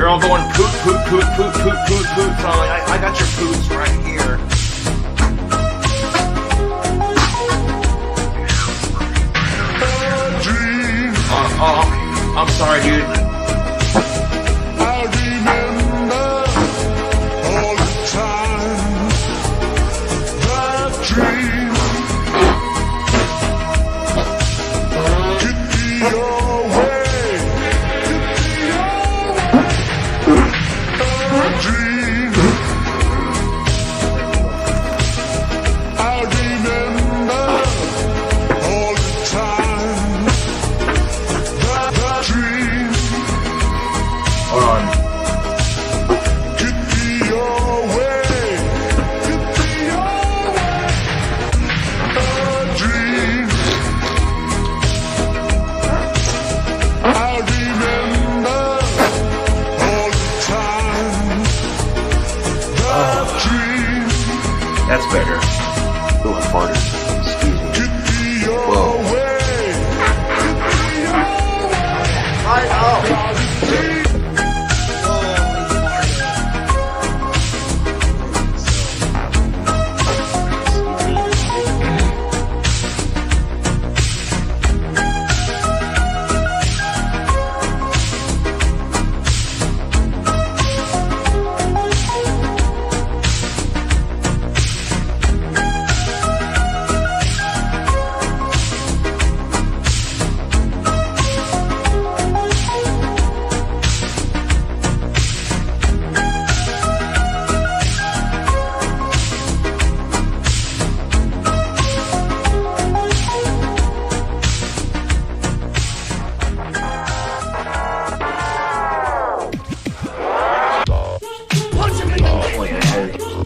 You're all going poot, poot, poot, poot, poot, poot, poot. So I got your poots right here. A dream I'm sorry, dude. I remember all the time that dream could be your way, a dream. I remember all the time that dream. Hold on. Could be your way, could be your way, a dream. I remember all the time that dream. That's better. Oh, I farted. Excuse me. Could be your Whoa. way, could be your way, a dream.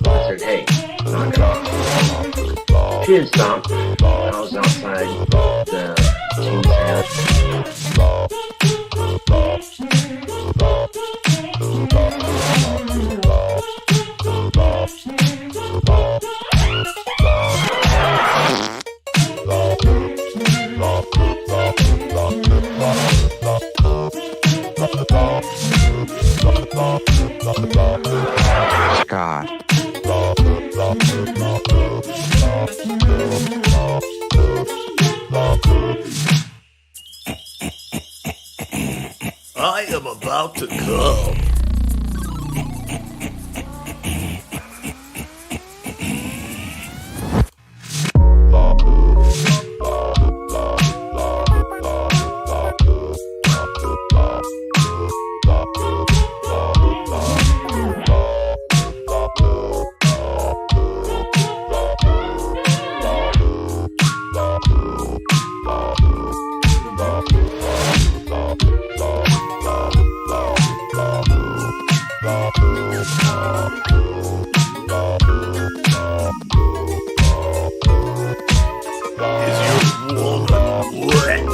I said, hey, knock it off. She didn't stop. I was outside the team's house. God. I am about to come. Is your woman wet?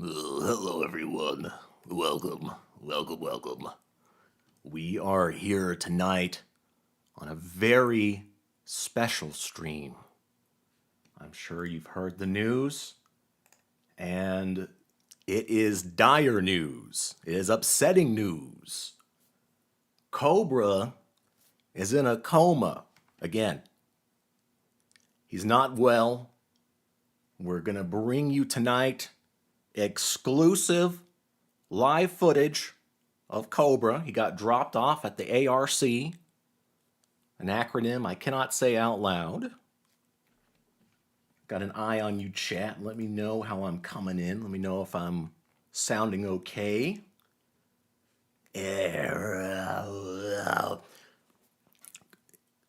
Hello, everyone. Welcome. We are here tonight on a very special stream. I'm sure you've heard the news, and it is dire news. It is upsetting news. Cobra is in a coma again. He's not well. We're going to bring you tonight exclusive live footage of Cobra. He got dropped off at the ARC, an acronym I cannot say out loud. Got an eye on you, chat. Let me know how I'm coming in. Let me know if I'm sounding okay.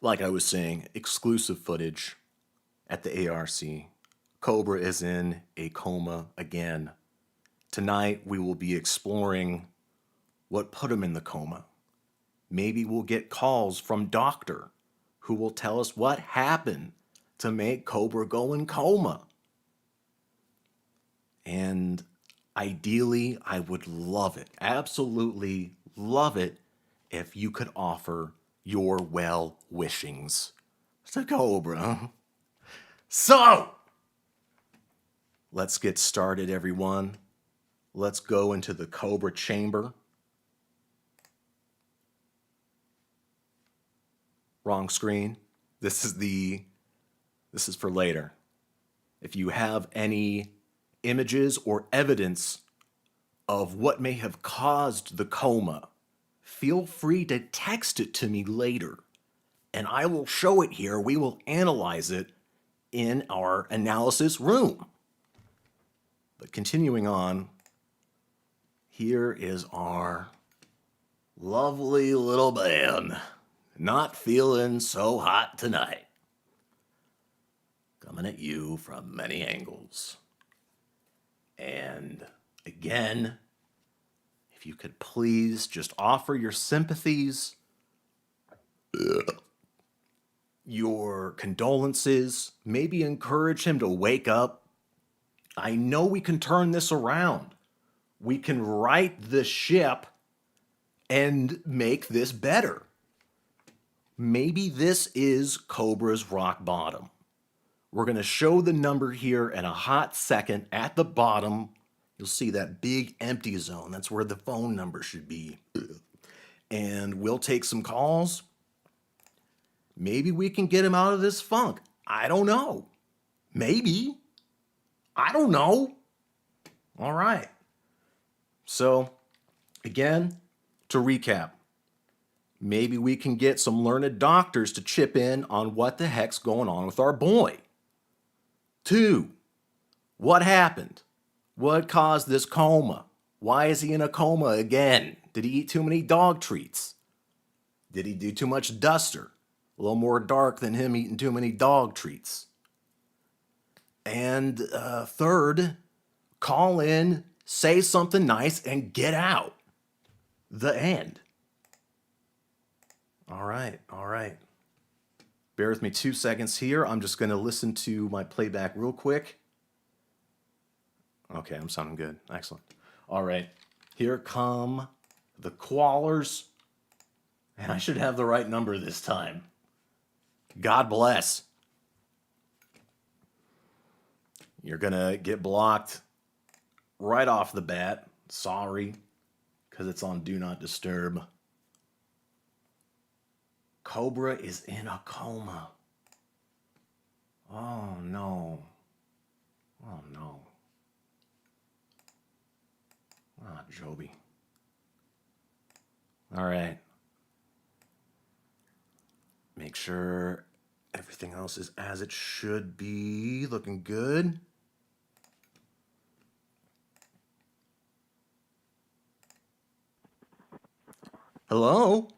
Like I was saying, exclusive footage at the ARC. Cobra is in a coma again. Tonight we will be exploring what put him in the coma. Maybe we'll get calls from doctor who will tell us what happened to make Cobra go in coma. And ideally, I would love it, absolutely love it, if you could offer your well wishings to Cobra. So, let's get started, everyone. Let's go into the Cobra chamber. Wrong screen. This is for later. If you have any images or evidence of what may have caused the coma, feel free to text it to me later, and I will show it here. We will analyze it in our analysis room. But continuing on, here is our lovely little band. Not feeling so hot tonight. Coming at you from many angles. And again, if you could please just offer your sympathies, your condolences, maybe encourage him to wake up. I know we can turn this around. We can right the ship and make this better. Maybe this is Cobra's rock bottom. We're going to show the number here in a hot second. At the bottom, you'll see that big empty zone. That's where the phone number should be. And we'll take some calls. Maybe we can get him out of this funk. I don't know. Maybe. I don't know. All right. So, again, to recap, maybe we can get some learned doctors to chip in on what the heck's going on with our boy. 2, what happened? What caused this coma? Why is he in a coma again? Did he eat too many dog treats? Did he do too much duster? A little more dark than him eating too many dog treats. And 3rd, call in, say something nice, and get out. The end. All right. Bear with me 2 seconds here. I'm just going to listen to my playback real quick. Okay, I'm sounding good. Excellent. All right. Here come the callers. And I should have the right number this time. God bless. You're going to get blocked right off the bat. Sorry, because it's on Do Not Disturb. Cobra is in a coma. Oh, no. Oh, no. Ah, Joby. All right. Make sure everything else is as it should be. Looking good. Hello?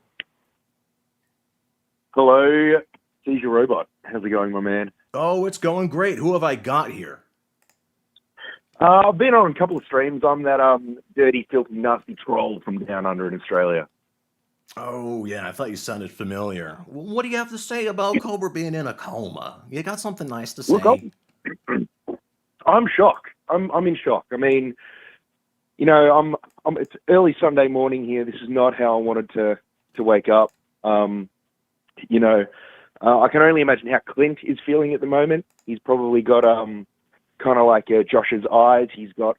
Hello, Seizure Robot. How's it going, my man? Oh, it's going great. Who have I got here? I've been on a couple of streams. I'm that dirty, filthy, nasty troll from down under in Australia. Oh, yeah, I thought you sounded familiar. What do you have to say about Cobra being in a coma? You got something nice to say? Look, I'm shocked. I'm in shock. I mean, you know, it's early Sunday morning here. This is not how I wanted to wake up. You know, I can only imagine how Clint is feeling at the moment. He's probably got kind of like Josh's eyes. He's got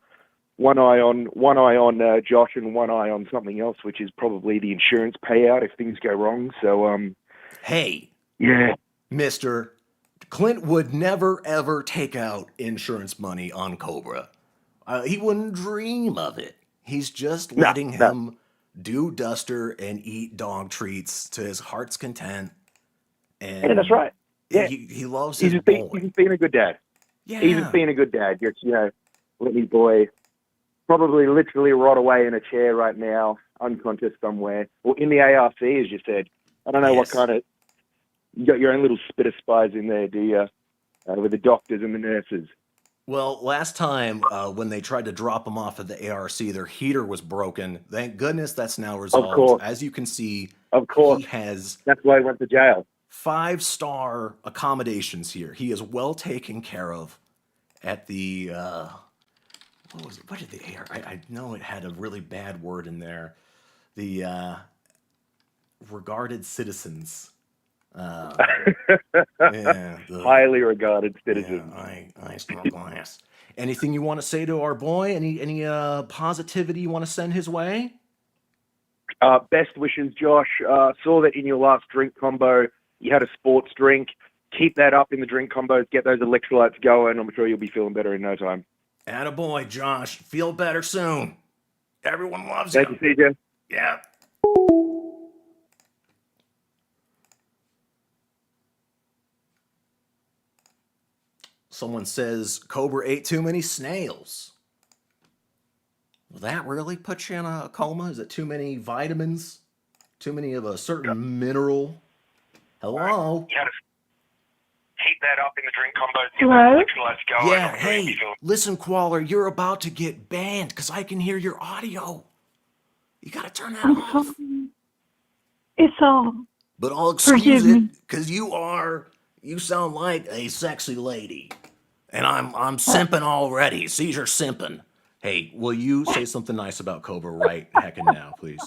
one eye on Josh and one eye on something else, which is probably the insurance payout if things go wrong. So, hey, yeah, Mister, Clint would never ever take out insurance money on Cobra. He wouldn't dream of it. He's just No, letting no. him do duster and eat dog treats to his heart's content. Yeah, that's And right. Yeah, he loves he's his just boy. being a good dad. He's just Yeah. being a good dad. Just, let me boy probably literally rot away in a chair right now, unconscious somewhere, or in the ARC, as you said. I don't know what Yes. kind of, you got your own little spit of spies in there, do you? With the doctors and the nurses. Well, last time when they tried to drop him off at the ARC, their heater was broken. Thank goodness that's now Of resolved. course, As you can see, of he course. has That's why he went to jail. 5-star accommodations here. He is well taken care of at the what was it? What did the AR? I know it had a really bad word in there. The regarded citizens. Yeah, Highly regarded yeah. citizen. I smell glass. Anything you want to say to our boy? Any positivity you want to send his way? Best wishes, Josh. Saw that in your last drink combo, you had a sports drink. Keep that up in the drink combos. Get those electrolytes going. I'm sure you'll be feeling better in no time. Attaboy, Josh. Feel better soon. Everyone loves Thank you. you, CJ. Yeah. Someone says Cobra ate too many snails. Will that really put you in a coma? Is it too many vitamins? Too many of a certain mineral? Hello? You had to keep that up in the drink combos. Hello? Electrolytes going. Yeah, I'm sure you'll be hey, feeling. listen, Qualler, you're about to get banned because I can hear your audio. You gotta turn that I'm off. sorry. It's all. But I'll excuse Forgive me. it because you sound like a sexy lady. And I'm simping already. See, you're simping. Hey, will you say something nice about Cobra right heckin' now, please?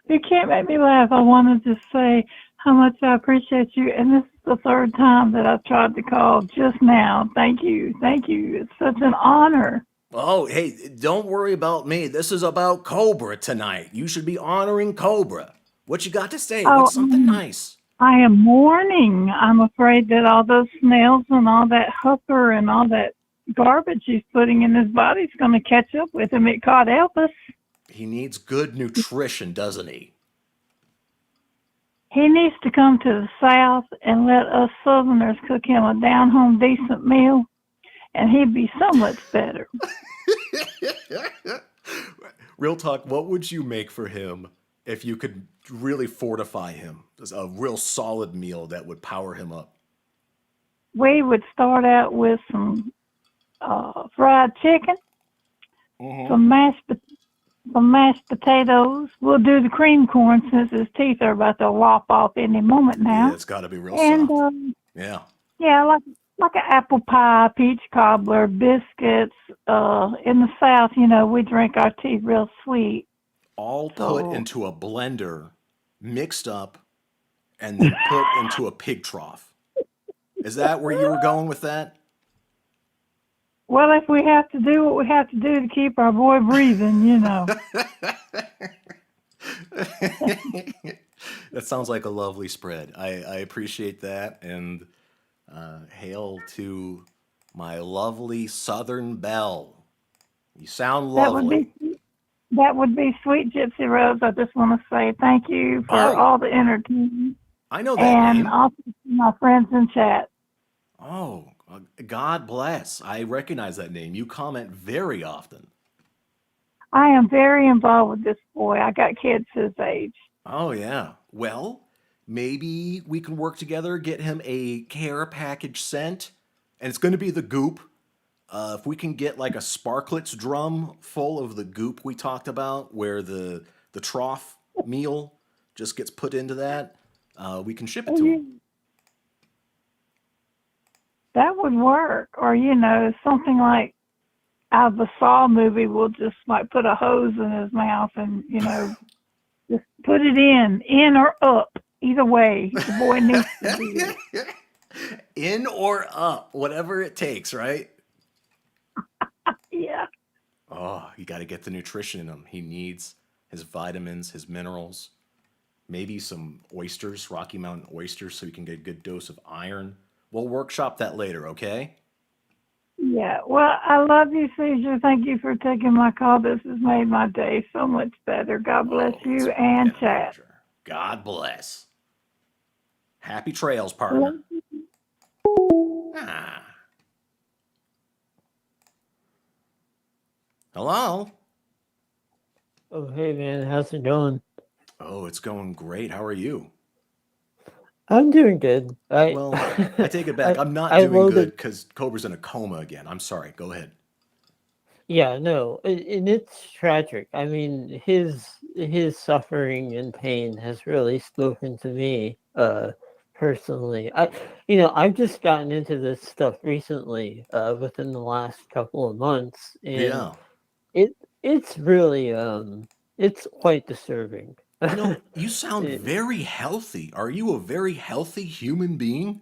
You can't make me laugh. I wanted to say how much I appreciate you. And this is the third time that I've tried to call just now. Thank you. Thank you. It's such an honor. Oh, hey, don't worry about me. This is about Cobra tonight. You should be honoring Cobra. What you got to say? Oh, What's something nice? I am mourning. I'm afraid that all those snails and all that hooker and all that garbage he's putting in his body is going to catch up with him. It caught Elvis. He needs good nutrition, doesn't he? He needs to come to the South and let us Southerners cook him a down-home decent meal, and he'd be so much better. Real talk, what would you make for him if you could really fortify him? Just a real solid meal that would power him up. We would start out with some fried chicken, some mashed potatoes. We'll do the cream corn since his teeth are about to lop off any moment now. Yeah, it's got to be real And soft. Yeah. yeah, like an apple pie, peach cobbler, biscuits. In the South, we drink our tea real sweet. All So- put into a blender, mixed up, and then put into a pig trough. Is that where you were going with that? Well, if we have to do what we have to do to keep our boy breathing, That sounds like a lovely spread. I appreciate that, and hail to my lovely Southern belle. You sound lovely. That would be sweet, Gypsy Rose. I just want to say thank you for Oh. all the entertainment, I know that and name. also to my friends in chat. Oh, God bless. I recognize that name. You comment very often. I am very involved with this boy. I got kids his age. Oh, yeah. Well, maybe we can work together, get him a care package sent, and it's going to be the goop. If we can get like a Sparklets drum full of the goop we talked about, where the trough meal just gets put into that, we can ship it to him. That would work. Or, something like out of the Saw movie, we'll just like put a hose in his mouth and, just put it in or up. Either way, the boy needs to be it. In or up, whatever it takes, right? Yeah. Oh, you got to get the nutrition in him. He needs his vitamins, his minerals, maybe some oysters, Rocky Mountain oysters, so he can get a good dose of iron. We'll workshop that later, okay? Yeah. Well, I love you, Caesar. Thank you for taking my call. This has made my day so much better. God bless Oh, it's you and been a chat. pleasure. God bless. Happy trails, partner. Well, Ah. Hello. Oh, hey man, how's it going? Oh, it's going great. How are you? I'm doing good. Well, I take it back. I I'm not I doing good loaded. because Cobra's in a coma again. I'm sorry. Go ahead. Yeah, no, and it's tragic. I mean, his suffering and pain has really spoken to me, personally. I've just gotten into this stuff recently, within the last couple of months, and Yeah. it it's really it's quite disturbing. You sound It, very healthy. Are you a very healthy human being?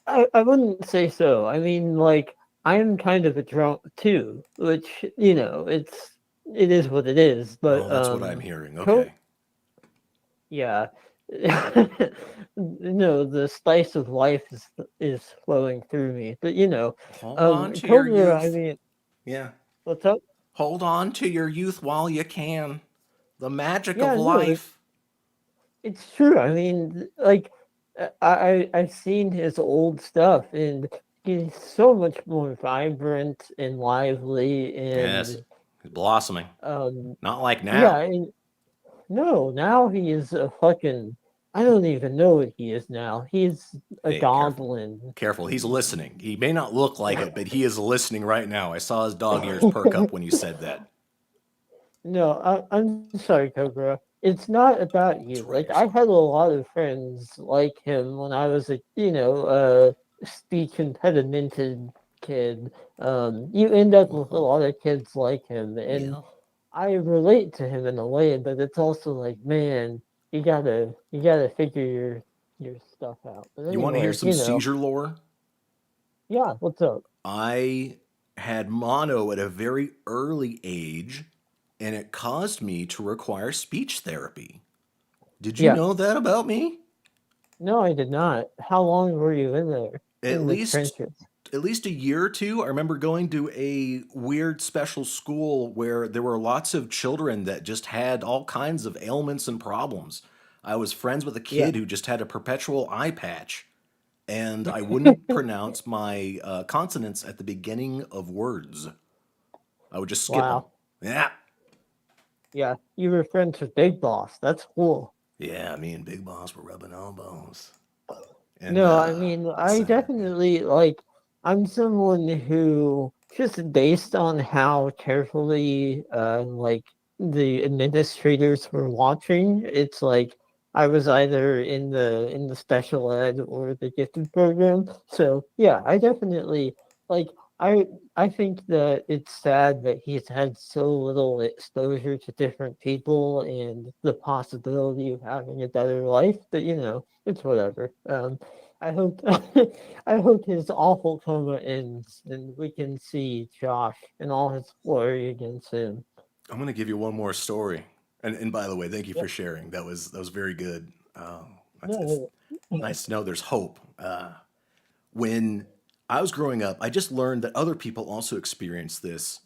I wouldn't say so. I mean, like, I'm kind of a drunk too, which, it is what it is. Oh, But that's what I'm hearing. co Okay. yeah. No, the spice of life is flowing through me. But Hold on to your Cobra, I youth. mean, Yeah. what's up? Hold on to your youth while you can. The magic of Yeah, no, life. it's true. I mean, like, I've seen his old stuff, and he's so much more vibrant and lively, Yes. and He's blossoming. um, Not like yeah. now. No, now he is a fucking. I don't even know what he is now. He's a Hey, careful. goblin. Careful. He's listening. He may not look like it, but he is listening right now. I saw his dog ears perk up when you said that. No, I'm sorry, Cobra. It's not about It's you. Like, I Razor. had a lot of friends like him when I was a, speech impedimented kid. You end up with a Uh-huh. lot of kids like him, and Yeah. I relate to him in a way, but it's also like, man, you gotta figure your stuff out. But You want to hear anyway, some seizure lore? yeah, what's up? I had mono at a very early age, and it caused me to require speech therapy. Did you Yeah, know that about me? no, I did not. How long were you in there At in the least trenches? at least a year or two. I remember going to a weird special school where there were lots of children that just had all kinds of ailments and problems. I was friends with a Yeah. kid who just had a perpetual eye patch, and I wouldn't pronounce my consonants at the beginning of words. I would just skip them. Wow. Yeah. Yeah, you were friends with Big Boss. That's cool. Yeah, me and Big Boss were rubbing elbows. And No, I mean, it's I definitely like. I'm someone who just based on how carefully, like the administrators were watching, it's like I was either in the special ed or the gifted program. So yeah, I definitely like. I I think that it's sad that he's had so little exposure to different people and the possibility of having a better life. But it's whatever. I hope I hope his awful coma ends and we can see Josh in all his glory again soon. I'm gonna give you one more story. And by the way, thank you for Yep. sharing. That was very good. It's No. nice to know there's hope. When I was growing up, I just learned that other people also experience this.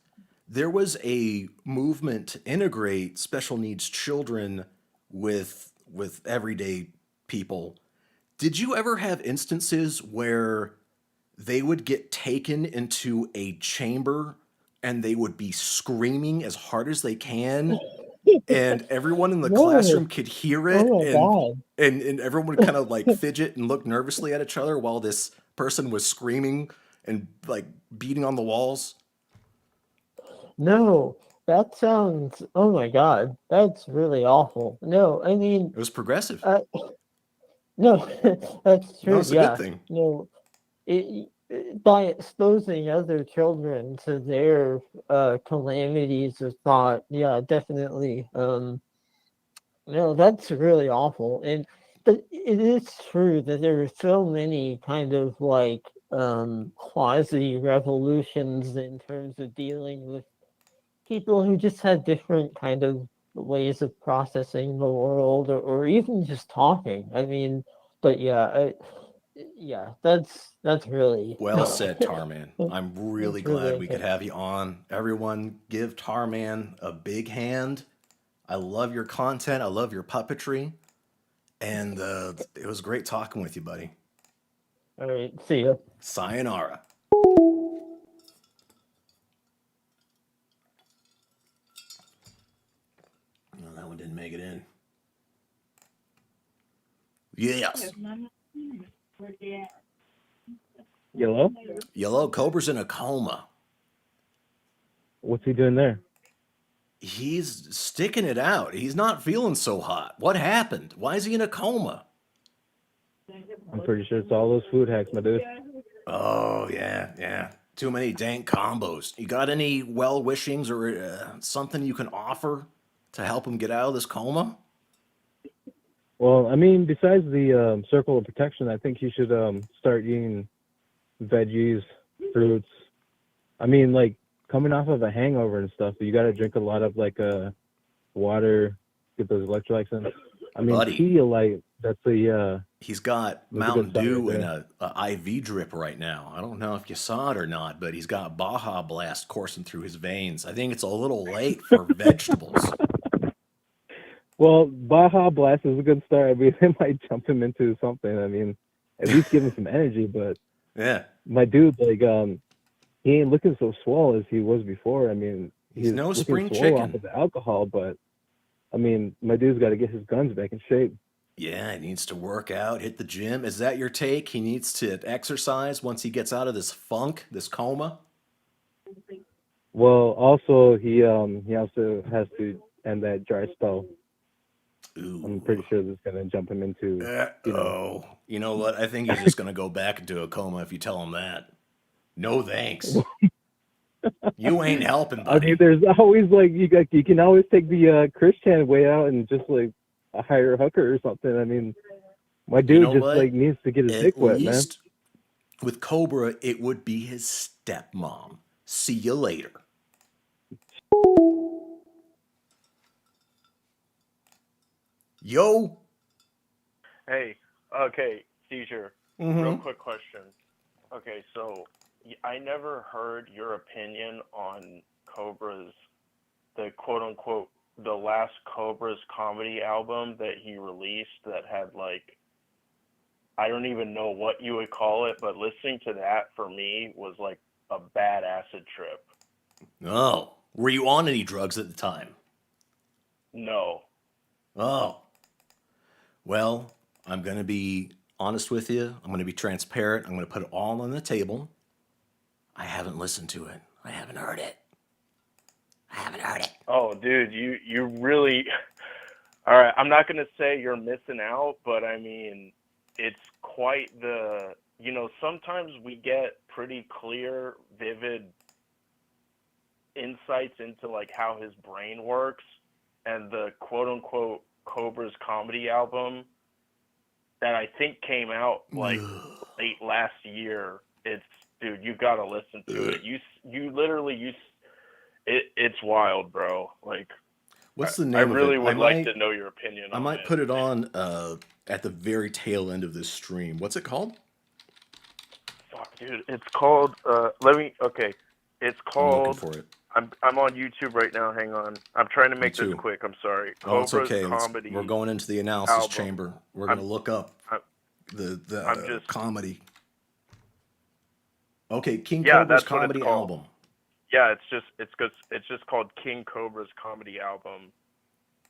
There was a movement to integrate special needs children with everyday people. Did you ever have instances where they would get taken into a chamber and they would be screaming as hard as they can, and everyone in the No. classroom could hear Oh it, my God. and everyone would kind of like fidget and look nervously at each other while this person was screaming and like beating on the walls? No. That sounds, oh my God. That's really awful. No, I mean, It was progressive. uh, no, that's No, true. it's a good Yeah. thing. No, by exposing other children to their calamities of thought, yeah, definitely. No, that's really awful. But it is true that there are so many kind of like quasi revolutions in terms of dealing with people who just had different kind of ways of processing the world or even just talking. I mean, but yeah, Yeah, that's really Well said, Tarman. I'm really that's really glad we could okay. have you on. Everyone, give Tarman a big hand. I love your content. I love your puppetry. And it was great talking with you, buddy. All right, see ya. Sayonara. No, that one didn't make it in. Yes. Hello? Yellow Cobra's in a coma. What's he doing there? He's sticking it out. He's not feeling so hot. What happened? Why is he in a coma? I'm pretty sure it's all those food hacks, my dude. Oh, yeah. Too many dank combos. You got any well wishings or something you can offer to help him get out of this coma? Well, I mean, besides the circle of protection, I think he should start eating veggies, fruits. I mean, like coming off of a hangover and stuff, you got to drink a lot of like water, get those electrolytes in. I mean, Buddy. Pedialyte, that's He's got that's a Mountain good start Dew right in there. a IV drip right now. I don't know if you saw it or not, but he's got Baja Blast coursing through his veins. I think it's a little late for vegetables. Well, Baja Blast is a good start. I mean, it might jump him into something. I mean, at least give him some energy. But Yeah. my dude, like, he ain't looking so swole as he was before. I mean, He's no looking spring swole off chicken. of the alcohol, but I mean, my dude's got to get his guns back in shape. Yeah, he needs to work out, hit the gym. Is that your take? He needs to exercise once he gets out of this funk, this coma? Well, also he also has to end that dry spell. Ooh. I'm pretty sure this is gonna jump him into, Oh. You know what? I think he's just going to go back into a coma if you tell him that. No thanks. You ain't helping, I buddy. mean, there's always like you can always take the Christian way out and just like hire a hooker or something. I mean, my dude know just what? like needs to get his At dick wet, man. least with Cobra, it would be his stepmom. See you later. Yo. Hey, okay, Seizure. Real quick question. Okay, so I never heard your opinion on Cobra's, the quote unquote, the last Cobra's comedy album that he released that had like, I don't even know what you would call it, but listening to that for me was like a bad acid trip. Oh. Were you on any drugs at the time? No. Oh. Well, I'm going to be honest with you. I'm going to be transparent. I'm going to put it all on the table. I haven't listened to it. I haven't heard it. Oh, dude, you really. All right, I'm not gonna say you're missing out, but I mean, it's quite the. Sometimes we get pretty clear, vivid insights into like how his brain works, and the quote unquote Cobra's comedy album that I think came out like late last year. Dude, you gotta listen to it. You literally it's wild, bro. Like, What's the name I of it? really would like to know your opinion I on might it. put it on at the very tail end of this stream. What's it called? Fuck, dude. It's called. It's I'm looking called. for it. I'm on YouTube right now. Hang on. I'm trying to make this too. quick. I'm sorry. Oh, it's Cobra's okay. comedy. We're going into the analysis album. chamber. We're going to look up the I'm just- comedy. Okay, King Yeah, Cobra's that's what it's comedy called. album. Yeah, it's just called King Cobra's comedy album.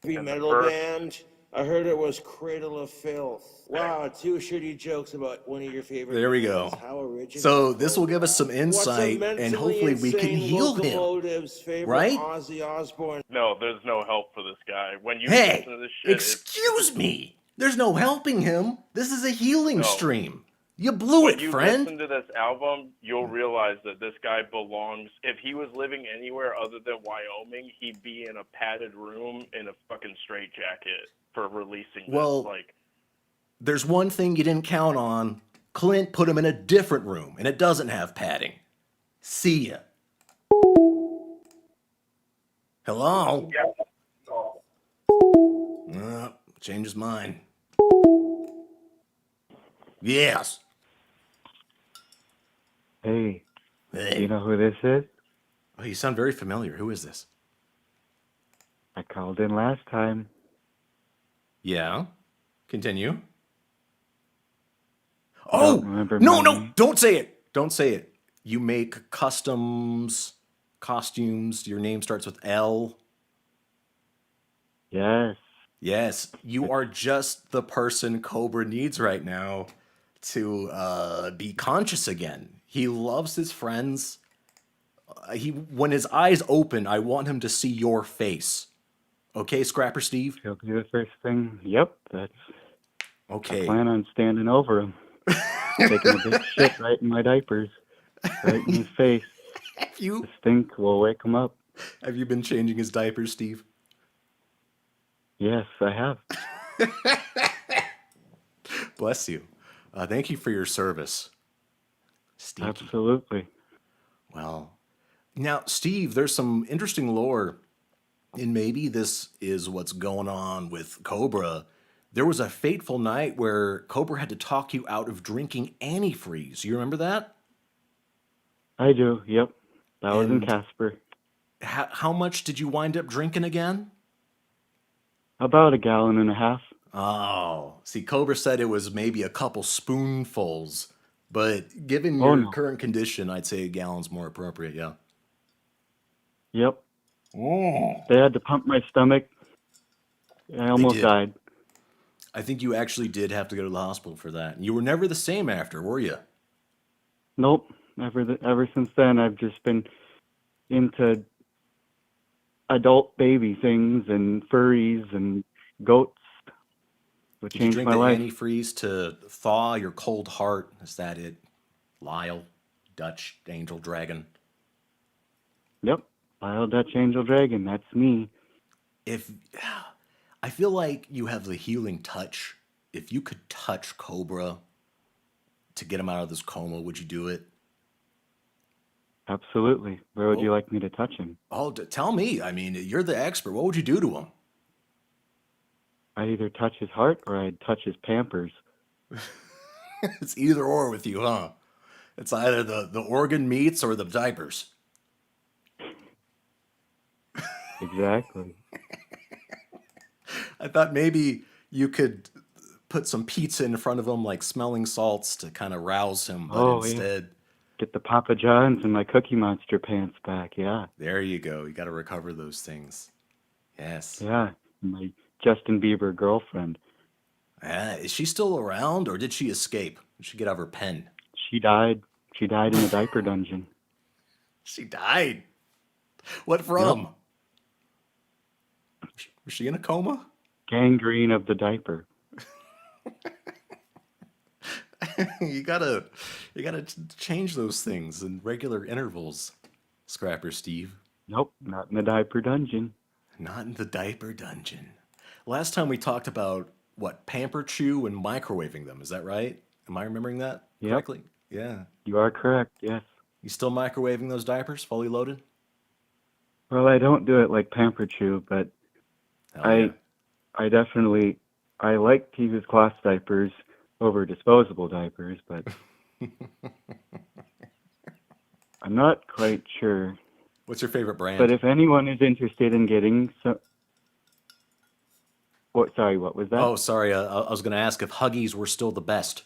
Heavy And the metal first- band. I heard it was Cradle of Filth. Wow, two shitty jokes about one of your favorite There we bands. go. How original. So this will give us some What's a insight, mentally and hopefully we can insane heal him. Locomotive's favorite right? Ozzy Osbourne. No, there's no help for this guy. When you Hey, listen to this shit, excuse me. There's no helping him. This is a healing No. stream. You blew when it, you friend. listen to this album, you'll realize that this guy belongs. If he was living anywhere other than Wyoming, he'd be in a padded room in a fucking straitjacket for releasing Well, this. Like, There's one thing you didn't count on. Clint put him in a different room, and it doesn't have padding. See ya. Hello? Change his mind. Yes. Hey, do you Hey. know who this is? Oh, you sound very familiar. Who is this? I called in last time. Yeah. Continue. You don't Oh, remember no, my no, name? don't say it. Don't say it. You make costumes. Your name starts with L. Yes. Yes, you It's, are just the person Cobra needs right now to be conscious again. He loves his friends. When his eyes open, I want him to see your face. Okay, Scrapper Steve? he'll be the first thing. Yep, I Okay. plan on standing over him, taking a big shit right in my diapers, right in his face. have The you stink will wake him up. have you been changing his diapers, Steve? Yes, I have. Bless you. Thank you for your service, Stinky. Absolutely. Well, now, Steve, there's some interesting lore, and maybe this is what's going on with Cobra. There was a fateful night where Cobra had to talk you out of drinking antifreeze. You remember that? I do. Yep. That was in And Casper. how much did you wind up drinking again? About a gallon and a half. Oh, see, Cobra said it was maybe a couple spoonfuls, but given Oh your no. current condition, I'd say a gallon's more appropriate, yeah. Yep. Oh. They had to pump my stomach. I They almost did. died. I think you actually did have to go to the hospital for that. You were never the same after, were you? Nope. Ever since then, I've just been into adult baby things and furries and goats. What Did you changed drink my the life? antifreeze to thaw your cold heart? Is that it? Lyle, Dutch Angel Dragon. Yep. Wild Dutch Angel Dragon. That's me. If I feel like you have the healing touch. If you could touch Cobra to get him out of this coma, would you do it? Absolutely. Where would Oh, you like me to touch him? oh, tell me. I mean, you're the expert. What would you do to him? I'd either touch his heart or I'd touch his pampers. It's either or with you, huh? It's either the organ meats or the diapers. Exactly. I thought maybe you could put some pizza in front of him, like smelling salts, to kind of rouse him, but Oh, yeah. instead, Get the Papa John's and my Cookie Monster pants back. Yeah. there you go. You got to recover those things. Yes. Yeah. My Justin Bieber girlfriend. Is she still around, or did she escape? Did she get out of her pen? She died. She died in the diaper dungeon. She died. What Yep. from? Was she in a coma? Gangrene of the diaper. you gotta, change those things in regular intervals, Scrapper Steve. Nope. Not in the diaper dungeon. Not in the diaper dungeon. Last time we talked about what Pamper Chew and microwaving them. Is that right? Am I remembering that Yep. correctly? Yeah. You are correct. Yes. You still microwaving those diapers, fully loaded? Well, I don't do it like Pamper Chew, but Hell yeah. I definitely I like to use cloth diapers over disposable diapers, but I'm not quite sure. What's your favorite brand? But if anyone is interested in getting some, what? Sorry, what was that? Oh, sorry. I was going to ask if Huggies were still the best.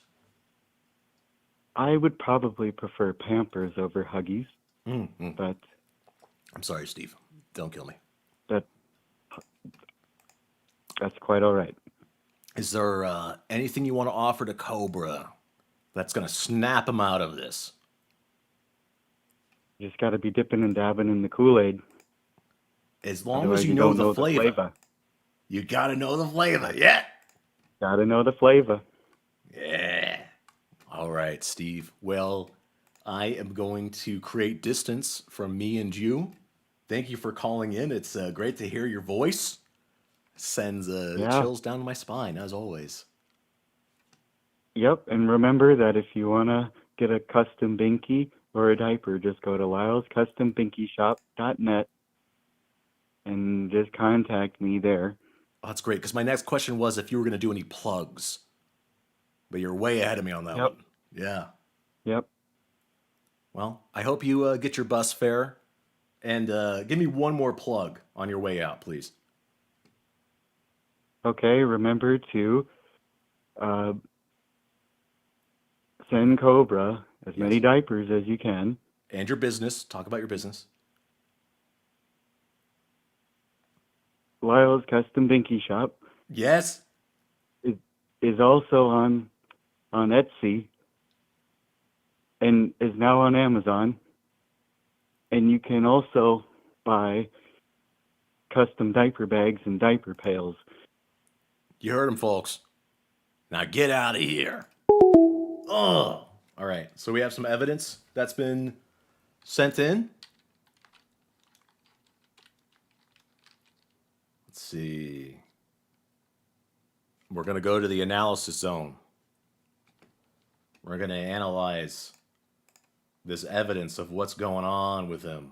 I would probably prefer Pampers over Huggies, but I'm sorry, Steve. Don't kill me. that that's quite all right. Is there anything you want to offer to Cobra that's going to snap him out of this? You just got to be dipping and dabbing in the Kool-Aid. As long Otherwise, as you you know don't the know flavor. the flavor. You got to know the flavor. Yeah. Got to know the flavor. Yeah. All right, Steve. Well, I am going to create distance from me and you. Thank you for calling in. It's great to hear your voice. Sends Yeah. chills down my spine, as always. Yep, and remember that if you want to get a custom binky or a diaper, just go to lylescustombinkyshop.net and just contact me there. Oh, that's great, because my next question was if you were going to do any plugs. But you're way ahead of me on that Yep. one. Yeah. Yep. Well, I hope you get your bus fare. And give me one more plug on your way out, please. Okay, remember to uh, send Cobra as Yes. many diapers as you can. And your business. Talk about your business. Lyle's Custom Binky Shop Yes. is also on Etsy and is now on Amazon. And you can also buy custom diaper bags and diaper pails. You heard him, folks. Now get out of here. Oh. All right. So we have some evidence that's been sent in. Let's see. We're going to go to the analysis zone. We're going to analyze this evidence of what's going on with him.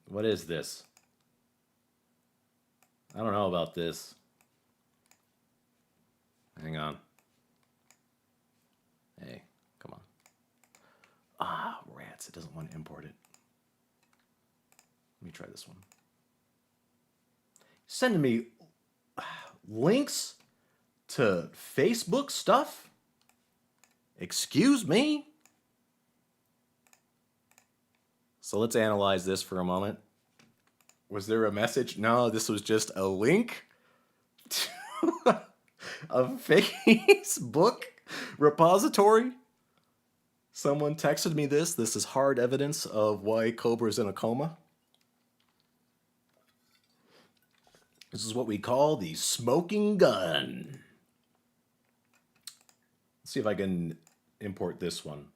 What is this? I don't know about this. Hang on. Hey, come on. Ah, rats. It doesn't want to import it. Let me try this one. Sending me links to Facebook stuff? Excuse me? So let's analyze this for a moment. Was there a message? No, this was just a link to a Facebook repository. Someone texted me this. This is hard evidence of why Cobra's in a coma. This is what we call the smoking gun. Let's see if I can import this one.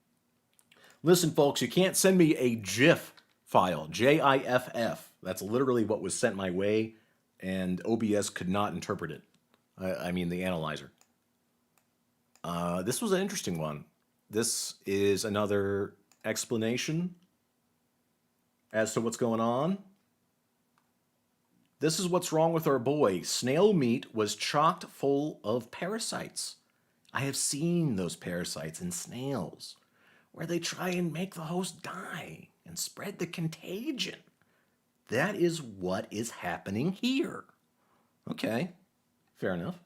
Listen, folks, you can't send me a GIF file, J-I-F-F. That's literally what was sent my way, and OBS could not interpret it. I mean, the analyzer. This was an interesting one. This is another explanation as to what's going on. This is what's wrong with our boy. Snail meat was chocked full of parasites. I have seen those parasites in snails, where they try and make the host die and spread the contagion. That is what is happening here. Okay, fair enough.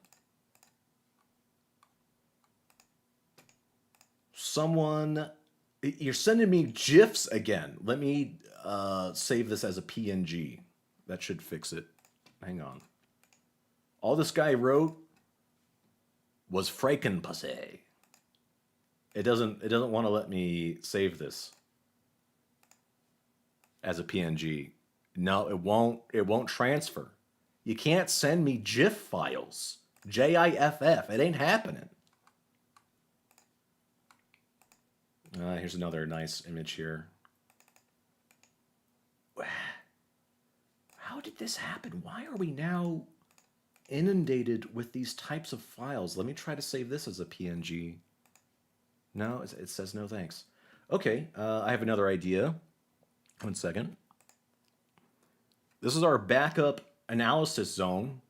You're sending me GIFs again. Let me save this as a PNG. That should fix it. Hang on. All this guy wrote was Frankenpussy. It doesn't want to let me save this as a PNG. No, it won't transfer. You can't send me GIF files. J-I-F-F. It ain't happening. Here's another nice image here. How did this happen? Why are we now inundated with these types of files? Let me try to save this as a PNG. No, it says no thanks. Okay, I have another idea. 1 second. This is our backup analysis zone.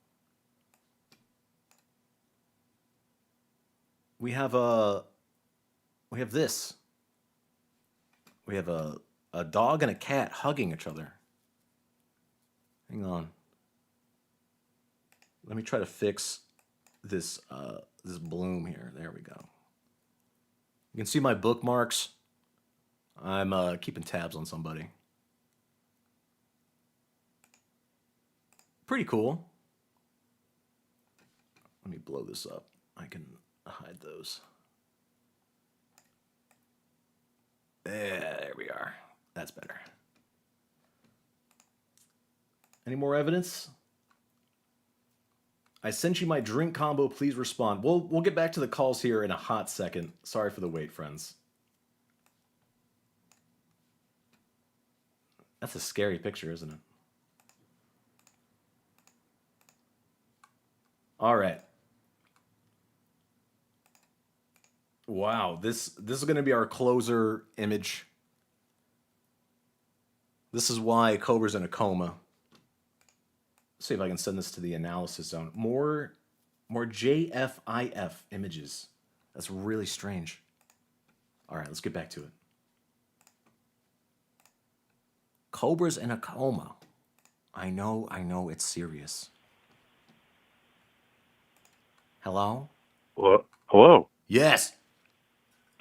We have this. We have a dog and a cat hugging each other. Hang on. Let me try to fix this this bloom here. There we go. You can see my bookmarks. I'm keeping tabs on somebody. Pretty cool. Let me blow this up. I can hide those. There we are. That's better. Any more evidence? I sent you my drink combo. Please respond. We'll get back to the calls here in a hot second. Sorry for the wait, friends. That's a scary picture, isn't it? All right. Wow, this is going to be our closer image. This is why Cobra's in a coma. Let's see if I can send this to the analysis zone. More JFIF images. That's really strange. All right, let's get back to it. Cobra's in a coma. I know, it's serious. Hello? Well, hello. Yes.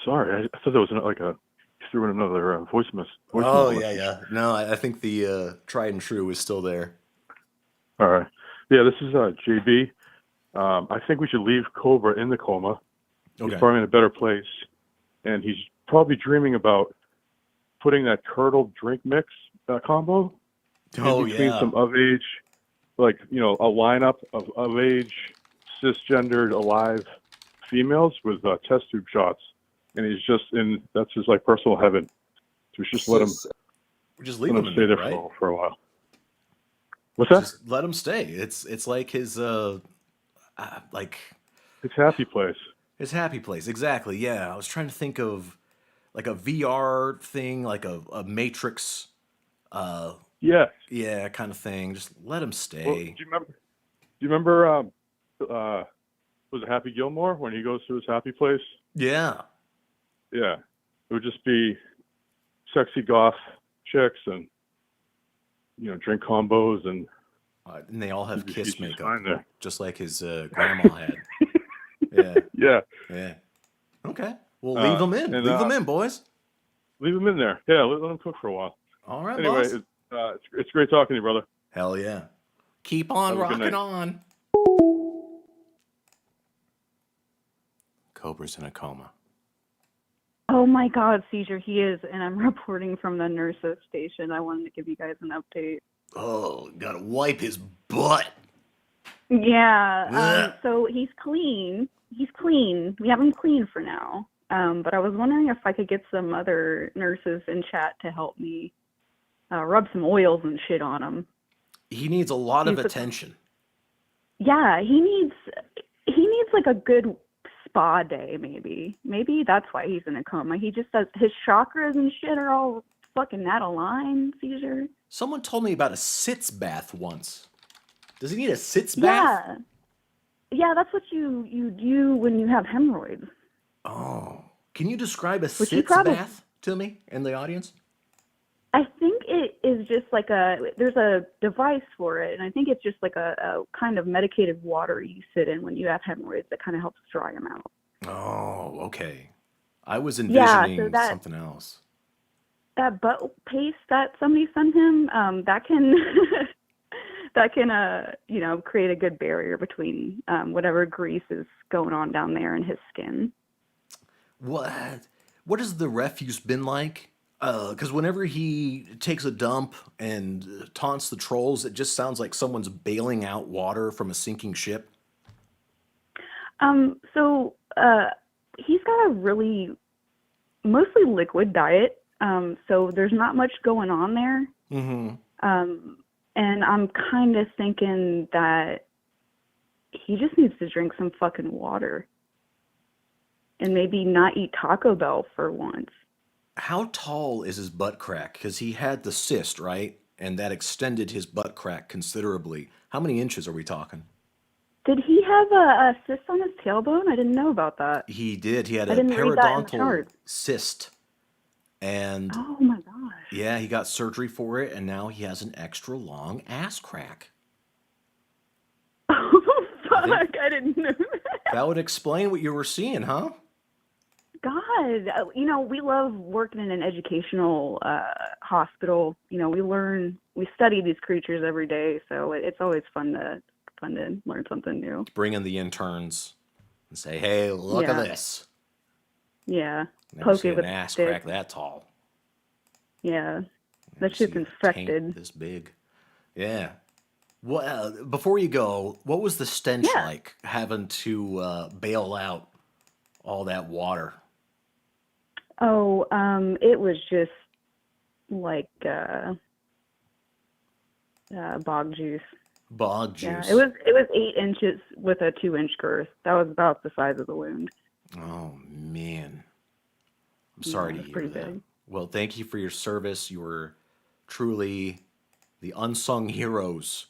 Sorry, I thought there was like a you threw in another voicemail. Oh, Message. yeah. No, I think the tried and true is still there. All right. Yeah, this is JB. I think we should leave Cobra in the coma. Okay. He's probably in a better place, and he's probably dreaming about putting that curdled drink mix combo in between some of age, like a lineup of age cisgendered alive females with test tube shots, and he's just in. That's his like personal heaven. So we should just let him. Just leave him stay there right? for a while. What's that? Just let him stay. It's like his like his happy place. His happy place, exactly. Yeah, I was trying to think of like a VR thing, like a Matrix. Yeah, kind of thing. Just let him stay. Well, do you remember? Was it Happy Gilmore when he goes to his happy place? Yeah. Yeah, it would just be sexy goth chicks and drink combos and they all have kiss he's makeup, there. just like his grandma had. Yeah. Okay. Well, leave them in. Leave them in, boys. Leave them in there. Yeah, let them cook for a while. All right, anyway, boss. It's great talking to you, brother. Hell yeah. Keep on rocking on. Cobra's in a coma. Oh my God, Seizure, he is, and I'm reporting from the nurses station. I wanted to give you guys an update. Oh, gotta wipe his butt. Yeah, so he's clean. He's clean. We have him clean for now. But I was wondering if I could get some other nurses in chat to help me rub some oils and shit on him. He needs a lot of attention. Yeah, he needs like a good spa day, maybe. Maybe that's why he's in a coma. He just does his chakras and shit are all fucking out of line, Caesar. Someone told me about a sitz bath once. Does he need a sitz bath? Yeah, that's what you do when you have hemorrhoids. Oh. Can you describe a sitz bath to me and the audience? I think it is just like there's a device for it, and I think it's just like a kind of medicated water you sit in when you have hemorrhoids that kind of helps dry them out. Oh, okay. I was envisioning something else. That butt paste that somebody sent him, that can create a good barrier between whatever grease is going on down there in his skin. What has the refuse been like? Because whenever he takes a dump and taunts the trolls, it just sounds like someone's bailing out water from a sinking ship. So he's got a really mostly liquid diet. So there's not much going on there. Mm-hmm. And I'm kind of thinking that he just needs to drink some fucking water and maybe not eat Taco Bell for once. How tall is his butt crack? Because he had the cyst, right? And that extended his butt crack considerably. How many inches are we talking? Did he have a cyst on his tailbone? I didn't know about that. He did. He had I a didn't read that in the periodontal chart. cyst. And oh my gosh. Yeah, he got surgery for it, and now he has an extra long ass crack. Oh, fuck. I didn't know that. That would explain what you were seeing, huh? God, we love working in an educational hospital. We study these creatures every day, so it's always fun to learn something new. Bring in the interns and say, "Hey, look at this." Yeah, Never poke see it an with ass stick. crack that tall. Yeah, that shit's infected. This big. Yeah. Well, before you go, what was the stench like having to bail out all that water? Oh, it was just like bog juice. Bog juice. Yeah, it was 8 inches with a 2-inch girth. That was about the size of the wound. Oh man, I'm sorry to hear that. Big. Well, thank you for your service. You were truly the unsung heroes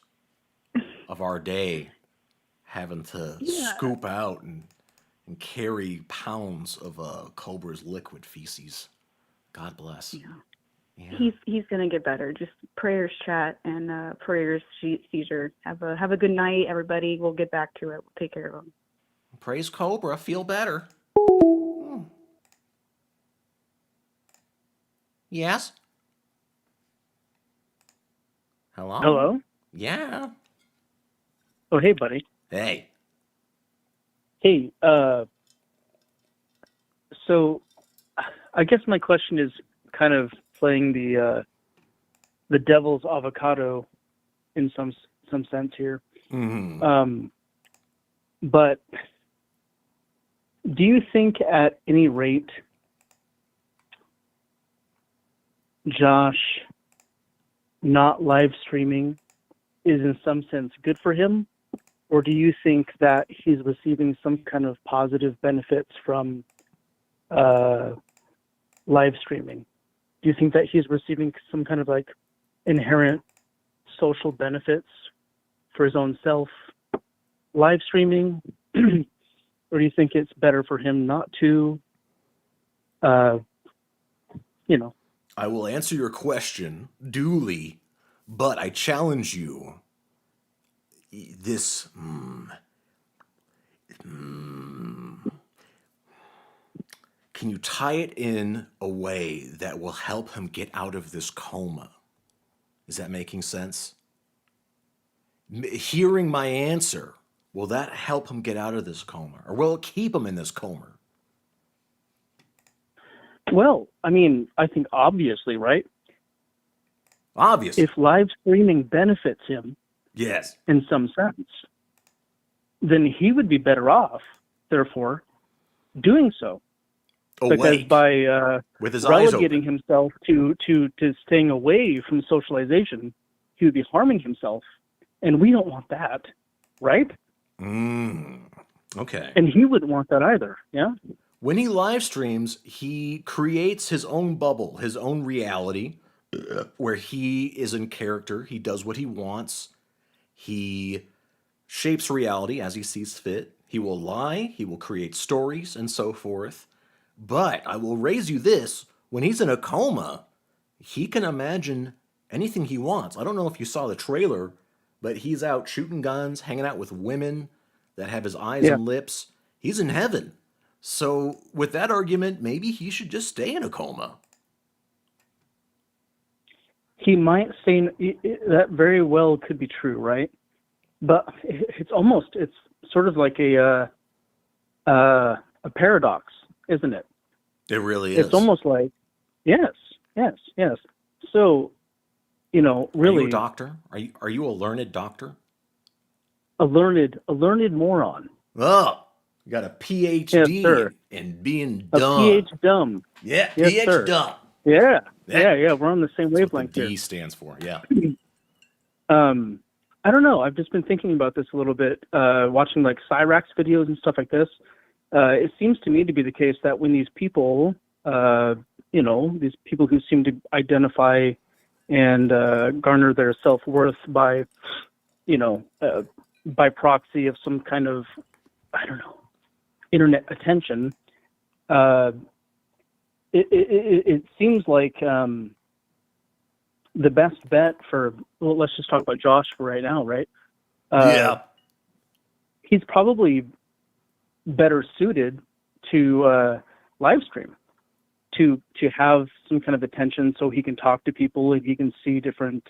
of our day, having to scoop out and and carry pounds of Cobra's liquid feces. God bless. Yeah. He's gonna get better. Just prayers, chat, and prayers, Caesar. Have a good night, everybody. We'll get back to it. We'll take care of him. Praise Cobra. Feel better. Yes? Hello? Hello? Yeah. Oh, hey, buddy. Hey. Hey, so I guess my question is kind of playing the devil's avocado in some sense here. Mm-hmm. But do you think at any rate Josh not live streaming is in some sense good for him? Or do you think that he's receiving some kind of positive benefits from live streaming? Do you think that he's receiving some kind of like inherent social benefits for his own self live streaming? Or do you think it's better for him not to? I will answer your question duly, but I challenge you. This. Can you tie it in a way that will help him get out of this coma? Is that making sense? Hearing my answer, will that help him get out of this coma? Or will it keep him in this coma? Well, I mean, I think obviously, right? Obviously. If live streaming benefits him, yes, in some sense, then he would be better off, therefore, doing so. Because by with his eyes relegating open. himself to staying away from socialization, he would be harming himself, and we don't want that, right? Okay. And he wouldn't want that either, yeah? When he live streams, he creates his own bubble, his own reality, where he is in character. He does what he wants. He shapes reality as he sees fit. He will lie. He will create stories and so forth. But I will raise you this. When he's in a coma, he can imagine anything he wants. I don't know if you saw the trailer, but he's out shooting guns, hanging out with women that have his eyes and lips. He's in heaven. So with that argument, maybe he should just stay in a coma. He might say that very well could be true, right? But it's sort of like a paradox, isn't it? It really is. It's almost like, yes. So, really. Are you a doctor? Are you a learned doctor? A learned moron. Oh, you got a PhD in being dumb. A PH dumb. Yeah, yes, PH sir. dumb. Yeah. We're on the same wavelength here. D stands for, yeah. I don't know. I've just been thinking about this a little bit, watching like Cyrax videos and stuff like this. It seems to me to be the case that when these people, these people who seem to identify and garner their self-worth by, by proxy of some kind of, I don't know, internet attention, it seems like the best bet for, well, let's just talk about Josh for right now, right? Yeah. He's probably better suited to live stream, to have some kind of attention so he can talk to people and he can see different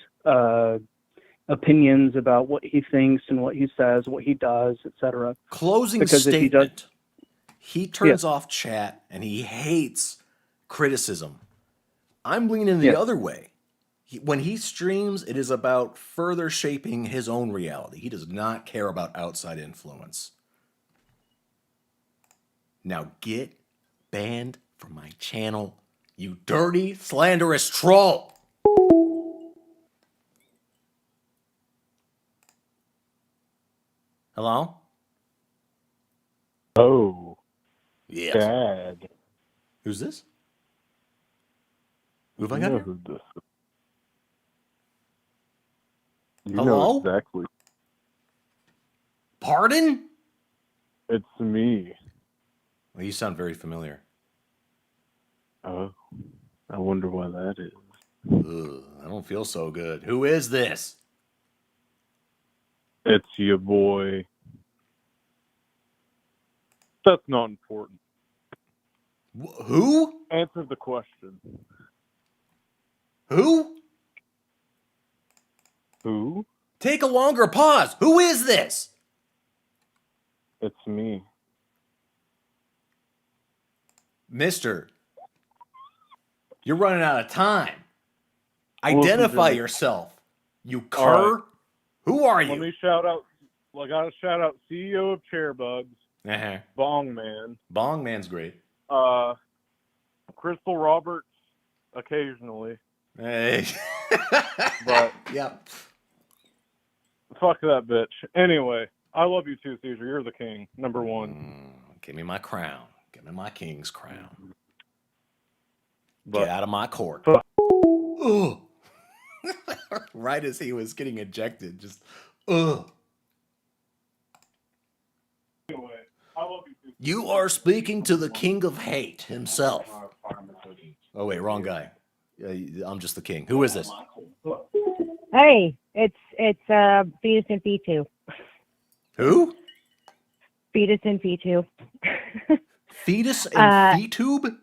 opinions about what he thinks and what he says, what he does, etc. Closing statement. He turns off chat and he hates criticism. I'm leaning the other way. When he streams, it is about further shaping his own reality. He does not care about outside influence. Now get banned from my channel, you dirty, slanderous troll! Hello? Oh. Yes. Bad. Who's this? Who have I You got know here? who this is. You Hello? know exactly. Pardon? It's me. Well, you sound very familiar. Oh, I wonder why that is. Ugh, I don't feel so good. Who is this? It's your boy. That's not important. Who? Answer the question. Who? Who? Take a longer pause. Who is this? It's me. Mister, you're running out of time. Listen to Identify me. yourself. You All cur. right. Who are you? Let me shout out. I got to shout out CEO of Chairbugs, Bong Man. Bong Man's great. Crystal Roberts, occasionally. Hey. But yep. Fuck that bitch. Anyway, I love you too, Caesar. You're the king, number one. Give me my crown. Give me my king's crown. But get out of my court. Ugh. Right as he was getting ejected, just ugh. Anyway, I love you too. You are speaking to the king of hate himself. Oh wait, wrong guy. I'm just the king. Who is this? Hey, it's Fetus and P2. Who? Fetus and P2. Fetus and Fetube?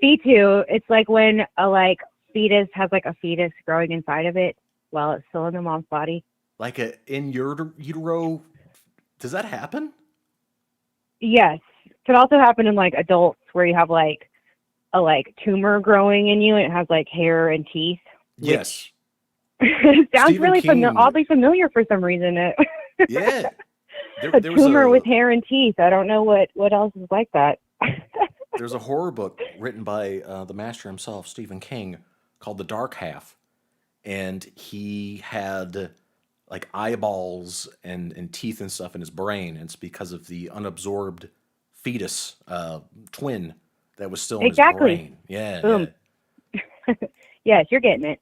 P2, it's like when a fetus has like a fetus growing inside of it while it's still in the mom's body. Like a in utero? Does that happen? Yes. Could also happen in like adults where you have like a tumor growing in you and it has like hair and teeth. Yes. It sounds Stephen really King- oddly familiar for some reason. Yeah. A There was tumor with hair and teeth. I don't know what else is like that. There's a horror book written by the master himself, Stephen King, called The Dark Half. And he had like eyeballs and teeth and stuff in his brain. And it's because of the unabsorbed fetus twin that was still in his brain. Yeah. Boom. Yes, you're getting it.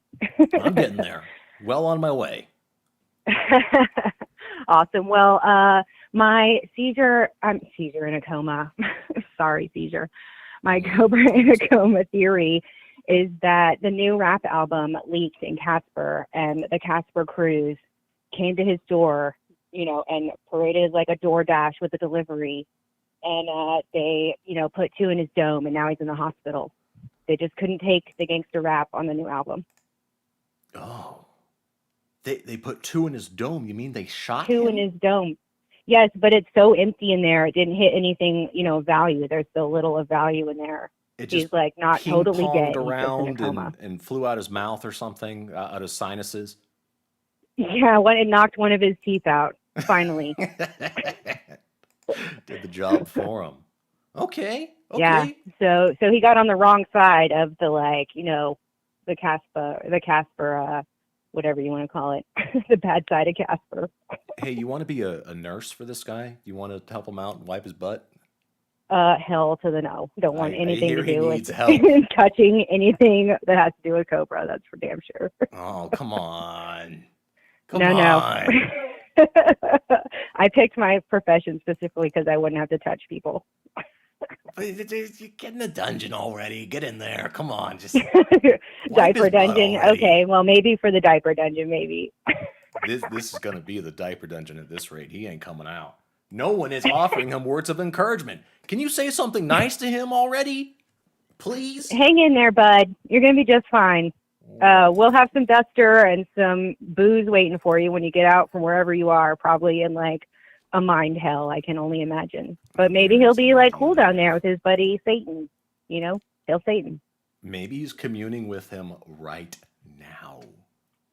I'm getting there. Well on my way. Awesome. Well, I'm Caesar in a coma. Sorry, Caesar. My Cobra in a coma theory is that the new rap album leaked in Casper, and the Casper crews came to his door, and paraded like a DoorDash with a delivery, and they, put 2 in his dome, and now he's in the hospital. They just couldn't take the gangster rap on the new album. Oh. They put 2 in his dome. You mean they shot 2 him? in his dome. Yes, but it's so empty in there. It didn't hit anything, value. There's so little of value in there. It He's just like not totally dead. ping-ponged He's just in a around coma. and flew out his mouth or something, out his sinuses. Yeah, it knocked one of his teeth out. Finally. Did the job for him. Okay. Yeah. So he got on the wrong side of the the Casper, whatever you want to call it, the bad side of Casper. Hey, you want to be a nurse for this guy? You want to help him out and wipe his butt? Hell to the no. Don't want I anything hear to he do needs with help. touching anything that has to do with Cobra. That's for damn sure. Oh, come on. Come No. on. I picked my profession specifically because I wouldn't have to touch people. You get in the dungeon already. Get in there. Come on. Just Diaper dungeon. Okay, well, maybe for the diaper dungeon, maybe. This is going to be the diaper dungeon at this rate. He ain't coming out. No one is offering him words of encouragement. Can you say something nice to him already? Please? Hang in there, bud. You're going to be just fine. We'll have some duster and some booze waiting for you when you get out from wherever you are, probably in like a mind hell, I can only imagine. But maybe he'll be like cool down there with his buddy Satan. Hail Satan. Maybe he's communing with him right now.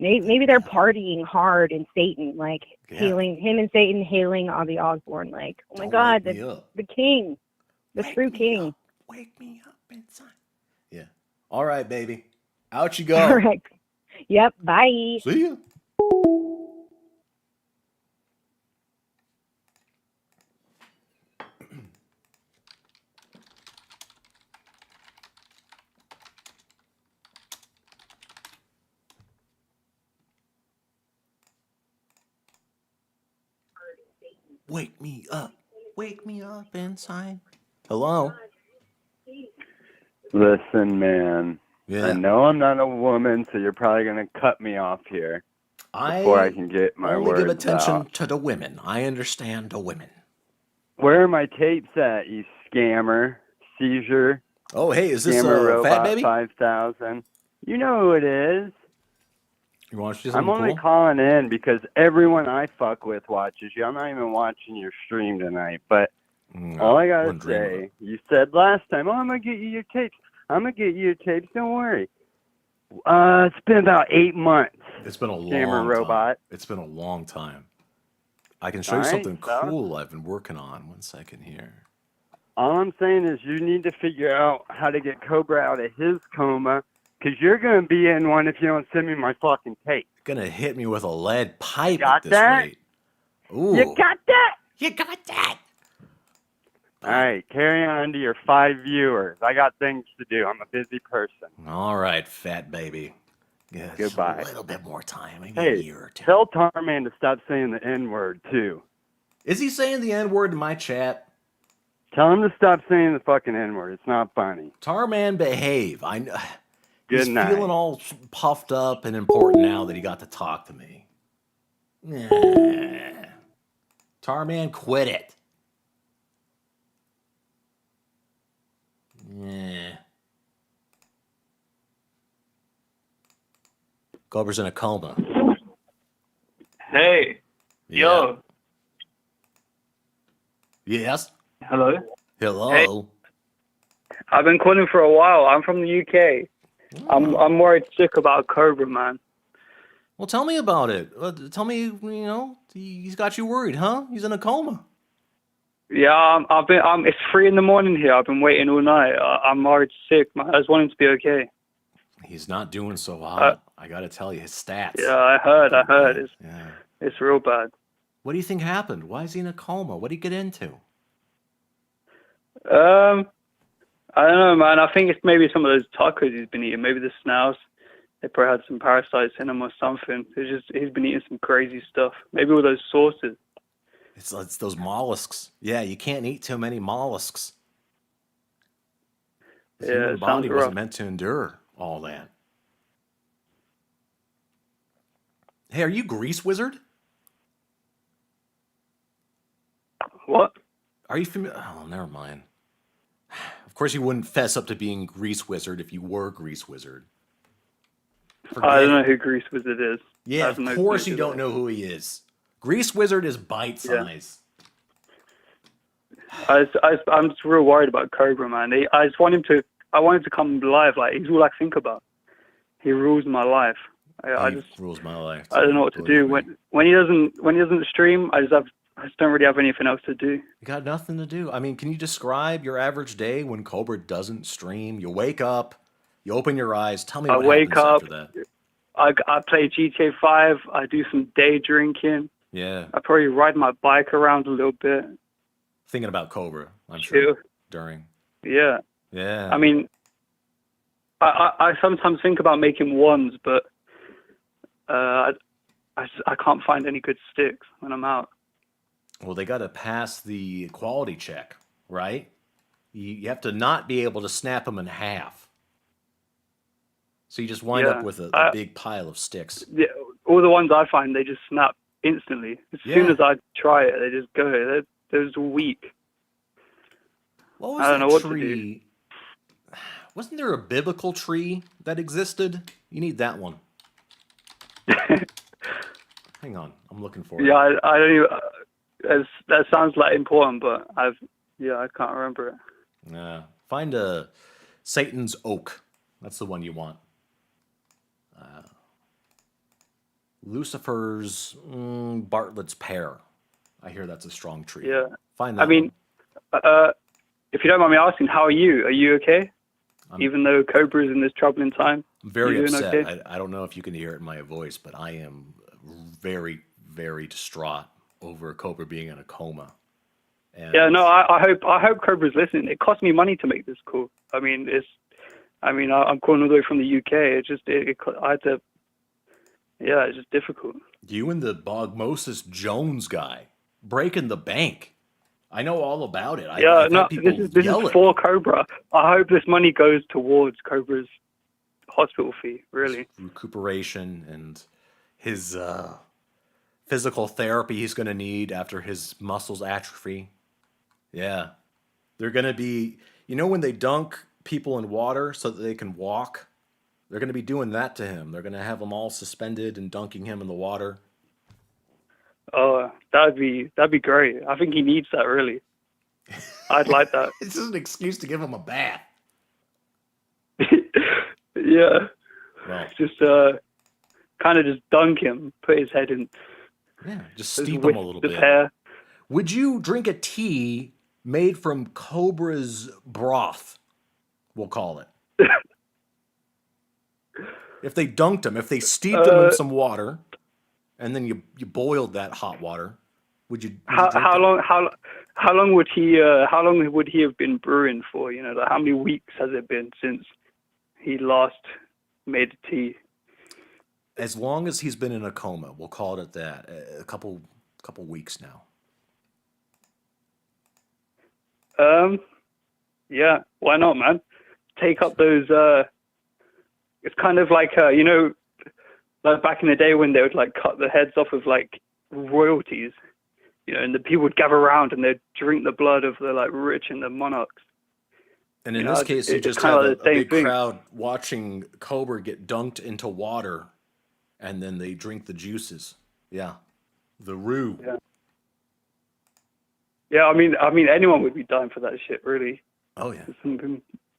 Maybe they're partying hard in Satan, like hailing him and Satan hailing Ozzy Osbourne, like, oh my God, the king, the true king. Wake me up inside. Yeah. All right, baby. Out you go. All right. Yep. Bye. See ya. Wake me up. Wake me up inside. Hello? Listen, man. Yeah. I know I'm not a woman, so you're probably going to cut me off here before I can get my only words give attention out. to the women. I understand the women. Where are my tapes at, you scammer? Seizure? Oh, hey, is this Scammer Fat Robot Baby? 5000? You know who it is. You want to see I'm something only cool? calling in because everyone I fuck with watches you. I'm not even watching your stream tonight, but all I gotta wouldn't dream of say, you said last time, oh, I'm gonna get you your tapes. I'm gonna get you your tapes. Don't worry. It's been about 8 months. It's been a Scammer long Robot. time. It's been a long time. I can show All you right, something so cool I've been working on. 1 second here. all I'm saying is you need to figure out how to get Cobra out of his coma, because you're gonna be in one if you don't send me my fucking tape. Gonna hit me with a lead pipe Got at this that? rate. Ooh. You got that? You got that? All right, carry on to your 5 viewers. I got things to do. I'm a busy person. All right, Fat Baby. Yeah, just Goodbye. a little bit more time. Maybe Hey, a year or two. tell Tarman to stop saying the N-word, too. Is he saying the N-word in my chat? Tell him to stop saying the fucking N-word. It's not funny. Tarman, behave. I know. Good He's night. feeling all puffed up and important now that he got to talk to me. Nah. Tarman, quit it. Yeah. Cobra's in a coma. Hey. Yo. Yes? Hello. Hello? I've been calling for a while. I'm from the UK. I'm worried sick about Cobra, man. Well, tell me about it. Tell me, he's got you worried, huh? He's in a coma. Yeah, it's 3 a.m. here. I've been waiting all night. I'm worried sick, man. I just want him to be okay. He's not doing so hot. I got to tell you, his stats. Yeah, I heard. It's real bad. What do you think happened? Why is he in a coma? What did he get into? I don't know, man. I think it's maybe some of those tacos he's been eating. Maybe the snails. They probably had some parasites in them or something. He's been eating some crazy stuff. Maybe all those sauces. It's those mollusks. Yeah, you can't eat too many mollusks. The Yeah, human it body sounds wasn't rough. meant to endure all that. Hey, are you Grease Wizard? What? Are you familiar? Oh, never mind. Of course, you wouldn't fess up to being Grease Wizard if you were Grease Wizard. I don't know who Grease Wizard is. I Yeah, have of no course clue you who don't that is. know who he is. Grease Wizard is bite size. I'm just real worried about Cobra, man. I want him to come live. Like, he's all I think about. He rules my life. He rules my life. I don't know what to do when he doesn't stream. I just don't really have anything else to do. You got nothing to do. I mean, can you describe your average day when Cobra doesn't stream? You wake up, you open your eyes. Tell me I what wake happens up. after that. I play GTA 5. I do some day drinking. Yeah, I probably ride my bike around a little bit. thinking about Cobra, I'm sure. During. Yeah. Yeah. I mean, I sometimes think about making ones, but I can't find any good sticks when I'm out. Well, they got to pass the quality check, right? You have to not be able to snap them in half. So you just wind up with a big pile of sticks. Yeah, all the ones I find, they just snap instantly. As soon as I try it, they just go. They're just weak. What was I don't that know what tree? to do. Wasn't there a biblical tree that existed? You need that one. Hang on, I'm looking for it. Yeah, I don't even. That sounds like important, but I can't remember it. Yeah, find a Satan's oak. That's the one you want. Lucifer's Bartlett's pear. I hear that's a strong tree. Yeah. Find that. I mean, if you don't mind me asking, how are you? Are you okay? Even though Cobra's in this troubling time? I'm very you doing upset. okay? I don't know if you can hear it in my voice, but I am very, very distraught over Cobra being in a coma. And Yeah, no, I hope Cobra's listening. It cost me money to make this call. I mean, I'm calling all the way from the UK. I had to. Yeah, it's just difficult. you and the Bogmosis Jones guy breaking the bank. I know all about it. Yeah, I've no, had people this is yell at for Cobra. I hope this money goes towards Cobra's hospital fee, really. recuperation and his physical therapy he's going to need after his muscles atrophy. Yeah. They're going to be, when they dunk people in water so that they can walk, they're going to be doing that to him. They're going to have him all suspended and dunking him in the water. Oh, that'd be great. I think he needs that, really. I'd like that. It's just an excuse to give him a bath. Yeah. Well, Just kind of just dunk him, put his head in. Yeah, just steep him a little bit. Hair. Would you drink a tea made from Cobra's broth? We'll call it. If they dunked him, if they steeped him in some water, and then you boiled that hot water, would you? How long would he have been brewing for? Like how many weeks has it been since he last made a tea? As long as he's been in a coma, we'll call it at that. A couple weeks now. Yeah, why not, man? Take up those. It's kind of like like back in the day when they would like cut the heads off of like royalties, and the people would gather around and they'd drink the blood of the like rich and the monarchs. And in this case, you just have a big crowd watching Cobra get dunked into water, and then they drink the juices. Yeah, the roux. Yeah. Yeah, I mean, anyone would be dying for that shit, really. Oh yeah.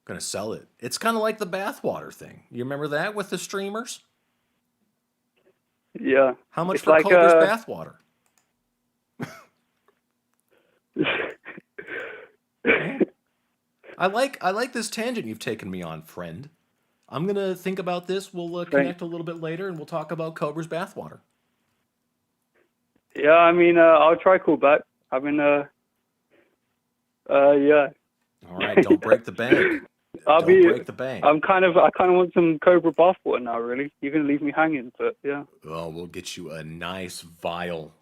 Gonna sell it. It's kind of like the bathwater thing. You remember that with the streamers? Yeah. How much it's for like, Cobra's bathwater? I like this tangent you've taken me on, friend. I'm gonna think about this. We'll connect a little bit later, and we'll talk about Cobra's bathwater. Yeah, I mean, I'll try call back. I mean, yeah. All right, don't break the bank. Don't break the bank. I kind of want some Cobra bathwater now. Really, you're gonna leave me hanging, but yeah. Well, we'll get you a nice vial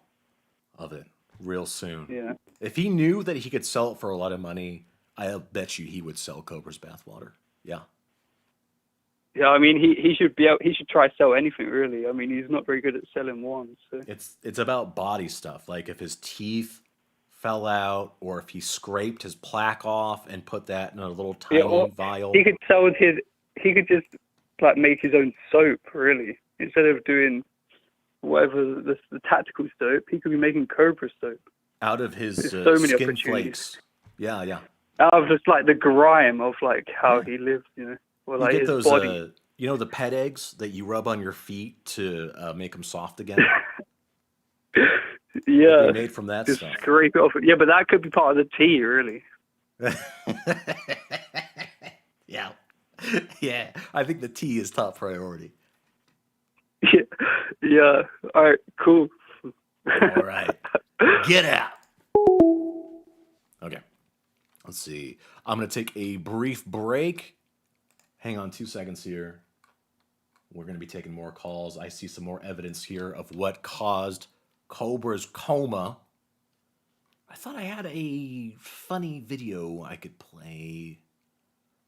of it real soon. Yeah. If he knew that he could sell it for a lot of money, I bet you he would sell Cobra's bathwater. Yeah. Yeah, I mean, he should try to sell anything, really. I mean, he's not very good at selling one. So. It's about body stuff. Like if his teeth fell out, or if he scraped his plaque off and put that in a little tiny vial. He could sell he could just like make his own soap, really. Instead of doing whatever the tactical soap, he could be making Cobra soap. Out of his so many skin flakes. Yeah. Out of just like the grime of like how he lives, or like his those, body. The pet eggs that you rub on your feet to make them soft again? Yeah. They're made from that just stuff. Scrape it off. Yeah, but that could be part of the tea, really. Yeah. Yeah. I think the tea is top priority. Yeah. All right, cool. All right. Get out. Okay. Let's see. I'm going to take a brief break. Hang on 2 seconds here. We're going to be taking more calls. I see some more evidence here of what caused Cobra's coma. I thought I had a funny video I could play.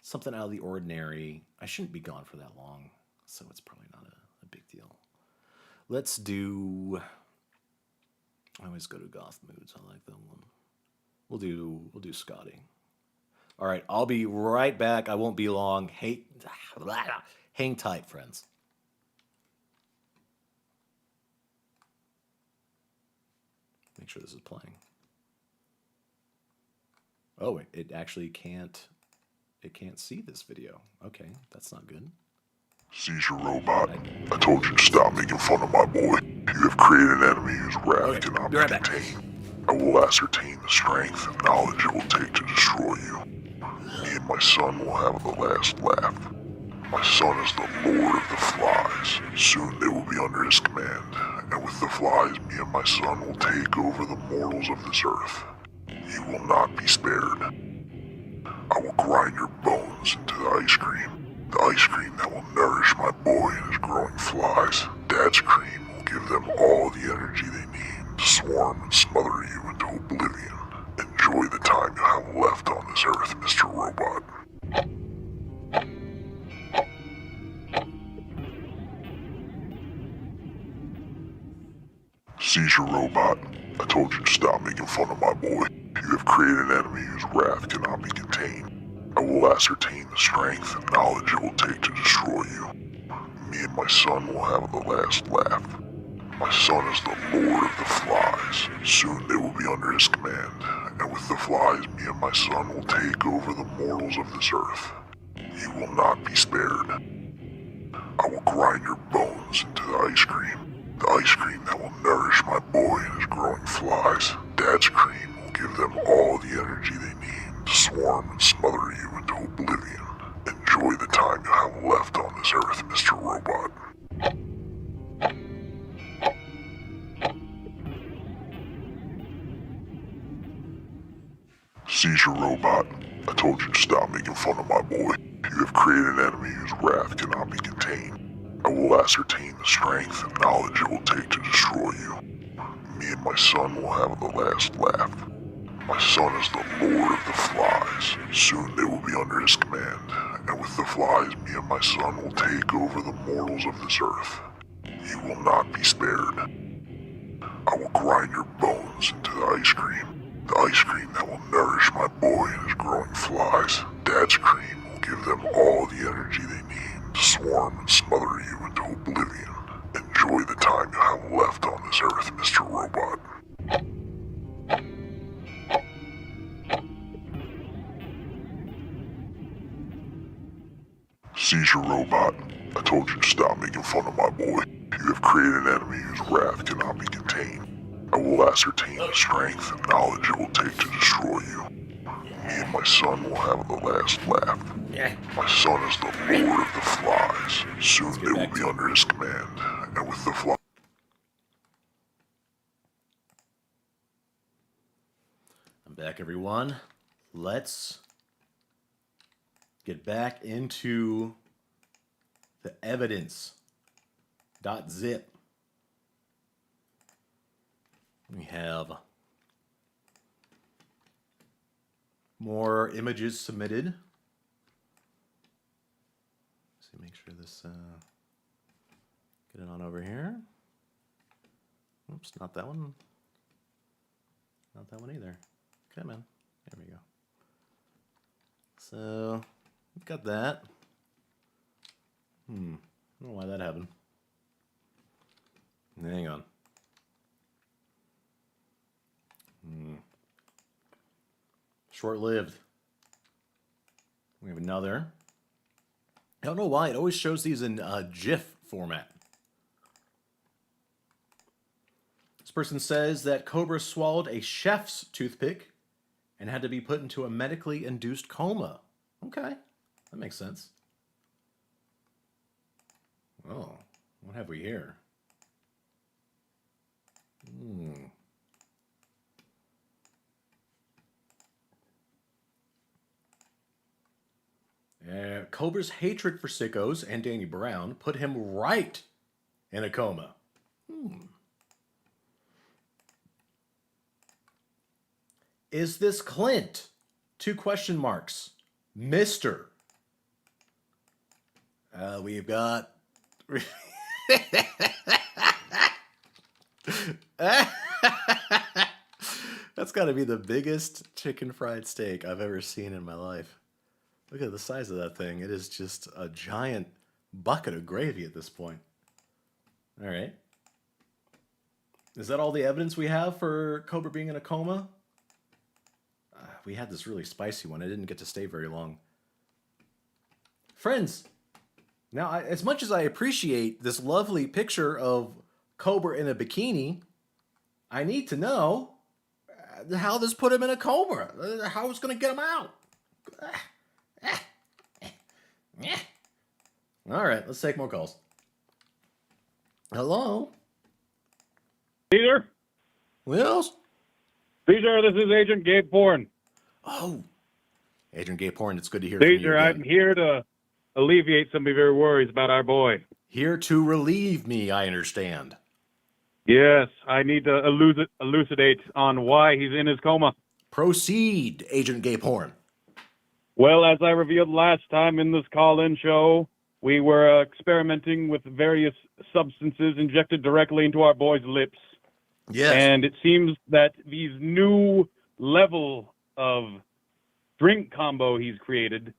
Something out of the ordinary. I shouldn't be gone for that long, so it's probably not a big deal. Let's do... I always go to goth moods. I like that one. We'll do Scotty. All right, I'll be right back. I won't be long. Hang tight, friends. Make sure this is playing. Oh, it actually can't. It can't see this video. Okay, that's not good. Seizure robot, I told you to stop making fun of my boy. You have created an enemy whose wrath cannot be contained. I will ascertain the strength and knowledge it will take to destroy you. Me and my son will have the last laugh. My son is the lord of the flies. Soon they will be under his command, and with the flies, me and my son will take over the mortals of this earth. He will not be spared. I will grind your bones into the ice cream. The ice cream that will nourish my boy and his growing flies. Dad's cream will give them all the energy they need to swarm and smother you into oblivion. Enjoy. Enjoy the time you have left on this earth, Mr. Robot. Seizure Robot, I told you to stop making fun of my boy. You have created an enemy whose wrath cannot be contained. I will ascertain the strength and knowledge it will take to destroy you. Me and my son will have the last laugh. My son is the lord of the flies. Soon they will be under his command, and with the flies, me and my son will take over the mortals of this earth. He will not be spared. I will grind your bones into the ice cream that will nourish my boy and his growing flies. Dad's cream will give them all the energy they need to swarm and smother you into oblivion. Enjoy the time you have left on this earth, Mr. Robot. Seizure Robot, I told you to stop making fun of my boy. You have created an enemy whose wrath cannot be contained. I will ascertain the strength and knowledge it will take to destroy you. Me and my son will have the last laugh. My son is the lord of the flies. Soon they will be under his command, and with the flies, me and my son will take over the mortals of this earth. He will not be spared. I will grind your bones into the ice cream that will nourish my boy and his growing flies. Dad's cream will give them all the energy they need to swarm and smother you into oblivion. Enjoy the time you have left on this earth, Mr. Robot. Seizure Robot, I told you to stop making fun of my boy. You have created an enemy whose wrath cannot be contained. I will ascertain the strength and knowledge it will take to destroy you. Me and my son will have the last laugh. My son is the lord of the flies. Soon they will be under his command, and with the flies... I'm back, everyone. Let's get back into the evidence.zip. We have more images submitted. Let's see, make sure this, get it on over here. Oops, not that one. Not that one either. Come on. There we go. So, we've got that. I don't know why that happened. Hang on. Short-lived. We have another. I don't know why. It always shows these in GIF format. This person says that Cobra swallowed a chef's toothpick and had to be put into a medically induced coma. Okay, that makes sense. Oh, what have we here? Cobra's hatred for sickos and Danny Brown put him right in a coma. Is this Clint? 2 question marks. Mr. We've got... That's got to be the biggest chicken fried steak I've ever seen in my life. Look at the size of that thing. It is just a giant bucket of gravy at this point. All right. Is that all the evidence we have for Cobra being in a coma? We had this really spicy one. I didn't get to stay very long. Friends, now, as much as I appreciate this lovely picture of Cobra in a bikini, I need to know how this put him in a coma. How it's going to get him out. All right, let's take more calls. Hello? Caesar? Wills? Caesar, this is Agent Gabe Porn. Oh, Agent Gabe Porn, it's good to hear from you Caesar, again. I'm here to alleviate some of your worries about our boy. Here to relieve me, I understand. Yes, I need to elucidate on why he's in his coma. Proceed, Agent Gapehorn. Well, as I revealed last time in this call-in show, we were experimenting with various substances injected directly into our boy's lips. Yes. And it seems that these new level of drink combo he's created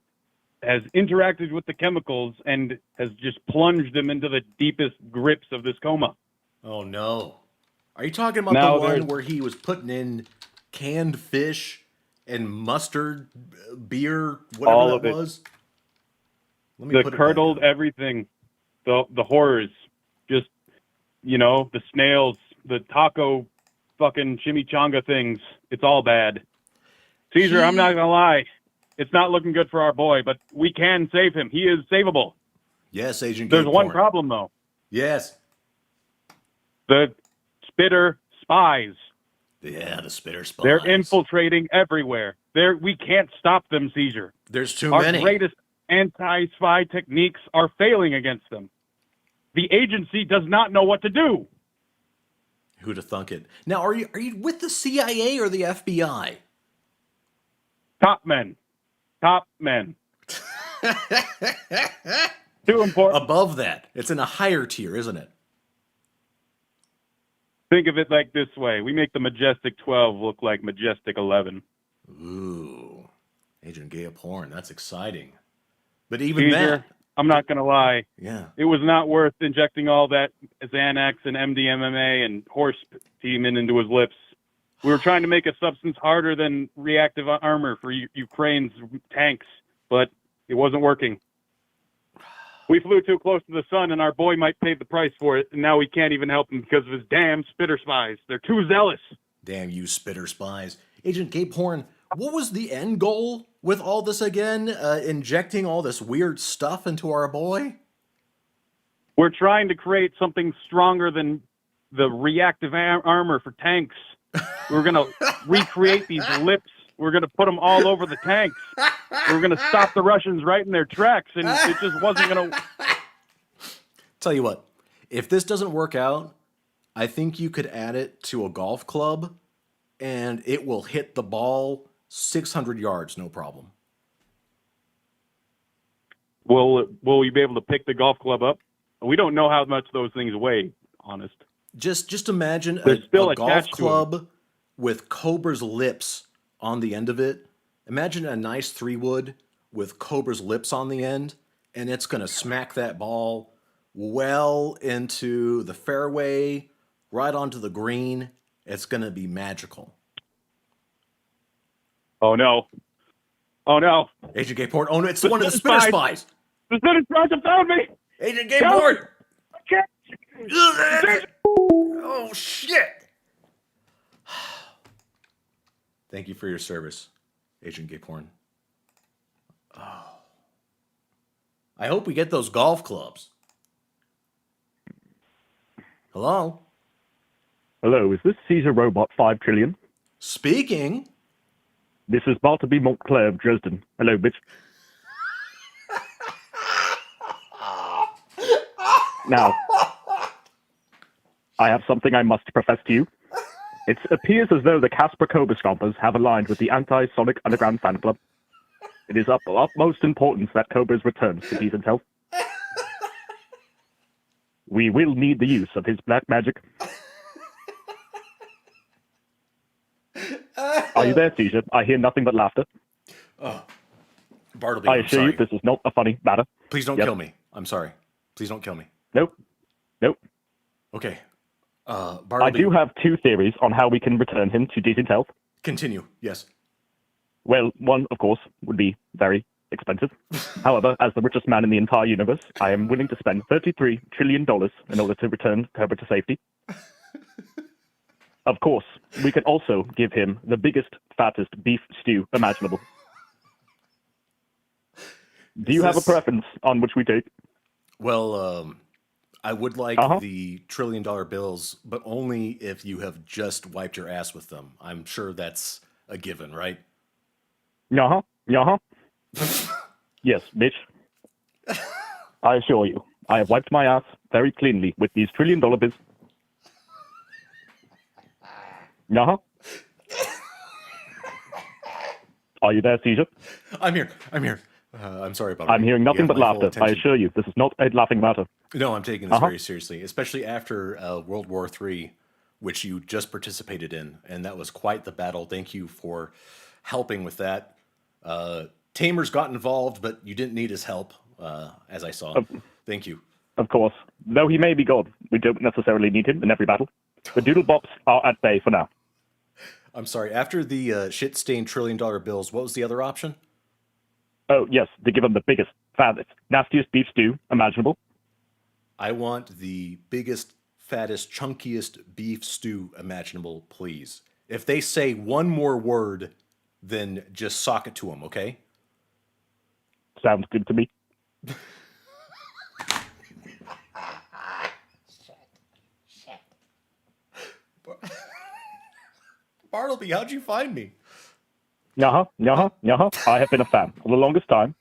has interacted with the chemicals and has just plunged him into the deepest grips of this coma. Oh, no. Are you talking about Now the one there's- where he was putting in canned fish and mustard, beer, whatever All that of it. was? Let me The put it curdled everything, the horrors, just, the snails, the taco fucking chimichanga things. It's all bad. Caesar, I'm not gonna lie. It's not looking good for our boy, but we can save him. He is savable. Yes, Agent There's one Gapehorn. problem, though. Yes. The spitter spies. Yeah, the spitter spies. They're infiltrating everywhere. We can't stop them, Caesar. There's too Our many. greatest anti-spy techniques are failing against them. The agency does not know what to do. Who'd have thunk it? Now, are you with the CIA or the FBI? Top men. Too important. Above that. It's in a higher tier, isn't it? Think of it like this way. We make the Majestic 12 look like Majestic 11. Ooh. Agent Gapehorn. That's exciting. But even Caesar, that. I'm not going to lie. Yeah. It was not worth injecting all that Xanax and MDMA and horse semen into his lips. We were trying to make a substance harder than reactive armor for Ukraine's tanks, but it wasn't working. We flew too close to the sun, and our boy might pay the price for it, and now we can't even help him because of his damn spitter spies. They're too zealous. Damn you, spitter spies. Agent Gapehorn, what was the end goal with all this again? Injecting all this weird stuff into our boy? We're trying to create something stronger than the reactive armor for tanks. We're going to recreate these lips. We're going to put them all over the tanks. We're going to stop the Russians right in their tracks, and it just wasn't going to... Tell you what, if this doesn't work out, I think you could add it to a golf club, and it will hit the ball 600 yards, no problem. Will we be able to pick the golf club up? We don't know how much those things weigh, honest. Just imagine They're still a golf attached to club with Cobra's lips on the end of it. Imagine a nice 3-wood with Cobra's lips on the end, and it's going to smack that ball well into the fairway, right onto the green. It's going to be magical. Oh, no. Oh, no. Agent Gapehorn. Oh, no, it's one of the spitter spies. The spitter spies have found me. Agent Gapehorn. Oh, shit. Thank you for your service, Agent Gapehorn. Oh. I hope we get those golf clubs. Hello? Hello, is this Caesar Robot 5 trillion? Speaking. This is Bartleby Montclair of Dresden. Hello, bitch. Now, I have something I must profess to you. It appears as though the Casper Cobra Stompers have aligned with the Anti-Sonic Underground Fan Club. It is of utmost importance that Cobra's returns to decent health. We will need the use of his black magic. Are you there, Caesar? I hear nothing but laughter. Bartleby, I I'm assure you, sorry. this is not a funny matter. Please don't Yep. kill me. I'm sorry. Please don't kill me. Nope. Okay. I Bartleby. do have two theories on how we can return him to decent health. Continue. Yes. Well, one, of course, would be very expensive. However, as the richest man in the entire universe, I am willing to spend $33 trillion in order to return Cobra to safety. Of course, we can also give him the biggest, fattest beef stew imaginable. Do you have a preference on which we take? Well, I would like the $1 trillion bills, but only if you have just wiped your ass with them. I'm sure that's a given, right? Uh-huh. Yes, bitch. I assure you, I have wiped my ass very cleanly with these $1 trillion bills. Are you there, Seizure? I'm here. I'm sorry about I'm hearing nothing but laughter. I assure you, this is not a laughing matter. No, I'm taking this very seriously, especially after World War III, which you just participated in, and that was quite the battle. Thank you for helping with that. Tamers got involved, but you didn't need his help, as I saw. Thank you. Of course. Though he may be God, we don't necessarily need him in every battle. The Doodlebops are at bay for now. I'm sorry, after the shit-stained trillion-dollar bills, what was the other option? Oh, yes, to give them the biggest, fattest, nastiest beef stew imaginable. I want the biggest, fattest, chunkiest beef stew imaginable, please. If they say one more word, then just sock it to them, okay? Sounds good to me. Bartleby, how'd you find me? I have been a fan for the longest time.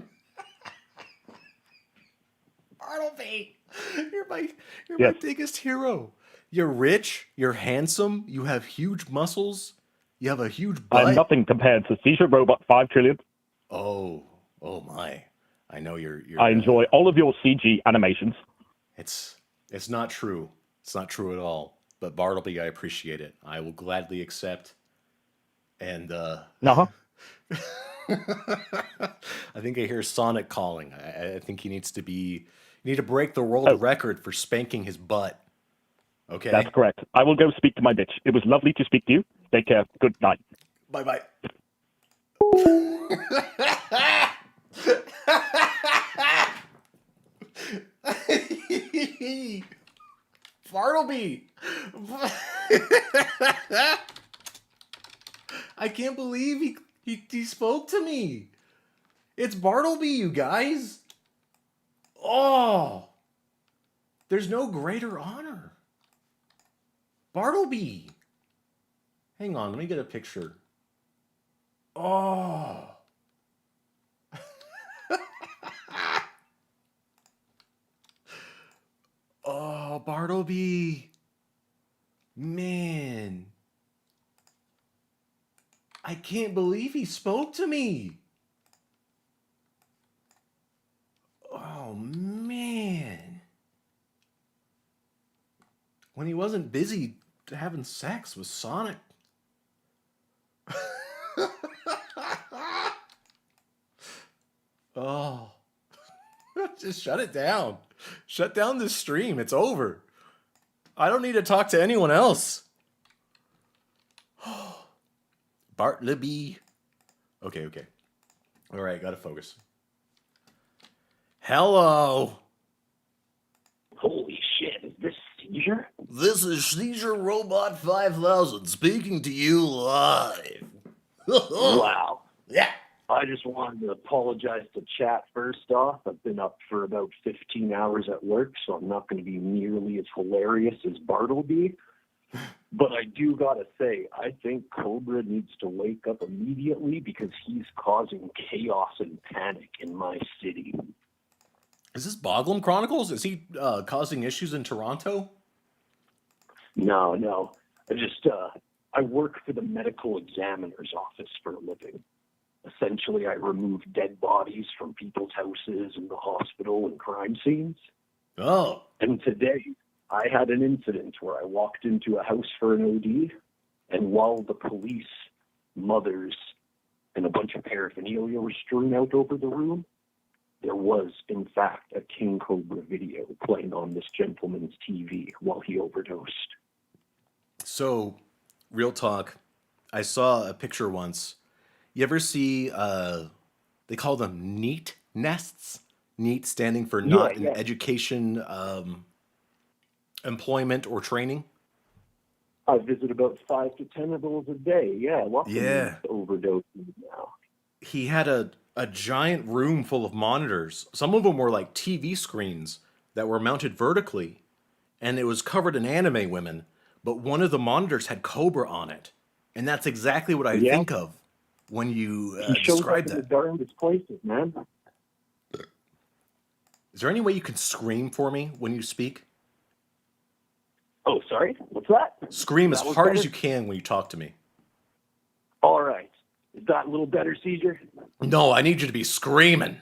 Bartleby, you're my biggest hero. You're rich, you're handsome, you have huge muscles, you have a huge butt. I'm nothing compared to Seizure Robot 5 Trillion. Oh my. I know you're I enjoy all of your CG animations. It's not true. It's not true at all. But Bartleby, I appreciate it. I will gladly accept. And I think I hear Sonic calling. I think he needs to be. You need to break the world record for spanking his butt. Okay. That's correct. I will go speak to my bitch. It was lovely to speak to you. Take care. Good night. Bye. Bartleby. I can't believe he spoke to me. It's Bartleby, you guys. Oh, there's no greater honor. Bartleby. Hang on, let me get a picture. Oh. Oh, Bartleby. Man. I can't believe he spoke to me. Oh, man. When he wasn't busy having sex with Sonic. Oh. Just shut it down. Shut down this stream. It's over. I don't need to talk to anyone else. Bartleby. Okay. All right, gotta focus. Hello. Holy shit, is this Seizure? This is Seizure Robot 5000 speaking to you live. Wow. Yeah. I just wanted to apologize to chat first off. I've been up for about 15 hours at work, so I'm not going to be nearly as hilarious as Bartleby. But I do got to say, I think Cobra needs to wake up immediately because he's causing chaos and panic in my city. Is this Boglum Chronicles? Is he causing issues in Toronto? No. I work for the medical examiner's office for a living. Essentially, I remove dead bodies from people's houses and the hospital and crime scenes. Oh. And today, I had an incident where I walked into a house for an OD, and while the police, mothers, and a bunch of paraphernalia were strewn out over the room, there was, in fact, a King Cobra video playing on this gentleman's TV while he overdosed. So, real talk, I saw a picture once. You ever see, they call them NEAT nests? NEAT standing for not in education, employment, or training? I visit about 5 to 10 of those a day. Yeah, lots of overdoses now. He had a giant room full of monitors. Some of them were like TV screens that were mounted vertically, and it was covered in anime women, but one of the monitors had Cobra on it. And that's exactly what I think of when you describe that. In the darndest places, man. Is there any way you can scream for me when you speak? Oh, sorry? What's that? Scream as hard as you can when you talk to me. All right. Is that a little better, Caesar? No, I need you to be screaming.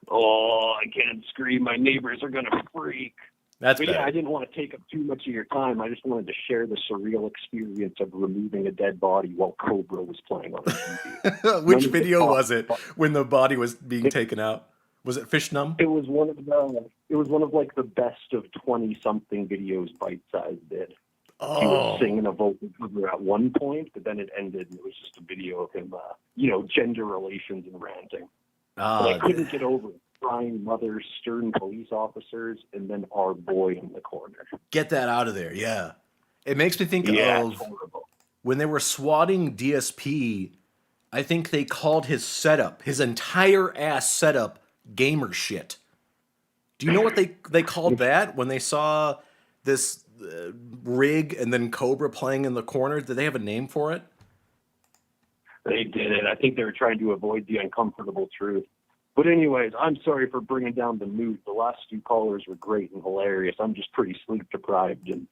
Oh, I can't scream. My neighbors are gonna freak. That's But better. yeah, I didn't want to take up too much of your time. I just wanted to share the surreal experience of removing a dead body while Cobra was playing on the TV. Which None of the video talk- was it when the body was being taken out? Was it Fish Numb? It was one of like the best of 20-something videos Bite Size did. He was singing a vocal cover at one point, but then it ended, and it was just a video of him, gender relations and ranting. But I couldn't get over it. Crying mothers, stern police officers, and then our boy in the corner. Get that out of there, yeah. It makes me think Yeah, of it's horrible. when they were swatting DSP, I think they called his setup, his entire ass setup, gamer shit. Do you know what they called that when they saw this rig and then Cobra playing in the corner? Did they have a name for it? They did it. I think they were trying to avoid the uncomfortable truth. But anyways, I'm sorry for bringing down the mood. The last two callers were great and hilarious. I'm just pretty sleep deprived and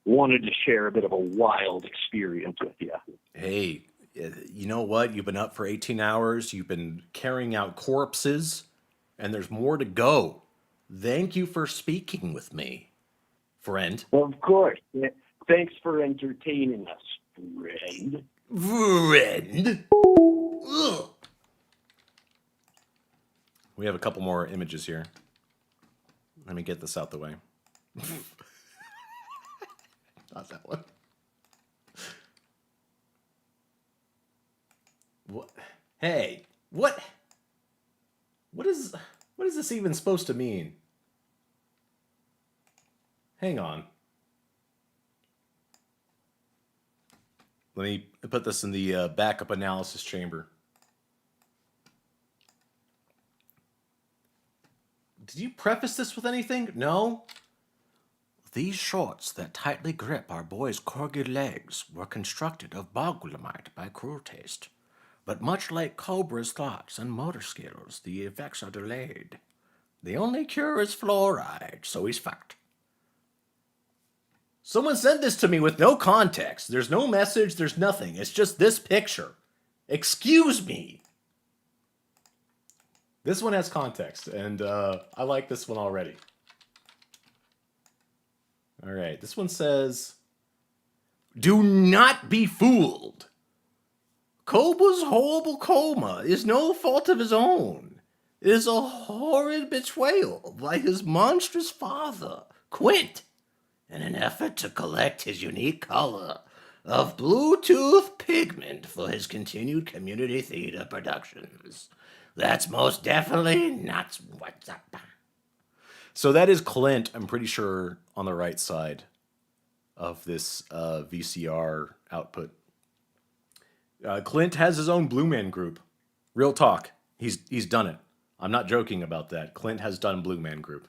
wanted to share a bit of a wild experience with you. Hey, you know what? You've been up for 18 hours. You've been carrying out corpses, and there's more to go. Thank you for speaking with me, friend. Of course. Thanks for entertaining us, friend. Friend? Ugh. We have a couple more images here. Let me get this out the way. Not that one. What? Hey, what is this even supposed to mean? Hang on. Let me put this in the backup analysis chamber. Did you preface this with anything? No? These shorts that tightly grip our boy's corgi legs were constructed of boglamite by cruel taste. But much like Cobra's thoughts and motor skills, the effects are delayed. The only cure is fluoride, so he's fucked. Someone sent this to me with no context. There's no message, there's nothing. It's just this picture. Excuse me. This one has context, and I like this one already. All right, this one says, "Do not be fooled. Cobra's horrible coma is no fault of his own. It is a horrid betrayal by his monstrous father, Quint, in an effort to collect his unique color of Bluetooth pigment for his continued community theater productions. That's most definitely not what's up." So that is Clint, I'm pretty sure, on the right side of this VCR output. Clint has his own Blue Man Group. Real talk. He's done it. I'm not joking about that. Clint has done Blue Man Group.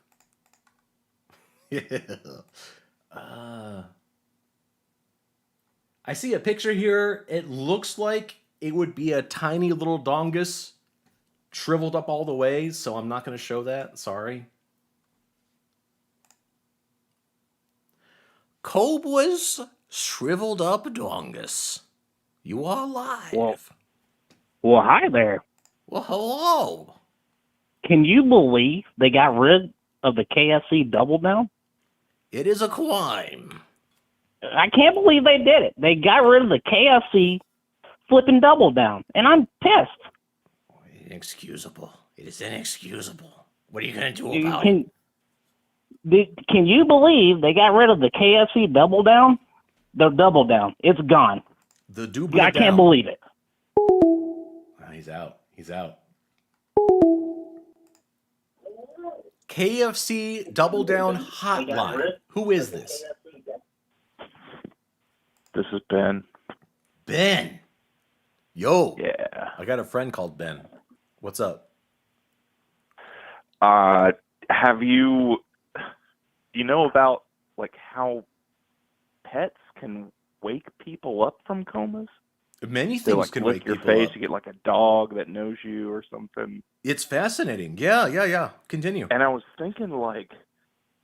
I see a picture here. It looks like it would be a tiny little dongus shriveled up all the way, so I'm not going to show that. Sorry. Cobra's shriveled up dongus. You are live. Well, hi there. Well, hello. Can you believe they got rid of the KFC Double Down? It is a crime. I can't believe they did it. They got rid of the KFC flipping Double Down, and I'm pissed. Inexcusable. It is inexcusable. What are you going to do about it? Can you believe they got rid of the KFC Double Down? The Double Down. It's gone. The double I can't believe it. He's out. He's out. KFC Double Down Hotline. Who is this? This is Ben. Ben. Yo. Yeah. I got a friend called Ben. What's up? Have you know about like how pets can wake people up from comas? Many They things like can lick wake your people face. up. You get like a dog that knows you or something. It's fascinating. Yeah. Continue. And I was thinking like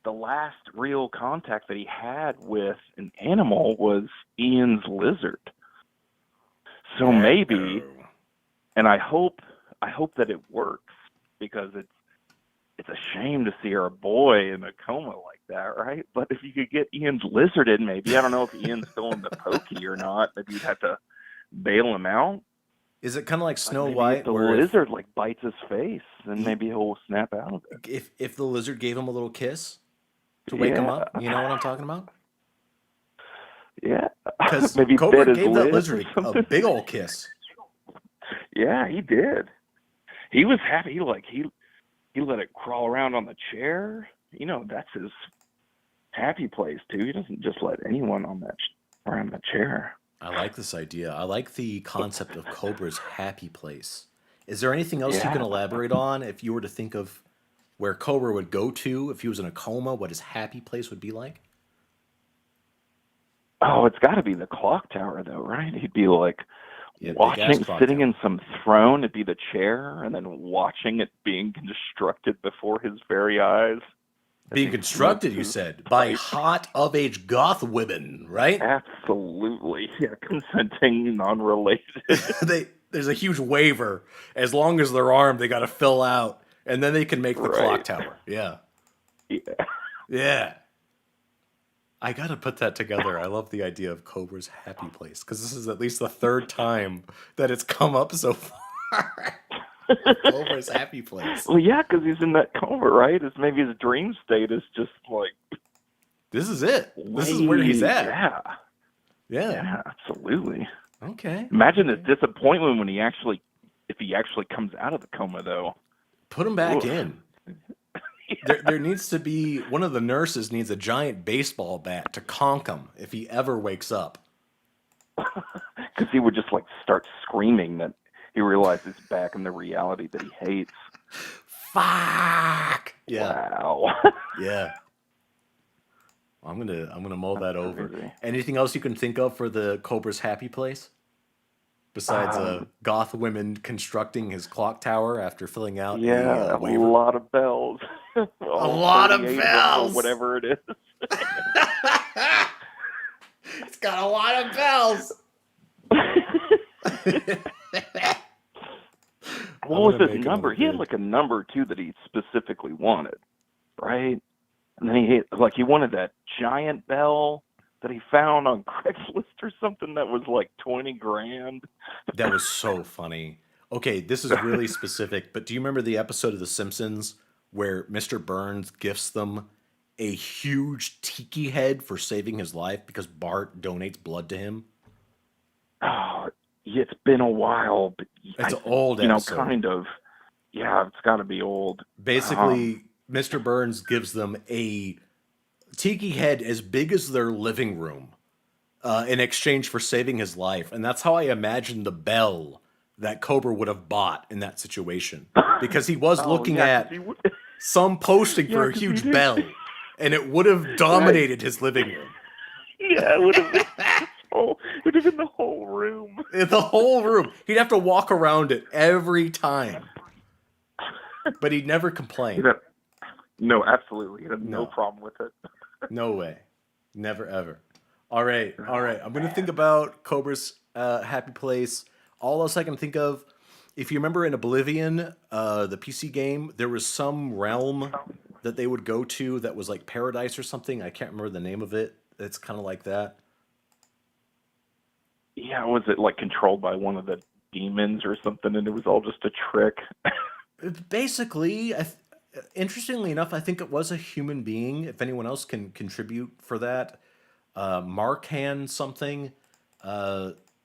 the last real contact that he had with an animal was Ian's lizard. So maybe, and I hope that it works, because it's a shame to see our boy in a coma like that, right? But if you could get Ian's lizard in, maybe, I don't know if Ian's still in the pokey or not, maybe you'd have to bail him out. Is it kind of like Snow Maybe White, if the where lizard like bites his face, then maybe he'll snap out of it. if the lizard gave him a little kiss to wake him up? You know what I'm talking about? Yeah. Because Maybe Cobra bit his gave that lip lizard or a something. big old kiss. Yeah, he did. He was happy. He let it crawl around on the chair. You know, that's his happy place too. He doesn't just let anyone on that around the chair. I like this idea. I like the concept of Cobra's happy place. Is there anything else you can Yeah. elaborate on if you were to think of where Cobra would go to if he was in a coma, what his happy place would be like? Oh, it's got to be the clock tower, though, right? He'd be like Yeah, watching, sitting in some throne. It'd be the chair, and then watching it being constructed before his very eyes. Being constructed, you said, by hot of-age goth women, right? Absolutely. Yeah, consenting, non-related. There's a huge waiver. As long as they're armed, they got to fill out, and then they can make the clock tower. Yeah. Yeah. Yeah. I got to put that together. I love the idea of Cobra's happy place, because this is at least the third time that it's come up so far. Cobra's happy place. Well, yeah, because he's in that coma, right? It's maybe his dream state is just like, this is it. This is where he's at. Yeah. Yeah. Yeah, absolutely. Okay. Imagine his disappointment when if he actually comes out of the coma, though. Put him back Oof. in. There needs to be, one of the nurses needs a giant baseball bat to conk him if he ever wakes up. Because he would just like start screaming that he realizes back in the reality that he hates. Fuck. Yeah. Wow. Yeah. I'm gonna mull that over. Anything else you can think of for the Cobra's happy place? Besides goth women constructing his clock tower after filling out Yeah, a a waiver? lot of bells. A lot of 38 them bells! or whatever it is. It's got a lot of bells. What was his number? He had like a number too that he specifically wanted, right? And then he wanted that giant bell that he found on Craigslist or something that was like 20 grand. That was so funny. Okay, this is really specific, but do you remember the episode of The Simpsons where Mr. Burns gifts them a huge tiki head for saving his life because Bart donates blood to him? Oh, yeah, it's been a while, but It's an old episode. kind of. Yeah, it's got to be old. Basically, Mr. Burns gives them a tiki head as big as their living room in exchange for saving his life. And that's how I imagine the bell that Cobra would have bought in that situation. Because he was looking at some posting for a huge bell, and it would have dominated his living room. Yeah, it would have been, the whole room. The whole room. He'd have to walk around it every time. But he'd never complain. No, absolutely. He had no problem with it. No way. Never, ever. All right. I'm going to think about Cobra's happy place. All else I can think of, if you remember in Oblivion, the PC game, there was some realm that they would go to that was like paradise or something. I can't remember the name of it. It's kind of like that. Yeah, was it like controlled by one of the demons or something, and it was all just a trick? Basically, interestingly enough, I think it was a human being. If anyone else can contribute for that, Markan something.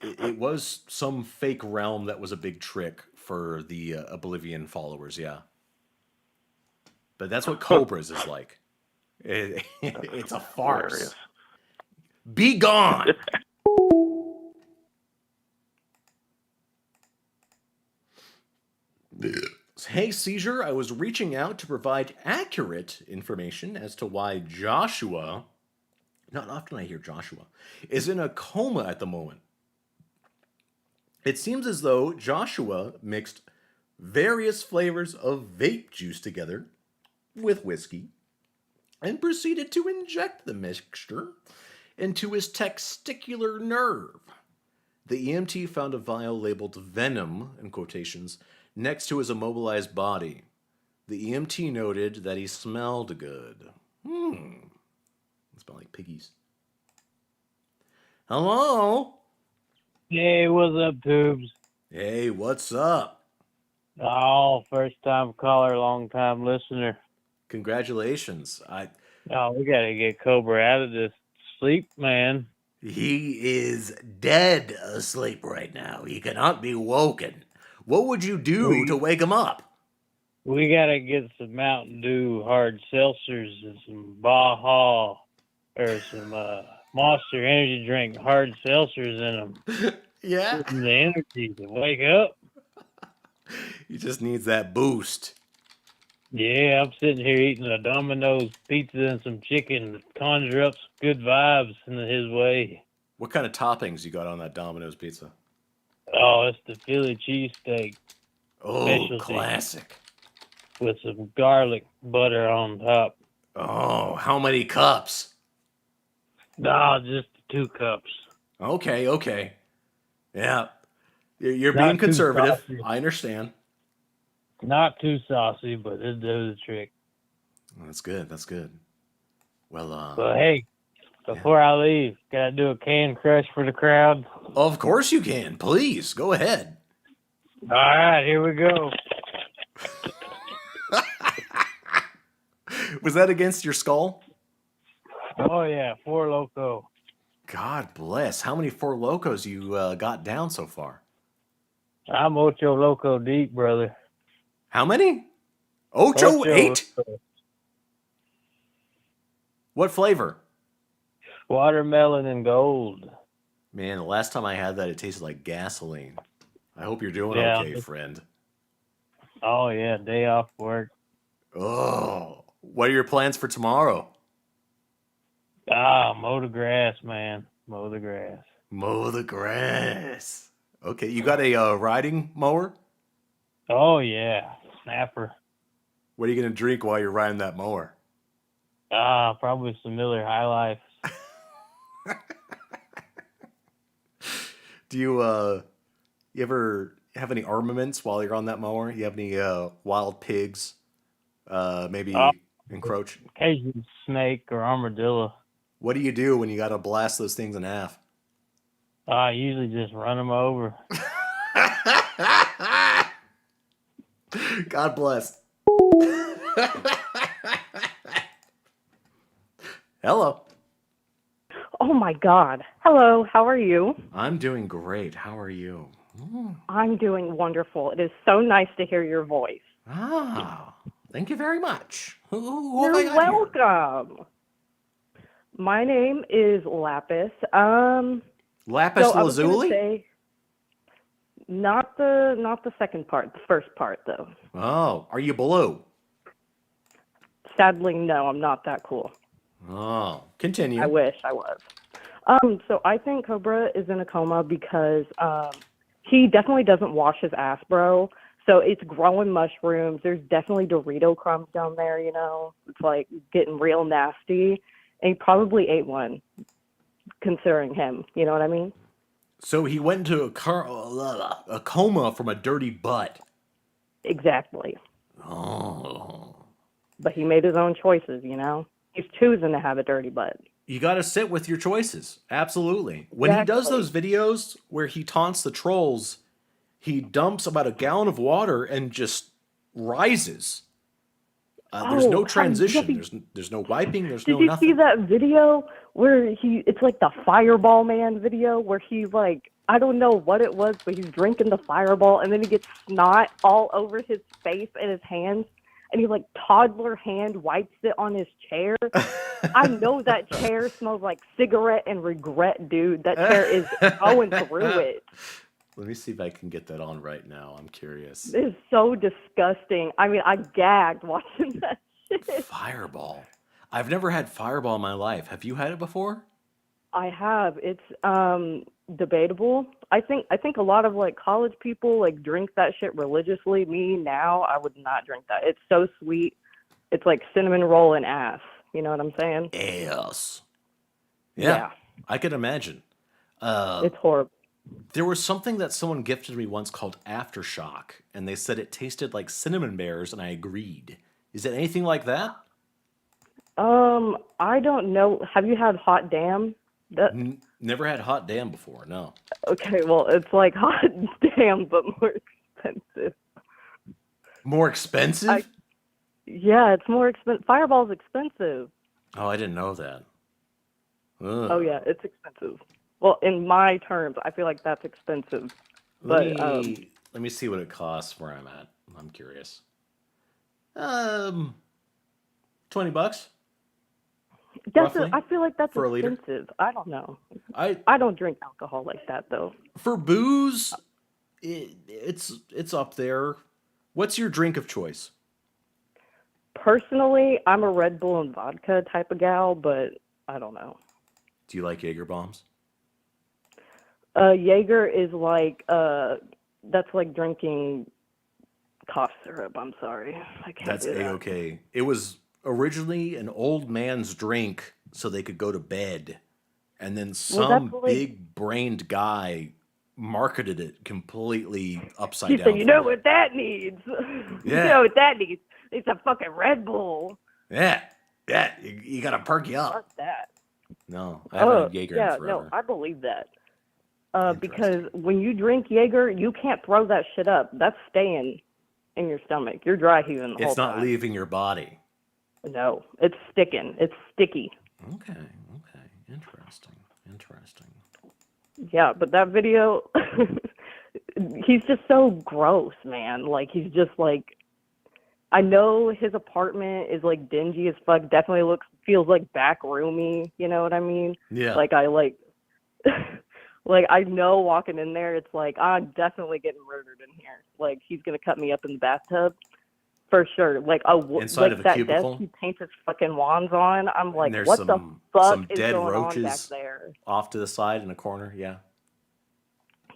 It was some fake realm that was a big trick for the Oblivion followers, yeah. But that's what Cobra's is like. It's a farce. Hilarious. Be gone! Hey, Seizure, I was reaching out to provide accurate information as to why Joshua, not often I hear Joshua, is in a coma at the moment. It seems as though Joshua mixed various flavors of vape juice together with whiskey and proceeded to inject the mixture into his testicular nerve. The EMT found a vial labeled venom, in quotations, next to his immobilized body. The EMT noted that he smelled good. It smelled like piggies. Hello? Hey, what's up, Tubes? Hey, what's up? Oh, first time caller, long time listener. Congratulations. Oh, we gotta get Cobra out of this sleep, man. He is dead asleep right now. He cannot be woken. What would you do to wake him up? We gotta get some Mountain Dew hard seltzers and some Baja or some Monster Energy drink hard seltzers in them. Yeah. Give him the energy to wake up. He just needs that boost. Yeah, I'm sitting here eating a Domino's pizza and some chicken to conjure up some good vibes in his way. What kind of toppings you got on that Domino's pizza? Oh, it's the Philly cheesesteak. Oh, specialty classic. with some garlic butter on top. Oh, how many cups? No, just 2 cups. Okay. Yeah. You're Not being too conservative. saucy. I understand. Not too saucy, but it does the trick. That's good. Well, But hey, before I leave, can I do a can crush for the crowd? Of course you can. Please, go ahead. All right, here we go. Was that against your skull? Oh, yeah, 4 Loco. God bless. How many Four Locos you got down so far? I'm Ocho Loco deep, brother. How many? Ocho 8? Loco. What flavor? Watermelon and gold. Man, the last time I had that, it tasted like gasoline. I hope you're doing Yeah. okay, friend. Oh, yeah, day off work. Oh, what are your plans for tomorrow? Mow the grass, man. Mow the grass. Mow the grass. Okay, you got a riding mower? Oh, yeah, snapper. What are you going to drink while you're riding that mower? Probably some Miller High Life. Do you ever have any armaments while you're on that mower? You have any wild pigs? Maybe encroach? Occasional snake or armadillo. What do you do when you got to blast those things in half? I usually just run them over. God bless. Hello. Oh my God. Hello, how are you? I'm doing great. How are you? I'm doing wonderful. It is so nice to hear your voice. Thank you very much. Who have I You're got here? welcome. My name is Lapis. Lapis so I was gonna lazuli? say, not the second part, the first part though. Oh, are you blue? Sadly, no, I'm not that cool. Oh, continue. I wish I was. So I think Cobra is in a coma because he definitely doesn't wash his ass, bro. So it's growing mushrooms. There's definitely Dorito crumbs down there, you know. It's like getting real nasty. And he probably ate one, considering him. You know what I mean? So he went into a coma from a dirty butt. Exactly. Oh. But he made his own choices, you know. He's choosing to have a dirty butt. You got to sit with your choices. Absolutely. When he does those videos where he taunts the trolls, he dumps about a gallon of water and just rises. There's no transition. There's no wiping. There's no Did you nothing. see that video where it's like the Fireball Man video where he's like, I don't know what it was, but he's drinking the Fireball and then he gets snot all over his face and his hands and he like toddler hand wipes it on his chair. I know that chair smells like cigarette and regret, dude. That chair is going through it. Let me see if I can get that on right now. I'm curious. It is so disgusting. I mean, I gagged watching that shit. Fireball. I've never had Fireball in my life. Have you had it before? I have. It's debatable. I think a lot of like college people like drink that shit religiously. Me now, I would not drink that. It's so sweet. It's like cinnamon roll and ass. You know what I'm saying? Ass. Yeah. I can imagine. It's horrible. There was something that someone gifted me once called Aftershock, and they said it tasted like cinnamon bears, and I agreed. Is it anything like that? I don't know. Have you had hot damn? That Never had hot damn before, no. okay, well, it's like hot damn, but more expensive. More expensive? Yeah, it's more expensive. Fireball's expensive. Oh, I didn't know that. Ugh. Oh yeah, it's expensive. Well, in my terms, I feel like that's expensive. But Let me see what it costs where I'm at. I'm curious. $20. Roughly, I feel like that's for a liter? expensive. I don't know. I don't drink alcohol like that though. For booze, it's up there. What's your drink of choice? Personally, I'm a Red Bull and vodka type of gal, but I don't know. Do you like Jaeger bombs? Jaeger is like that's like drinking cough syrup. I'm sorry, I can't That's do that. A-okay. It was originally an old man's drink so they could go to bed. And then some big-brained guy marketed it completely upside He down. said, "You know what that needs? Yeah. You know what that needs? It's a fucking Red Bull." Yeah. You gotta perk you up. Fuck that. No, I haven't had Jaeger in forever. No, I believe that. Because when you drink Jaeger, you can't throw that shit up. That's staying in your stomach. You're dry heaving the whole It's not time. leaving your body. No, it's sticking. It's sticky. Okay. Interesting. Yeah, but that video, he's just so gross, man. Like, he's just like, I know his apartment is like dingy as fuck. Definitely feels like back roomy. You know what I mean? Yeah. Like, like I know walking in there, it's like, I'm definitely getting murdered in here. Like, he's going to cut me up in the bathtub. For sure. Like, Inside of a that cubicle? desk he paints his fucking wands on. I'm like, And there's what the fuck some is dead going on back roaches there? off to the side in a corner. Yeah.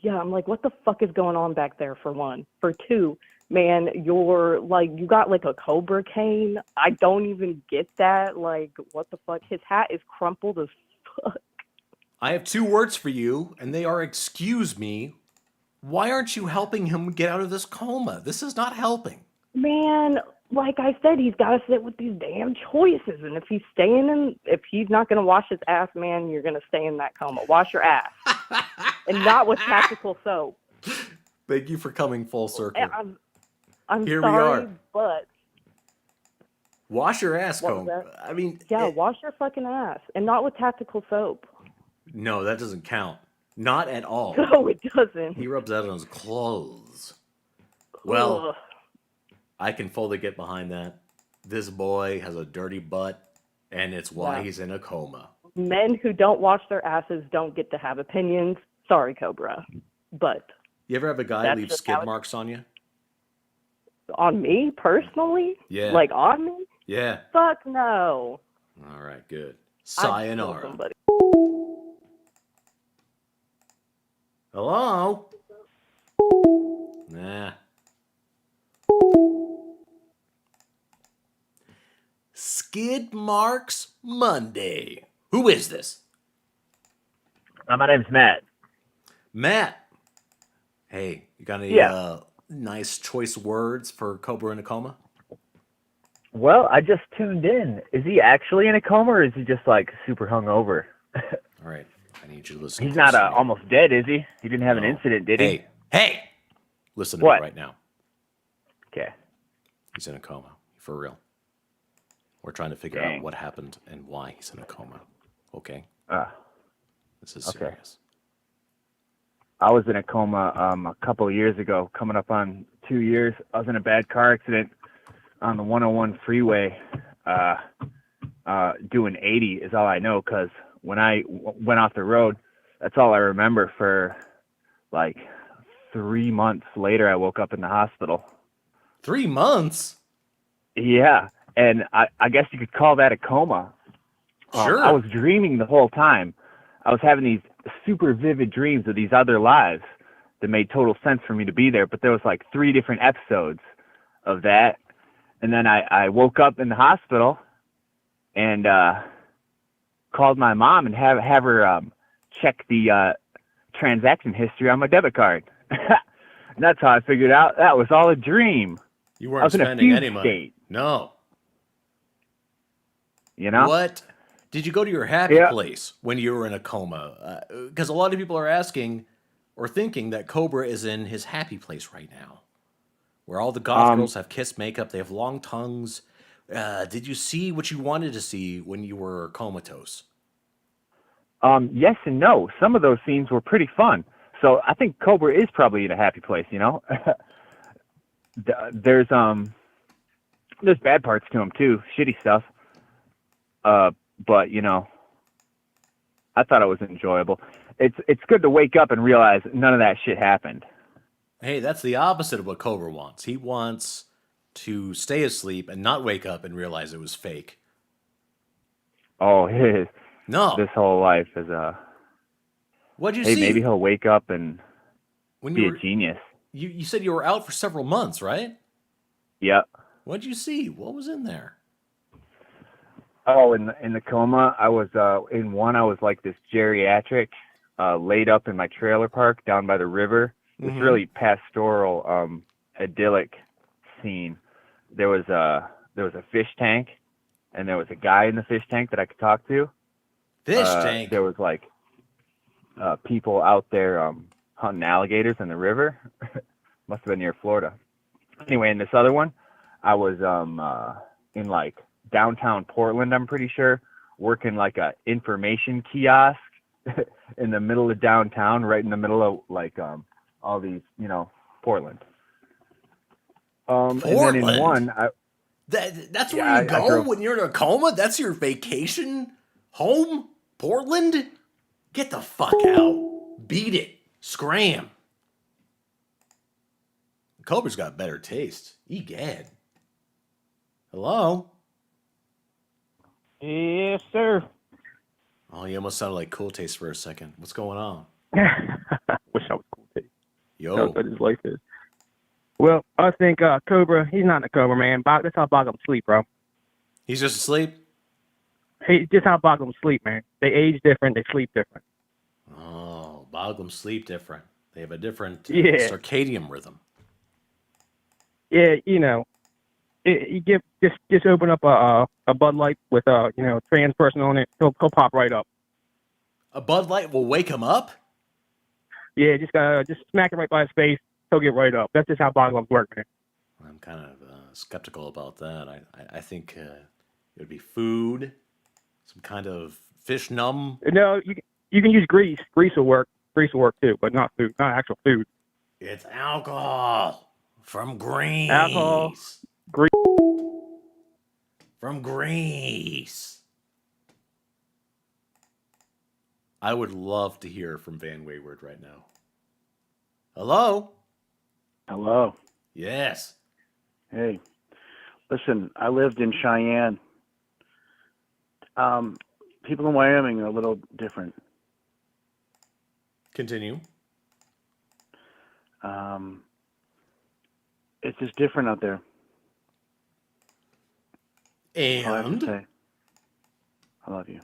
Yeah, I'm like, what the fuck is going on back there, for one? For two, man, you're like, you got like a Cobra cane. I don't even get that. Like, what the fuck? His hat is crumpled as fuck. I have 2 words for you, and they are excuse me. Why aren't you helping him get out of this coma? This is not helping. Man, like I said, he's got to sit with these damn choices. And if if he's not going to wash his ass, man, you're going to stay in that coma. Wash your ass. And not with tactical soap. Thank you for coming full circle. I'm Here sorry, we are. but Wash your ass, What was Coma. that? I mean, yeah, wash your fucking ass. And not with tactical soap. no, that doesn't count. Not at all. No, it doesn't. He rubs that on his clothes. Well, Ugh. I can fully get behind that. This boy has a dirty butt, and it's why Yeah. he's in a coma. Men who don't wash their asses don't get to have opinions. Sorry, Cobra. But You ever have a guy That's leave just skid how it- marks on you? on me, personally? Yeah. Like, on me? Yeah. Fuck no. All right, good. I'd kill Sayonara. somebody. Hello? Nah. Skid Marks Monday. Who is this? My name's Matt. Matt. Hey, you got any Yeah. nice choice words for Cobra in a coma? Well, I just tuned in. Is he actually in a coma, or is he just like super hungover? All right, I need you to listen. He's not closely to me. almost dead, is he? He didn't have an No. incident, did he? Hey! Listen to What? me right now. Okay. He's in a coma, for real. We're trying to figure Dang. out what happened and why he's in a coma. Okay? This is okay. serious. I was in a coma a couple of years ago, coming up on 2 years. I was in a bad car accident on the 101 freeway. Doing 80 is all I know, because when I went off the road, that's all I remember for like 3 months later. I woke up in the hospital. 3 months? Yeah, and I guess you could call that a coma. Sure. I was dreaming the whole time. I was having these super vivid dreams of these other lives that made total sense for me to be there, but there was like 3 different episodes of that. And then I woke up in the hospital and called my mom and have her check the transaction history on my debit card. And that's how I figured out that was all a dream. You I weren't was in a spending fugue any money. state. No. You know? What? Did you go to your happy Yeah. place when you were in a coma? Because a lot of people are asking or thinking that Cobra is in his happy place right now, where all the goth girls have kiss makeup, they have long tongues. Did you see what you wanted to see when you were comatose? Yes and no. Some of those scenes were pretty fun. So I think Cobra is probably in a happy place, you know? There's bad parts to him too, shitty stuff. But you know, I thought it was enjoyable. It's good to wake up and realize none of that shit happened. Hey, that's the opposite of what Cobra wants. He wants to stay asleep and not wake up and realize it was fake. Oh, No. This whole life is What'd you hey, see? maybe he'll wake up and When be you a were, genius. you said you were out for several months, right? Yep. What'd you see? What was in there? Oh, in the coma, I was in one. I was like this geriatric, laid up in my trailer park down by the river. This Mhm. really pastoral, idyllic scene. There was a fish tank, and there was a guy in the fish tank that I could talk to. Fish tank? There was like people out there hunting alligators in the river. Must have been near Florida. Anyway, in this other one, I was in like downtown Portland, I'm pretty sure, working like a information kiosk in the middle of downtown, right in the middle of like all these, you know, Portland. And then in one, That's Yeah, where you I go drove- when you're in a coma? That's your vacation home? Portland? Get the fuck out. Beat it. Scram. Cobra's got better taste. Egad. Hello? Yes, sir. Oh, you almost sounded like Cool Taste for a second. What's going on? Wish I was cool too. Yo. That's what his life is. Well, I think Cobra, he's not a Cobra, man. That's how Bogum sleep, bro. He's just asleep? He just how Bogum sleep, man. They age different, they sleep different. Oh, Boglum sleep different. They have a different Yeah. circadian rhythm. Yeah, you know, you just open up a Bud Light with a trans person on it, he'll pop right up. A Bud Light will wake him up? Yeah, just smack it right by his face, he'll get right up. That's just how Bogums work, man. I'm kind of skeptical about that. I think it would be food, some kind of fish numb. No, you can use grease. Grease will work. Grease will work too, but not food, not actual food. It's alcohol from Greece. Alcohol, grease. From Greece. I would love to hear from Van Wayward right now. Hello? Hello. Yes. Hey, listen, I lived in Cheyenne. People in Wyoming are a little different. Continue. It's just different out there. And? All I have to say. I love you.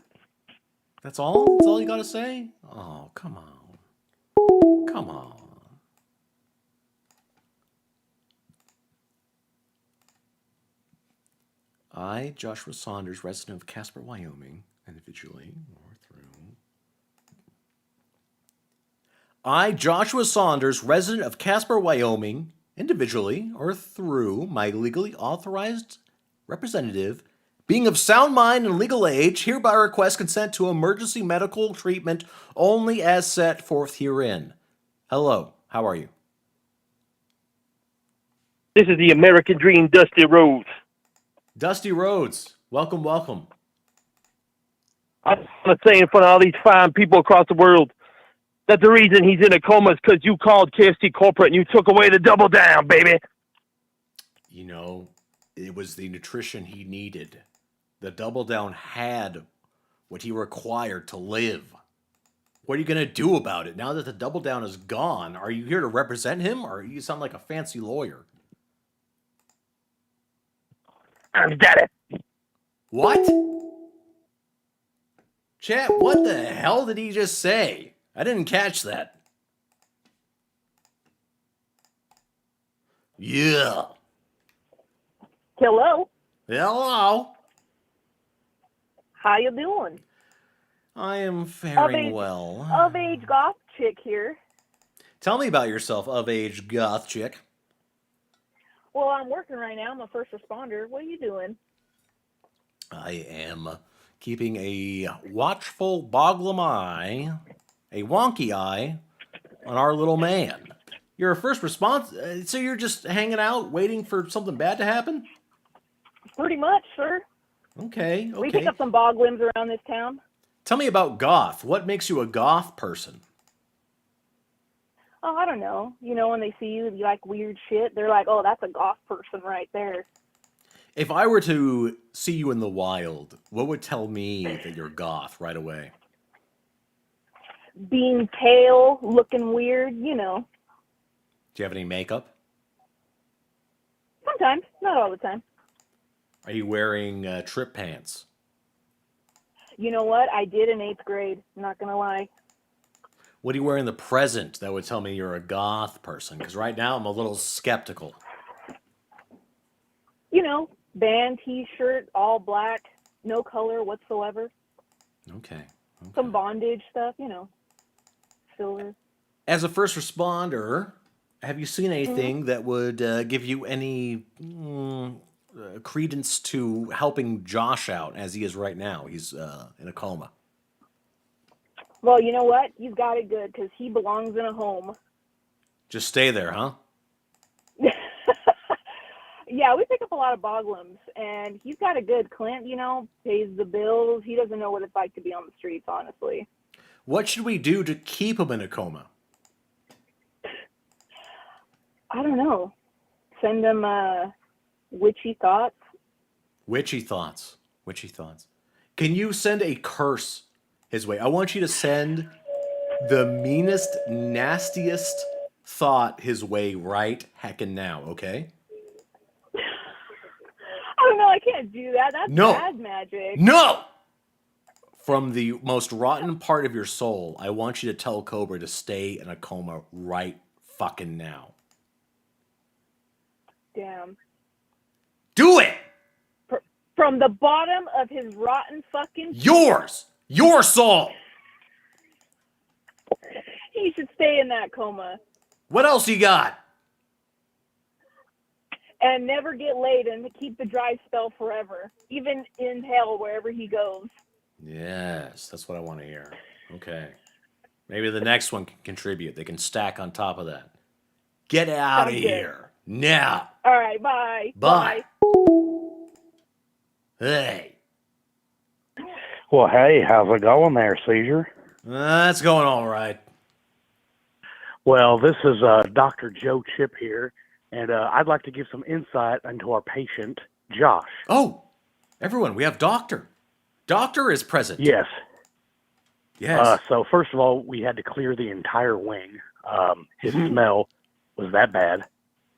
That's all? That's all you gotta say? Oh, come on. Come on. I, Joshua Saunders, resident of Casper, Wyoming, individually or through. I, Joshua Saunders, resident of Casper, Wyoming, individually or through my legally authorized representative, being of sound mind and legal age, hereby request consent to emergency medical treatment only as set forth herein. Hello, how are you? This is the American Dream, Dusty Rhodes. Dusty Rhodes, welcome, welcome. I just want to say in front of all these fine people across the world that the reason he's in a coma is because you called KFC corporate and you took away the double down, baby. You know, it was the nutrition he needed. The Double Down had what he required to live. What are you going to do about it? Now that the Double Down is gone, are you here to represent him, or you sound like a fancy lawyer? I'm daddy. What? Chat, what the hell did he just say? I didn't catch that. Yeah. Hello. Hello. How you doing? I am faring well. Of age goth chick here. Tell me about yourself, of-age goth chick. Well, I'm working right now. I'm a first responder. What are you doing? I am keeping a watchful bogglum eye, a wonky eye, on our little man. You're a first response, so you're just hanging out, waiting for something bad to happen? Pretty much, sir. Okay, We pick okay. up some bog limbs around this town. Tell me about goth. What makes you a goth person? Oh, I don't know. You know, when they see you like weird shit, they're like, oh, that's a goth person right there. If I were to see you in the wild, what would tell me that you're goth right away? Being pale, looking weird, you know. Do you have any makeup? Sometimes, not all the time. Are you wearing trip pants? You know what? I did in 8th grade. Not gonna lie. What do you wear in the present that would tell me you're a goth person? Because right now I'm a little skeptical. You know, band T-shirt, all black, no color whatsoever. Okay. Some bondage stuff, you know. Silver. As a first responder, have you seen anything that would give you any credence to helping Josh out as he is right now? He's in a coma. Well, you know what? You've got it good because he belongs in a home. Just stay there, huh? Yeah, we pick up a lot of boglums, and he's got it good. Clint, you know, pays the bills. He doesn't know what it's like to be on the streets, honestly. What should we do to keep him in a coma? I don't know. Send him witchy thoughts. Witchy thoughts. Witchy thoughts. Can you send a curse his way? I want you to send the meanest, nastiest thought his way right heckin' now, okay? I don't know. I can't do that. That's No. bad magic. No! From the most rotten part of your soul, I want you to tell Cobra to stay in a coma right fucking now. Damn. Do it! From the bottom of his rotten fucking... Yours! Your soul! He should stay in that coma. What else you got? And never get laid and keep the dry spell forever. Even in hell, wherever he goes. Yes, that's what I want to hear. Okay. Maybe the next one can contribute. They can stack on top of that. Get out of Sounds good. here. Now. All right, bye. Bye. Hey. Well, hey, how's it going there, Seizure? That's going all right. Well, this is Dr. Joe Chip here, and I'd like to give some insight into our patient, Josh. Oh, everyone, we have Doctor. Doctor is present. Yes. Yes. So first of all, we had to clear the entire wing. His smell was that bad.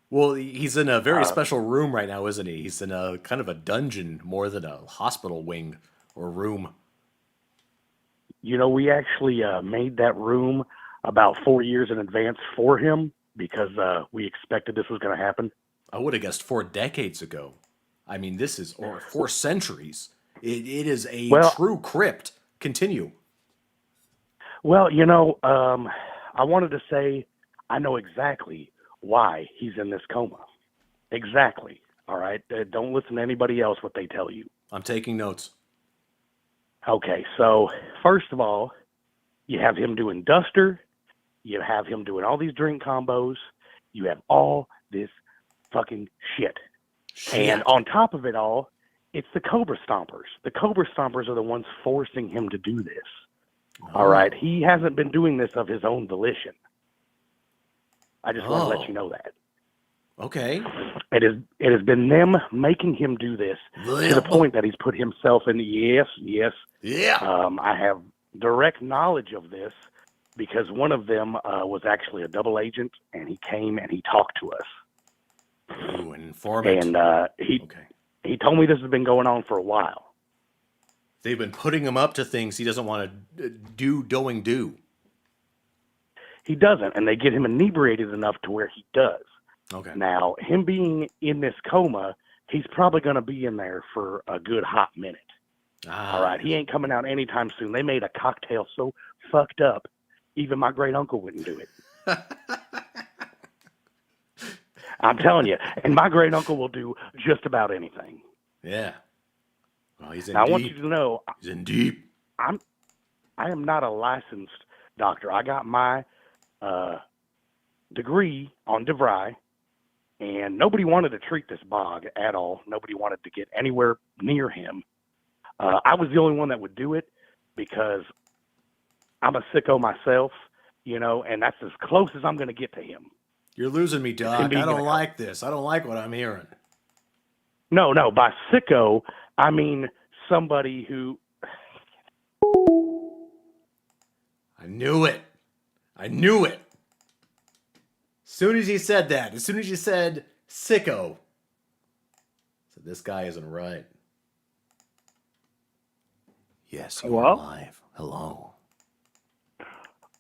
Well, he's in a very special room right now, isn't he? He's in a kind of a dungeon more than a hospital wing or room. You know, we actually made that room about 4 years in advance for him because we expected this was going to happen. I would have guessed 4 decades ago. I mean, this is or 4 centuries. It is a true crypt. Continue. Well, you know, I wanted to say I know exactly why he's in this coma. Exactly. All right? Don't listen to anybody else what they tell you. I'm taking notes. Okay, so first of all, you have him doing Duster. You have him doing all these drink combos. You have all this fucking shit. And on top of it all, it's the Cobra Stompers. The Cobra Stompers are the ones forcing him to do this. All right? He hasn't been doing this of his own volition. I just want to let you know that. Okay. It has been them making him do this to the point that he's put himself in. Yes. Yeah. I have direct knowledge of this because one of them was actually a double agent, and he came and he talked to us. Ooh, an informant. And he told me this has been going on for a while. They've been putting him up to things he doesn't want to do. He doesn't, and they get him inebriated enough to where he does. Okay. Now, him being in this coma, he's probably going to be in there for a good hot minute. All right. He ain't coming out anytime soon. They made a cocktail so fucked up, even my great uncle wouldn't do it. I'm telling you. And my great uncle will do just about anything. Yeah. Well, he's in Now, deep. I want you to know, He's in deep. I am not a licensed doctor. I got my degree on DeVry, and nobody wanted to treat this bog at all. Nobody wanted to get anywhere near him. I was the only one that would do it because I'm a sicko myself, and that's as close as I'm going to get to him. You're losing me, Doc. I don't like this. I don't like what I'm hearing. No, by sicko, I mean somebody who... I knew it. As soon as you said that, as soon as you said sicko, so this guy isn't right. Yes, you're alive. Hello.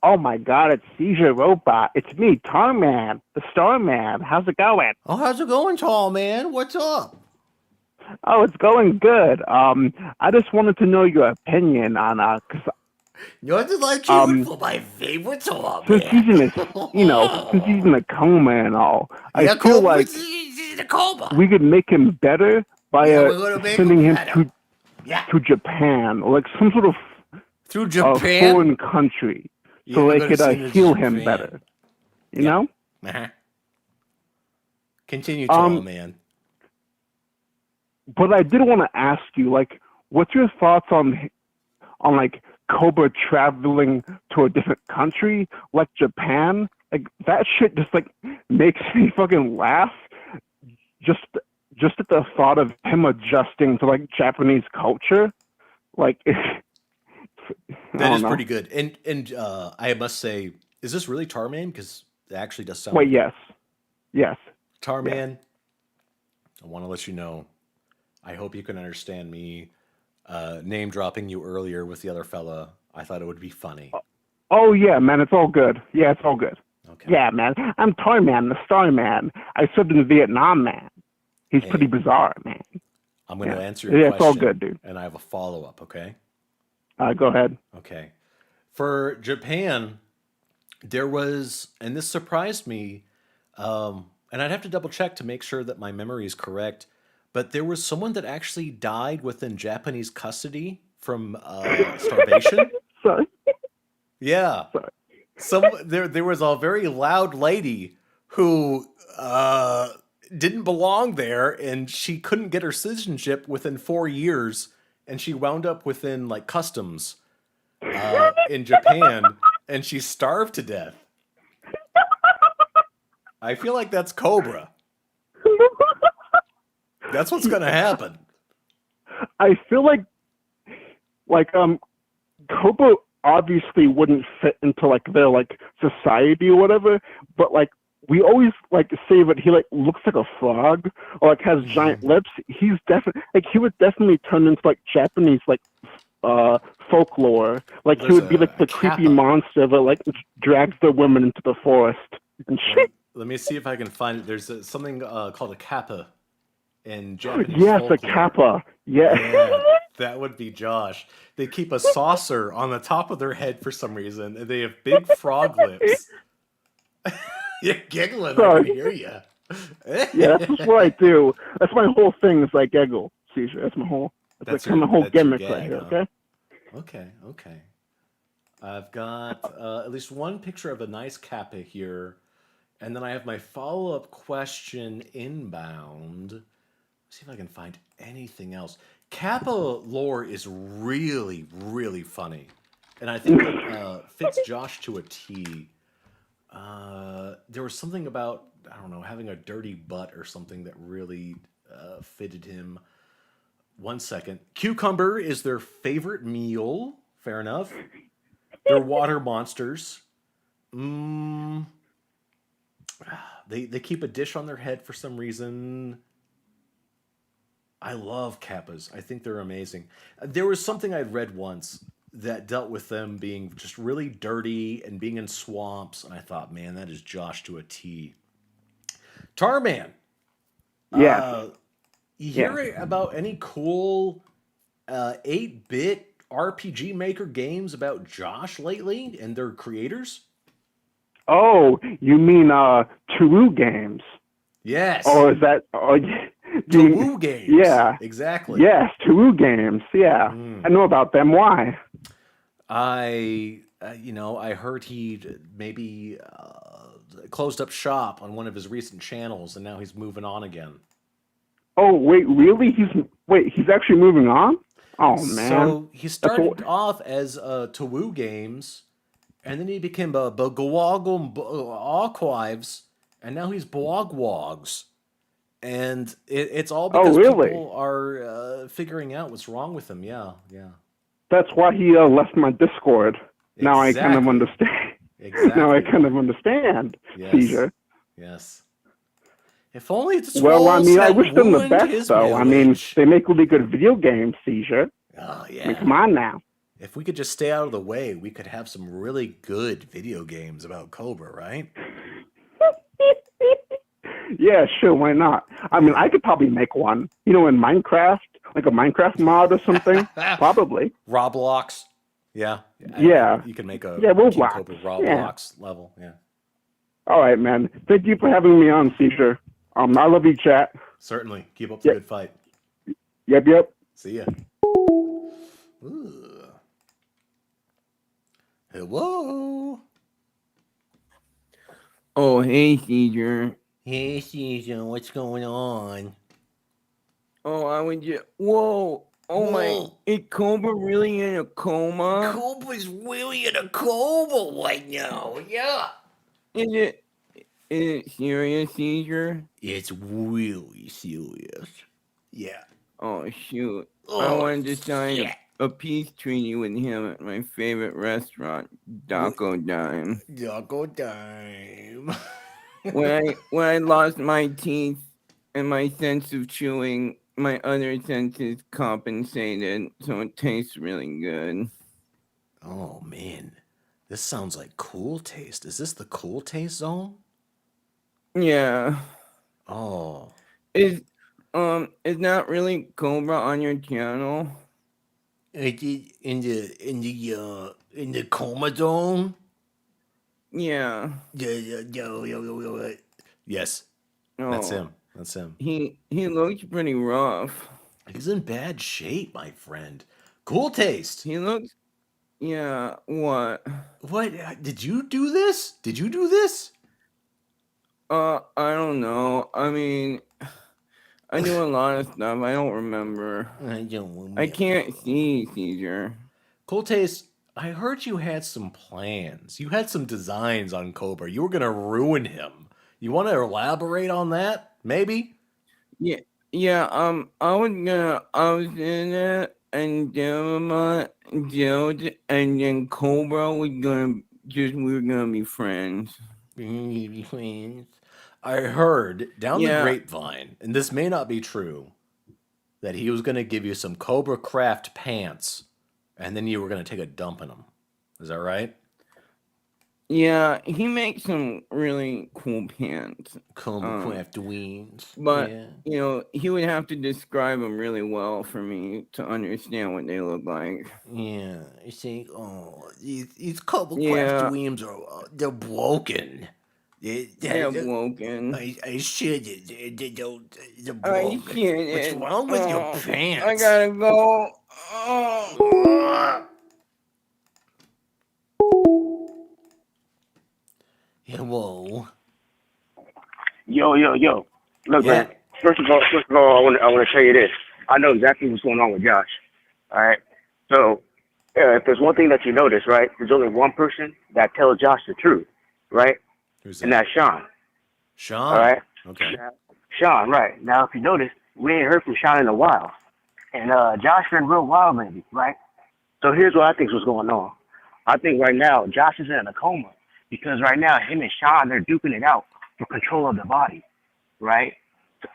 Oh my God, it's Seizure Robot. It's me, Tarman, the Starman. How's it going? Oh, how's it going, tall man? What's up? Oh, it's going good. I just wanted to know your opinion on cause You're like you for my favorite tall since man. he's in this, since he's in a coma and all, I feel like we could make him better by we're gonna make sending him better. to Japan or like some sort of through Japan foreign country, so we're they gonna could send him to heal him Japan. better. You know? Uh-huh. Continue, tall man. But I did want to ask you, like, what's your thoughts on like Cobra traveling to a different country, like Japan? Like that shit just like makes me fucking laugh. Just at the thought of him adjusting to like Japanese culture, like That is pretty good. And I must say, is this really Tarman? Because it actually does sound. Wait, yes. Tarman. Yes. I want to let you know. I hope you can understand me name dropping you earlier with the other fella. I thought it would be funny. Oh yeah, man, it's all good. Yeah, it's all good. Okay. Yeah, man, I'm Tarman, the Starman. I served in Vietnam, man. He's pretty bizarre, man. I'm going to answer your question. It's all good, dude. And I have a follow-up, okay? Go ahead. Okay. For Japan, there was, and this surprised me, and I'd have to double check to make sure that my memory is correct, but there was someone that actually died within Japanese custody from starvation. Sorry. Yeah. Sorry. There was a very loud lady who didn't belong there, and she couldn't get her citizenship within 4 years, and she wound up within like customs in Japan, and she starved to death. I feel like that's Cobra. That's what's gonna happen. I feel like Cobra obviously wouldn't fit into like their like society or whatever, but like we always like say that he like looks like a frog or like has giant lips. He's definitely like he would definitely turn into like Japanese like folklore. Like he would be like the creepy monster that like drags the women into the forest and shit. Let me see if I can find it. There's something called a kappa in Japanese. Yes, folklore. a kappa. Yeah. That would be Josh. They keep a saucer on the top of their head for some reason, and they have big frog lips. You're giggling. Sorry. I can hear you. Yeah, that's just what I do. That's my whole thing is I giggle, Caesar. That's my whole. That's like my whole gimmick right here. Okay. Okay. I've got at least one picture of a nice kappa here, and then I have my follow-up question inbound. Let's see if I can find anything else. Kappa lore is really, really funny, and I think it fits Josh to a T. There was something about, I don't know, having a dirty butt or something that really fitted him. 1 second. Cucumber is their favorite meal. Fair enough. They're water monsters. They keep a dish on their head for some reason. I love kappas. I think they're amazing. There was something I'd read once that dealt with them being just really dirty and being in swamps, and I thought, man, that is Josh to a T. Tarman. Yeah. You hear about any cool 8-bit RPG Maker games about Josh lately and their creators? Oh, you mean Taru games? Yes. Or is that Taru games? Yeah. Exactly. Yes, Taru games. Yeah, I know about them. Why? I heard he maybe closed up shop on one of his recent channels, and now he's moving on again. Oh wait, really? He's actually moving on? Oh man. So he started off as Tawu Games, and then he became Bagawagum Archives, and now he's Blogwogs. And it's all because people are figuring out what's wrong with him. Yeah. That's why he left my Discord. Now I kind of Exactly. understand. Exactly. Now I kind of understand. Yes. Seizure. Yes. If only the Well, I mean, I had wish them the ruined best, his though. I mean, village. they make really good video games, Seizure. Oh, yeah. I mean, come on now. If we could just stay out of the way, we could have some really good video games about Cobra, right? Yeah, sure, why not? I mean, I could probably make one. In Minecraft, like a Minecraft mod or something. Probably. Roblox. Yeah. Yeah. You can make a Yeah, King Roblox. Cobra Roblox level. Yeah. All right, man. Thank you for having me on, Seizure. I love you, chat. Certainly. Keep up the good fight. Yep. See ya. Ooh. Hello. Oh, hey, Caesar. Hey, Caesar. What's going on? Oh, I would just. Whoa. Oh, my. Is Cobra really in a coma? Cobra's really in a coma right now. Yeah. Is it serious, Caesar? It's really serious. Yeah. Oh, shoot. I Oh, wanted to sign shit. a peace treaty with him at my favorite restaurant, Daco Dime. Daco Dime. when I lost my teeth and my sense of chewing, my other senses compensated, so it tastes really good. Oh, man. This sounds like Cool Taste. Is this the Cool Taste zone? Yeah. Oh. Is not really Cobra on your channel? In the Coma zone? Yeah. Yes. Oh, That's him. That's him. He looks pretty rough. He's in bad shape, my friend. Cool Taste. He looks. Yeah. What? What? Did you do this? Did you do this? I don't know. I mean, I do a lot of stuff. I don't remember. I can't see, Caesar. Cool Taste, I heard you had some plans. You had some designs on Cobra. You were going to ruin him. You want to elaborate on that? Maybe? Yeah, I was in it, and Jeremiah, Gerald, and then Cobra we were gonna be friends. I heard down the Yeah. grapevine, and this may not be true, that he was going to give you some Cobra Craft pants, and then you were going to take a dump in them. Is that right? Yeah, he makes some really cool pants. Cobra Craft Weens. But, Yeah. he would have to describe them really well for me to understand what they look like. Yeah, you see, these Cobra Yeah. Craft Weens are, they're broken. They're broken. I should. They're I broken. can't. What's wrong with your pants? I gotta go. Oh. Hello. Yo. Look, Yeah. man. First of all, I want to tell you this. I know exactly what's going on with Josh. All right. So, if there's one thing that you notice, right? There's only one person that tells Josh the truth, right? Who's and that's Sean. Sean. All right. Okay. Sean, right? Now, if you notice, we ain't heard from Sean in a while, and Josh been real wild lately, right? So here's what I think was going on. I think right now Josh is in a coma because right now him and Sean they're duking it out for control of the body, right?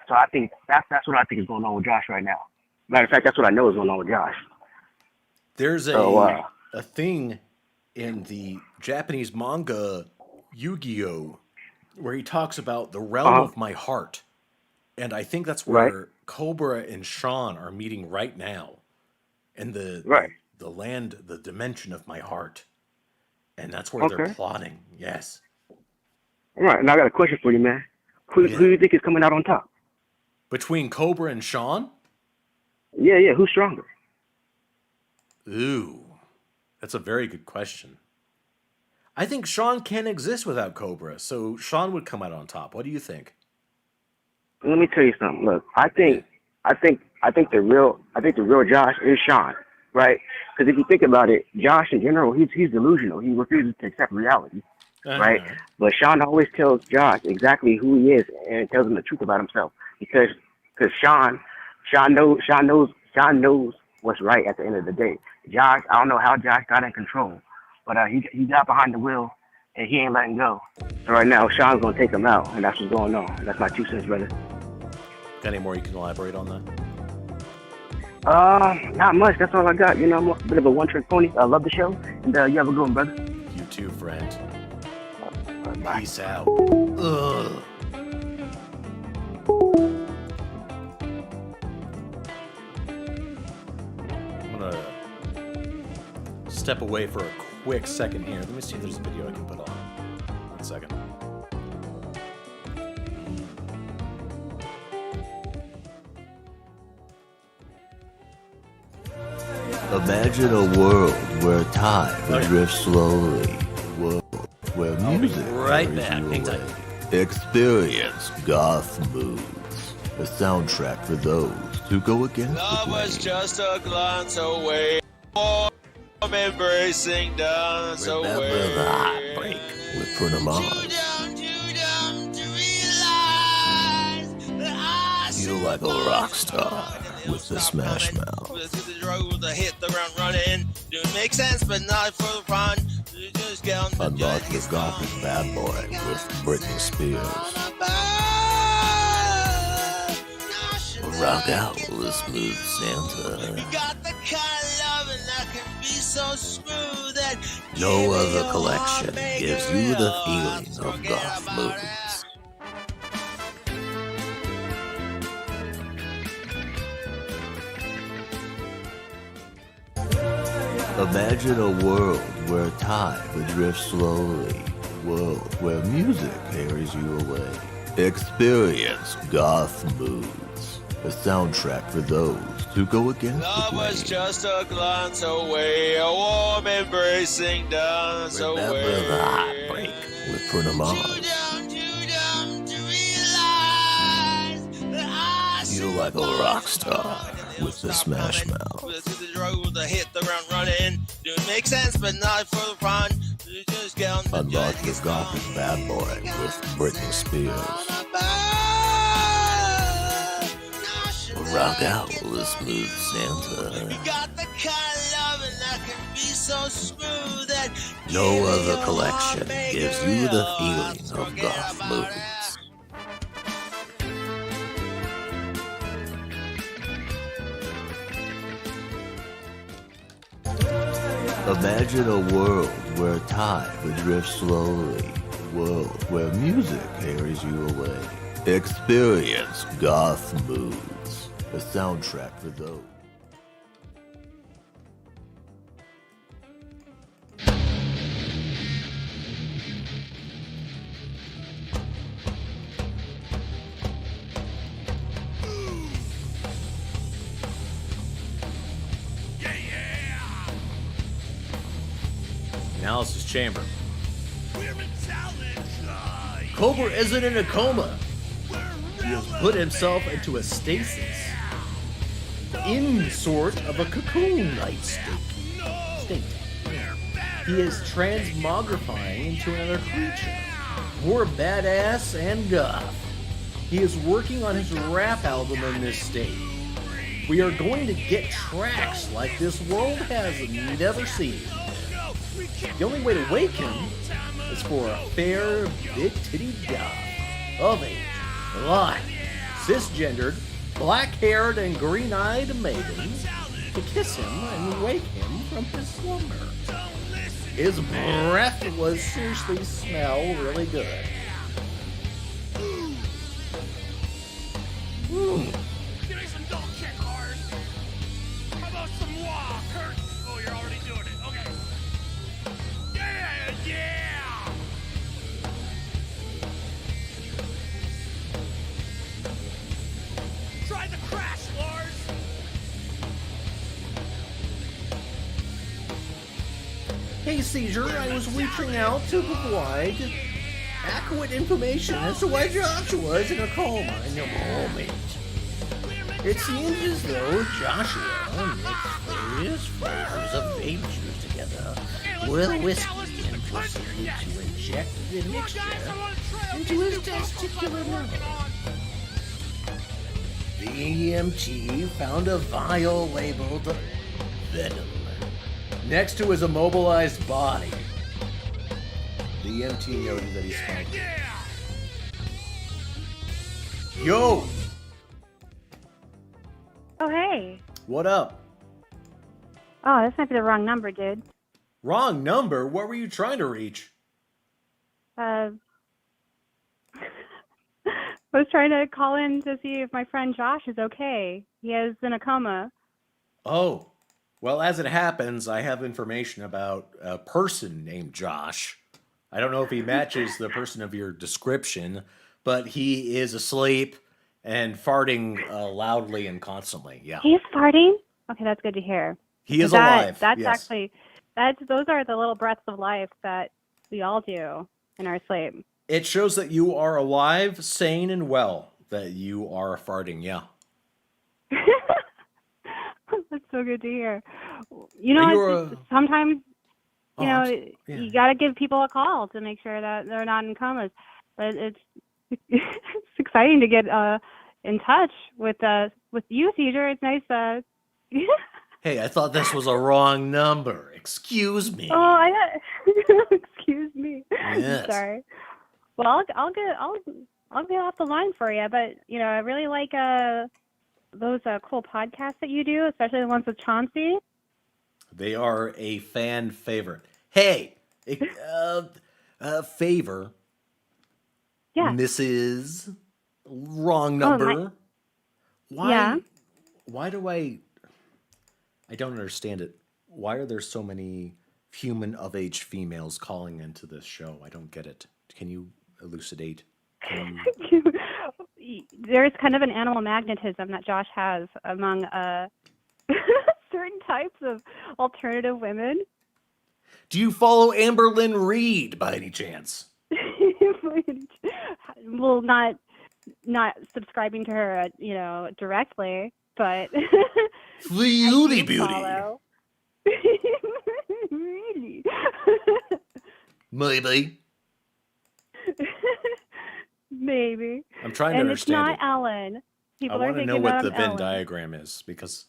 So I think that's what I think is going on with Josh right now. Matter of fact, that's what I know is going on with Josh. There's a thing in the Japanese manga Yu-Gi-Oh where he talks about the realm of my heart. And I think that's where Cobra and Sean are meeting right now. And the land, the dimension of my heart. And that's where they're plotting. Yes. All right, and I got a question for you, man. Who do you think is coming out on top? Between Cobra and Sean? Yeah. Who's stronger? Ooh, that's a very good question. I think Sean can't exist without Cobra, so Sean would come out on top. What do you think? Let me tell you something. Look, I think the real Josh is Sean, right? Because if you think about it, Josh in general, he's delusional. He refuses to accept reality, right? But Sean always tells Josh exactly who he is and tells him the truth about himself because Sean knows what's right at the end of the day. Josh, I don't know how Josh got in control, but he got behind the wheel and he ain't letting go. So right now, Sean's gonna take him out, and that's what's going on. That's my 2 cents, brother. Got any more you can elaborate on that? Not much. That's all I got. You know, I'm a bit of a one-trick pony. I love the show, and you have a good one, brother. You too, friend. Peace out. Ugh. I'm gonna step away for a quick second here. Let me see if there's a video I can put on. 1 second. Imagine a world where time drifts slowly, a world where music carries you away. Experience goth moods, a soundtrack for those who go against the grain. Just a glance away, warm embracing dance away. Remember the heartbreak with Purnamaz. Feel like a rock star with the Smash Mouth. To hit the ground running, don't make sense, but not for the fun. Just get on the Unlock your gothic bad boy with Britney Spears. Rock out with a smooth Santa. Got the kind of loving that can be so smooth that No other collection gives you the feeling of goth moods. Imagine a world where time drifts slowly, a world where music carries you away. Experience goth moods, a soundtrack for those who go against the grain. was just a glance away, a warm embracing dance away. Remember the heartbreak with Purnamaz. Feel like a rock star with the Smash Mouth. To hit the ground running, don't make sense, but not for the fun. Just get on the Unlock your gothic bad boy with Britney Spears. Rock out with a smooth Santa. Got the kind of loving that can be so smooth that No other collection gives you the feeling of goth moods. Imagine a world where time drifts slowly, a world where music carries you away. Experience goth moods, a soundtrack for those. Analysis chamber. Cobra isn't in a coma. He has put himself into a stasis. In sort of a cocoon-like state. He is transmogrifying into another creature. More badass and goth. He is working on his rap album in this state. We are going to get tracks like this world has never seen. The only way to wake him is for a fair, big-titty goth, of age, blind, cisgendered, black-haired, and green-eyed maiden to kiss him and wake him from his slumber. His breath was seriously smell really good. Give me some dog shit, Lars. How about some wah, Kurt? Oh, you're already doing it. Okay. Yeah, yeah. Try the crash, Lars. Hey, Seizure, I was reaching out to provide accurate information as to why Joshua is in a coma in the moment. It seems as though Joshua mixed various flavors of vape juice together with whiskey and proceeded to inject the mixture into his testicular node. The EMT found a vial labeled venom next to his immobilized body. The EMT noted that he's fine. Yo! Oh, hey. What up? Oh, this might be the wrong number, dude. Wrong number? What were you trying to reach? I was trying to call in to see if my friend Josh is okay. He is in a coma. Oh. Well, as it happens, I have information about a person named Josh. I don't know if he matches the person of your description, but he is asleep and farting loudly and constantly. Yeah. He's farting? Okay, that's good to hear. He is alive. That's yes. actually, those are the little breaths of life that we all do in our sleep. It shows that you are alive, sane, and well, that you are farting, yeah. That's so good to hear. You know, sometimes, you know, you got to give people a call to make sure that they're not in comas. But it's exciting to get in touch with you, Cedar. It's nice. Hey, I thought this was a wrong number. Excuse me. Oh, excuse me. Yes. Sorry. Well, I'll get off the line for you. But you know, I really like those cool podcasts that you do, especially the ones with Chauncey. They are a fan favorite. Hey, favor. Yeah. Mrs. Wrong number. Why? Yeah. Why do I don't understand it. Why are there so many human of age females calling into this show? I don't get it. Can you elucidate? There's kind of an animal magnetism that Josh has among certain types of alternative women. Do you follow Amberlynn Reed by any chance? Well, not subscribing to her, you know, directly, but Beauty beauty. Really? Maybe. Maybe. I'm trying to understand it's not Ellen. I want to know what the Venn diagram is, because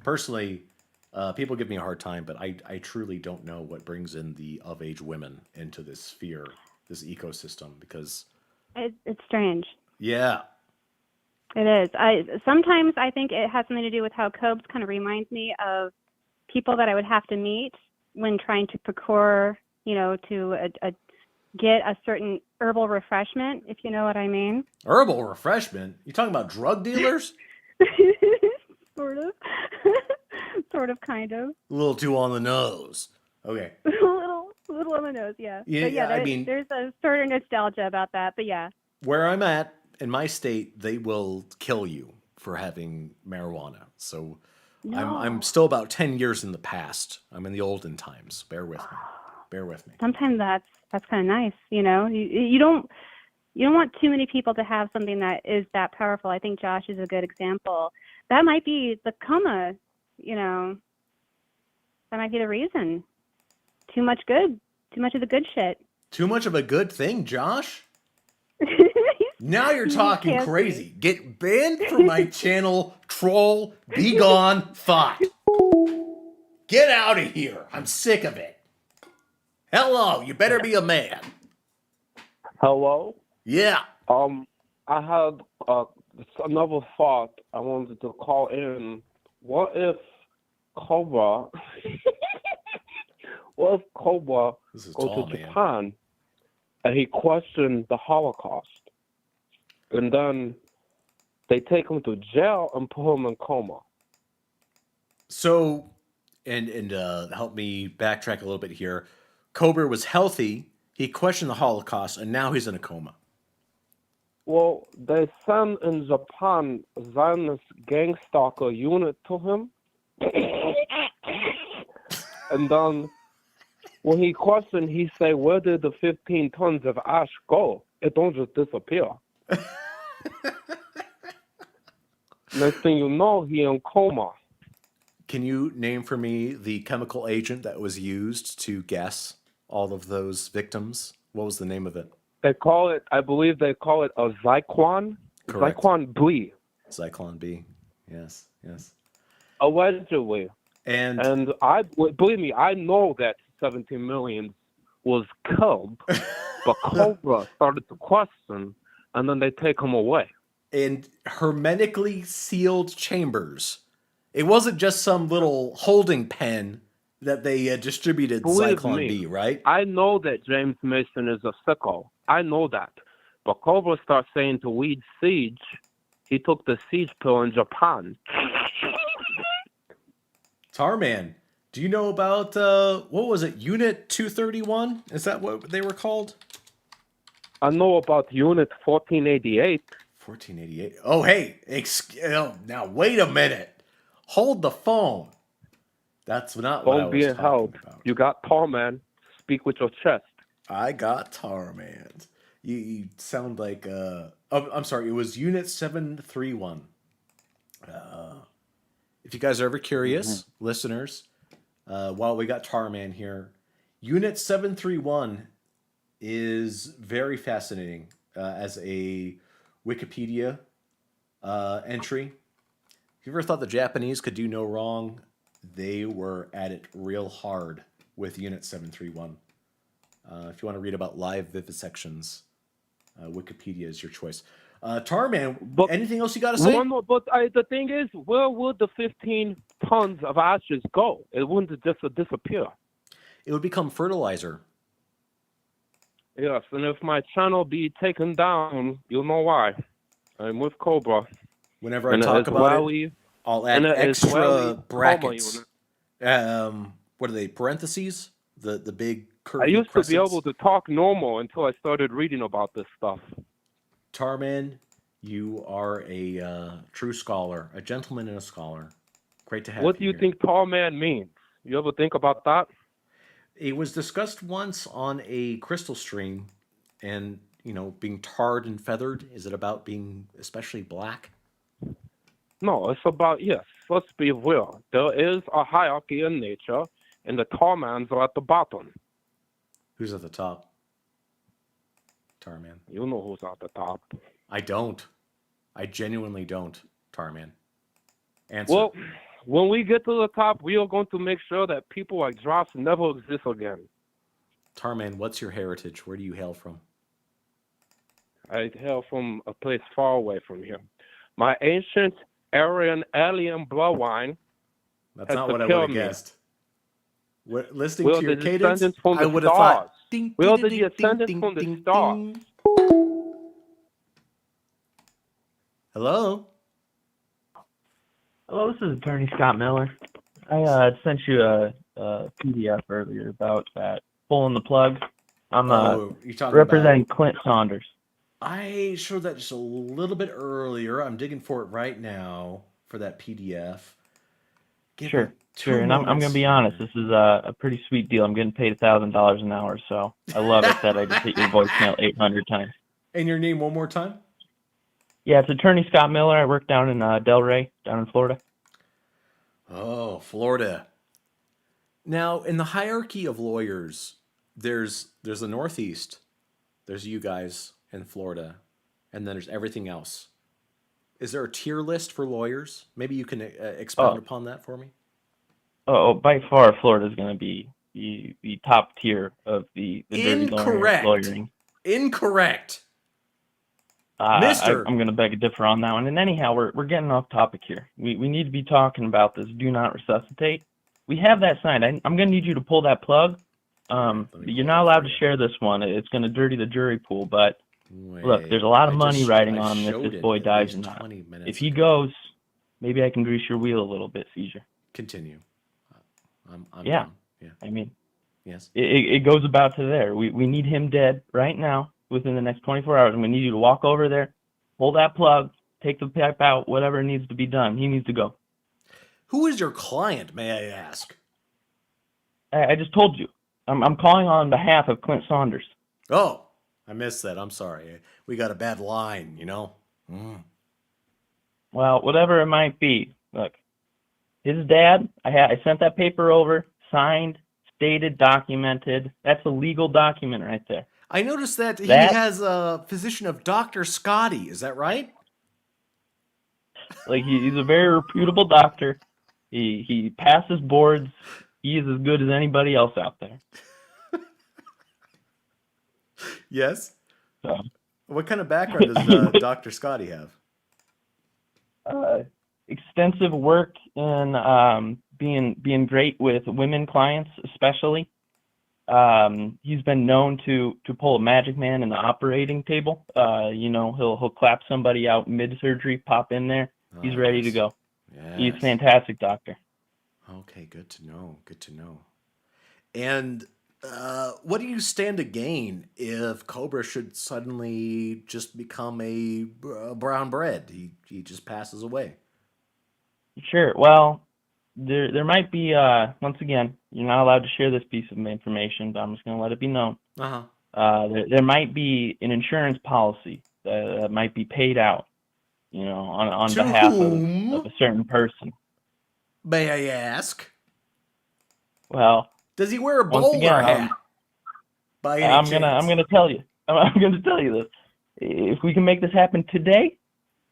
personally, people give me a hard time, but I truly don't know what brings in the of-age women into this sphere, this ecosystem, because it's strange. Yeah. It is. Sometimes I think it has something to do with how Cobes kind of reminds me of people that I would have to meet when trying to procure, you know, to get a certain herbal refreshment, if you know what I mean. Herbal refreshment? You talking about drug dealers? Sort of. Sort of, kind of. A little too on the nose. Okay. a little on the nose, yeah. Yeah, but yeah, I mean, there's a sort of nostalgia about that, but yeah. Where I'm at, in my state, they will kill you for having marijuana. So No. I'm still about 10 years in the past. I'm in the olden times. Bear with me. Bear with me. Sometimes that's kind of nice, you know. You don't want too many people to have something that is that powerful. I think Josh is a good example. That might be the coma, you know. That might be the reason. Too much of the good shit. Too much of a good thing, Josh? Now you're talking crazy. Get banned from my channel, troll. Be gone, thought. Get out of here. I'm sick of it. Hello, you better be a man. Hello? Yeah. I had another thought. I wanted to call in. What if Cobra goes tall, to Japan and he questioned the Holocaust? And then They take him to jail and put him in coma. So, and help me backtrack a little bit here. Cobra was healthy. He questioned the Holocaust, and now he's in a coma. Well, they sent in Japan Zionist gang stalker unit to him. And then when he questioned, he said, where did the 15 tons of ash go? It don't just disappear. Next thing you know, he in coma. Can you name for me the chemical agent that was used to gas all of those victims? What was the name of it? They call it, I believe they call it a Zyklon. Correct. Zyklon B. Zyklon B. Yes, yes. Allegedly. And believe me, I know that 17 million was killed, but Cobra started to question, and then they take him away. In hermetically sealed chambers. It wasn't just some little holding pen that they distributed Believe Zyklon me, B, right? I know that James Mason is a sicko. I know that. But Cobra starts saying to weed siege, he took the siege pill in Japan. Tarman, do you know about, what was it, Unit 231? Is that what they were called? I know about Unit 1488. 1488. Oh, hey, now wait a minute. Hold the phone. That's not what I Phone was being talking held. about. You got Tarman. Speak with your chest. I got Tarman. You sound like, I'm sorry, it was Unit 731. If you guys are ever curious, listeners, while we got Tarman here, Unit 731 is very fascinating as a Wikipedia entry. If you ever thought the Japanese could do no wrong, they were at it real hard with Unit 731. If you want to read about live vivisections, Wikipedia is your choice. Tarman, anything else you got to say? No, but the thing is, where would the 15 tons of ashes go? It wouldn't just disappear. It would become fertilizer. Yes, and if my channel be taken down, you'll know why. I'm with Cobra. Whenever I talk about it, I'll add extra brackets. What are they, parentheses? The big curvy I used to be crescents? able to talk normal until I started reading about this stuff. Tarman, you are a true scholar, a gentleman and a scholar. Great to have you. What do you think tall man means? You ever think about that? It was discussed once on a crystal stream, and, being tarred and feathered. Is it about being especially black? No, it's about, yes, let's be real. There is a hierarchy in nature, and the tall mans are at the bottom. Who's at the top? Tarman. You know who's at the top. I don't. I genuinely don't, Tarman. Answer. Well, when we get to the top, we are going to make sure that people like Drops never exist again. Tarman, what's your heritage? Where do you hail from? I hail from a place far away from here. My ancient Aryan alien bloodline. That's not what I would have guessed. Listening to your cadence, I would have thought. We are the descendants from the stars. Hello? Hello, this is Attorney Scott Miller. I sent you a PDF earlier about that pulling the plug. I'm representing Clint Saunders. I showed that just a little bit earlier. I'm digging for it right now for that PDF. Sure. And I'm going to be honest. This is a pretty sweet deal. I'm getting paid $1,000 an hour, so I love it that I just hit your voicemail 800 times. And your name one more time? Yeah, it's Attorney Scott Miller. I work down in Delray, down in Florida. Oh, Florida. Now, in the hierarchy of lawyers, there's the Northeast, there's you guys in Florida, and then there's everything else. Is there a tier list for lawyers? Maybe you can expound upon that for me. Oh, by far, Florida is going to be the top tier of the dirty lawyering. Incorrect. Mister. I'm going to beg a differ on that one. And anyhow, we're getting off topic here. We need to be talking about this. Do not resuscitate. We have that signed. I'm going to need you to pull that plug. You're not allowed to share this one. It's going to dirty the jury pool. But Look, there's a lot of money riding I on him if showed this it boy at dies least or not. 20 minutes If he ago. goes, maybe I can grease your wheel a little bit, Caesar. Continue. I'm Yeah. down. Yeah. I mean, Yes. it goes about to there. We need him dead right now within the next 24 hours. And we need you to walk over there, pull that plug, take the pipe out, whatever needs to be done. He needs to go. Who is your client, may I ask? I just told you. I'm calling on behalf of Clint Saunders. Oh, I missed that. I'm sorry. We got a bad line, you know? Well, whatever it might be. Look, his dad, I sent that paper over, signed, stated, documented. That's a legal document right there. I noticed that he That- has a position of Dr. Scotty. Is that right? Like he's a very reputable doctor. He passes boards. He is as good as anybody else out there. Yes. So, What kind of background does Dr. Scotty have? extensive work in being great with women clients, especially. He's been known to pull a magic man in the operating table. He'll clap somebody out mid-surgery, pop in there. He's ready to go. He's a fantastic doctor. Okay, good to know. Good to know. And what do you stand to gain if Cobra should suddenly just become a brown bread? He just passes away. Sure. Well, there might be, once again, you're not allowed to share this piece of information, but I'm just going to let it be known. There might be an insurance policy that might be paid out, on To behalf whom? of a certain person. May I ask? Well, does he wear a once bowler again, hat? By any I'm chance? gonna tell you. I'm gonna tell you this. If we can make this happen today,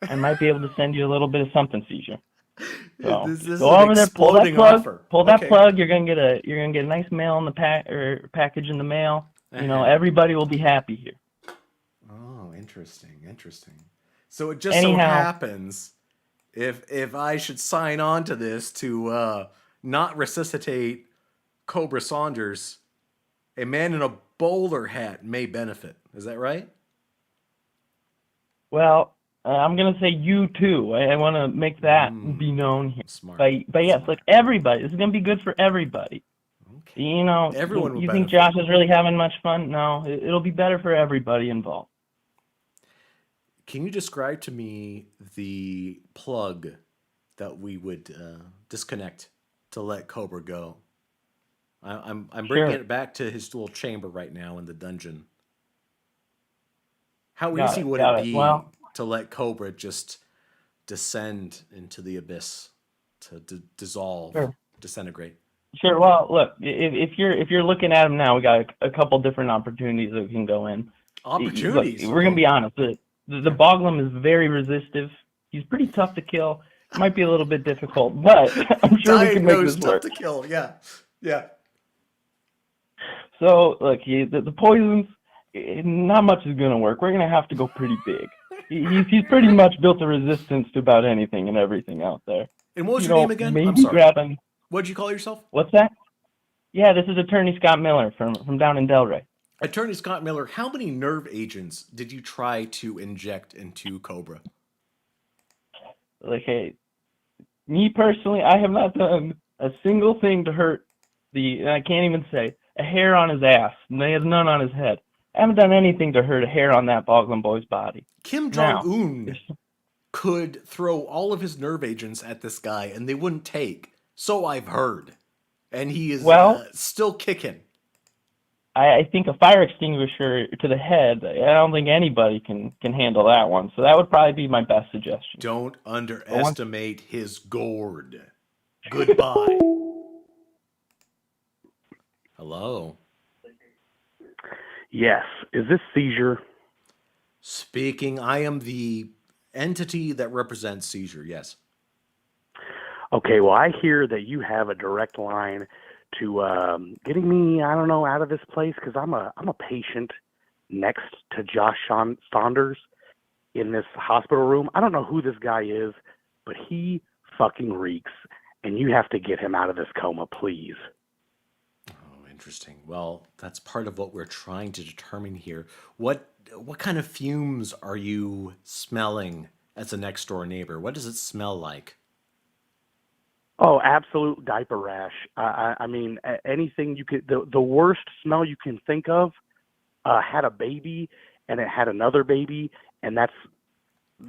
I might be able to send you a little bit of something, Caesar. So This is go an over there, pull that exploding plug, offer. pull that Okay. plug. You're gonna get a nice mail in the package in the mail. Everybody will be happy here. Oh, interesting. So it just Anyhow, so happens if I should sign on to this to not resuscitate Cobra Saunders, a man in a bowler hat may benefit. Is that right? well, I'm gonna say you too. I want to make that be known here. Smart. But yes, look, everybody. This is gonna be good for everybody. Okay. Everyone will You think benefit. Josh is really having much fun? No, it'll be better for everybody involved. Can you describe to me the plug that we would disconnect to let Cobra go? I'm bringing Sure. it back to his little chamber right now in the dungeon. How Got easy it, would got it it. be Well- to let Cobra just descend into the abyss, to dissolve, Sure. disintegrate? Sure. Well, look, if you're looking at him now, we got a couple different opportunities that we can go in. Opportunities? Look, we're gonna be honest. The Boglum is very resistive. He's pretty tough to kill. Might be a little bit difficult, but I'm sure we can make this Diagnosed work. tough to kill. Yeah. So, look, the poisons, not much is gonna work. We're gonna have to go pretty big. He's pretty much built a resistance to about anything and everything out there. And what was your name again? Maybe I'm sorry. grabbing. What'd you call yourself? What's that? Yeah, this is Attorney Scott Miller from down in Delray. Attorney Scott Miller, how many nerve agents did you try to inject into Cobra? Like, hey, me personally, I have not done a single thing to hurt I can't even say, a hair on his ass. And he has none on his head. I haven't done anything to hurt a hair on that Boglum boy's body. Kim Now, Jong-un could throw all of his nerve agents at this guy and they wouldn't take. So I've heard. And he is still kicking. I think a fire extinguisher to the head, I don't think anybody can handle that one. So that would probably be my best suggestion. Don't underestimate his gourd. Goodbye. Hello. Yes. Is this Seizure? Speaking, I am the entity that represents Seizure, yes. Okay, well, I hear that you have a direct line to getting me, I don't know, out of this place, because I'm a patient next to Josh Saunders in this hospital room. I don't know who this guy is, but he fucking reeks, and you have to get him out of this coma, please. Interesting. Well, that's part of what we're trying to determine here. What kind of fumes are you smelling as a next door neighbor? What does it smell like? Oh, absolute diaper rash. I mean, anything you could. The worst smell you can think of had a baby, and it had another baby, and that's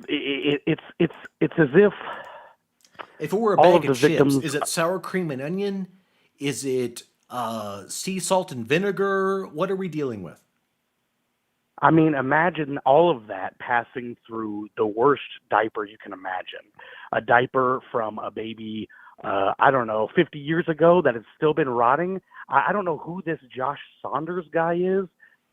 it's as if If it were a all bag of of the chips, victims. is it sour cream and onion? Is it sea salt and vinegar? What are we dealing with? I mean, imagine all of that passing through the worst diaper you can imagine. A diaper from a baby, I don't know, 50 years ago that has still been rotting. I don't know who this Josh Saunders guy is,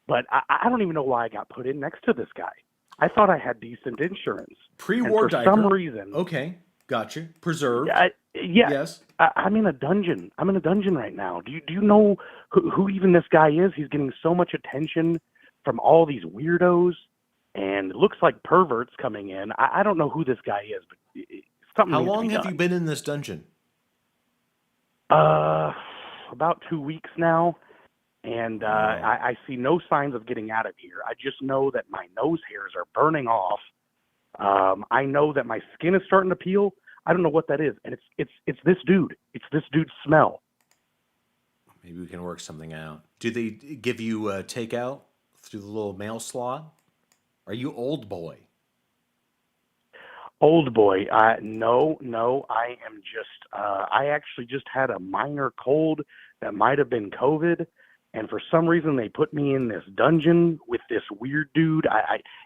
but I don't even know why I got put in next to this guy. I thought I had decent insurance. Pre-war and for diaper. some reason. Okay, gotcha. Preserved. Yes. I'm in a dungeon. I'm in a dungeon right now. Do you know who even this guy is? He's getting so much attention from all these weirdos, and it looks like perverts coming in. I don't know who this guy is, but something How needs to long be have done. you been in this dungeon? About 2 weeks now, and I see no signs of getting out of here. I just know that my nose hairs are burning off. I know that my skin is starting to peel. I don't know what that is, and it's this dude. It's this dude's smell. Maybe we can work something out. Do they give you takeout through the little mail slot? Are you old boy? Old boy, no. I am just. I actually just had a minor cold that might have been COVID, and for some reason they put me in this dungeon with this weird dude.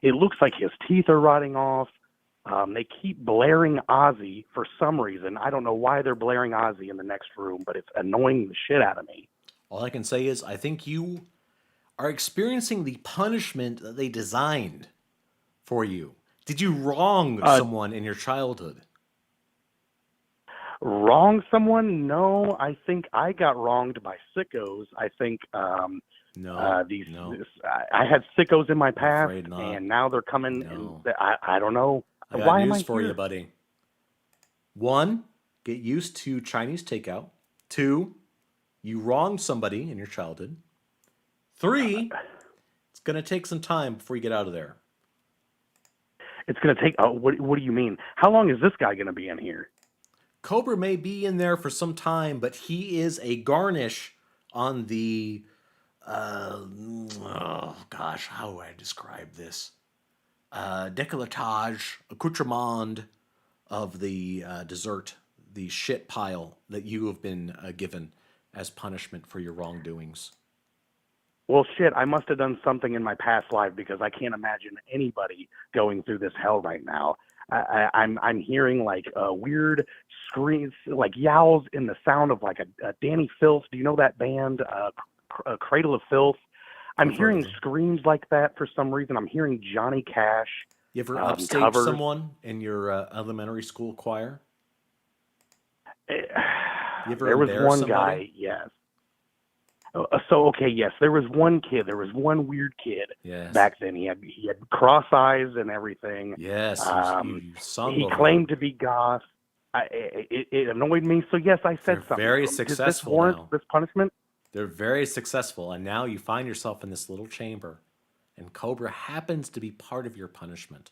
It looks like his teeth are rotting off. They keep blaring Ozzy for some reason. I don't know why they're blaring Ozzy in the next room, but it's annoying the shit out of me. All I can say is I think you are experiencing the punishment that they designed for you. Did you wrong someone in your childhood? Wrong someone? No, I think I got wronged by sickos. I think I had sickos in my past, and now they're coming. And I don't know. I got Why am news I for here? you, buddy. 1, get used to Chinese takeout. 2, you wronged somebody in your childhood. 3, it's going to take some time before you get out of there. It's going to take. What do you mean? How long is this guy going to be in here? Cobra may be in there for some time, but he is a garnish on the. Oh gosh, how do I describe this? Décolletage, accoutrement of the dessert, the shit pile that you have been given as punishment for your wrongdoings. Well, shit, I must have done something in my past life because I can't imagine anybody going through this hell right now. I'm hearing like weird screams, like yowls in the sound of like a Danny Filth. Do you know that band, Cradle of Filth? I'm hearing screams like that for some reason. I'm hearing Johnny Cash. You ever upstage covers. someone in your elementary school choir? You ever There was embarrass one somebody? guy, yes. Yes, there was one kid. There was one weird kid back then. He had cross eyes and everything. Yes, you sung he over claimed to be goth. It annoyed me. So yes, I said something. very to him. Did this successful warrant now. this punishment? They're very successful, and now you find yourself in this little chamber, and Cobra happens to be part of your punishment.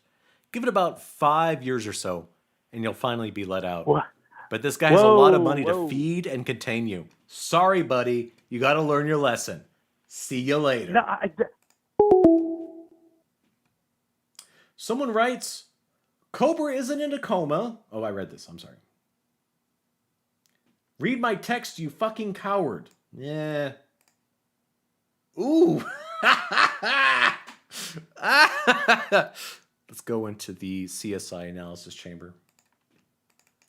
Give it about 5 years or so, and you'll finally be let out. What? But this guy has a lot of money to feed and contain you. Sorry, buddy. You got to learn your lesson. See you later. No, Someone writes, Cobra isn't in a coma. Oh, I read this. I'm sorry. Read my text, you fucking coward. Yeah. Ooh. Let's go into the CSI analysis chamber.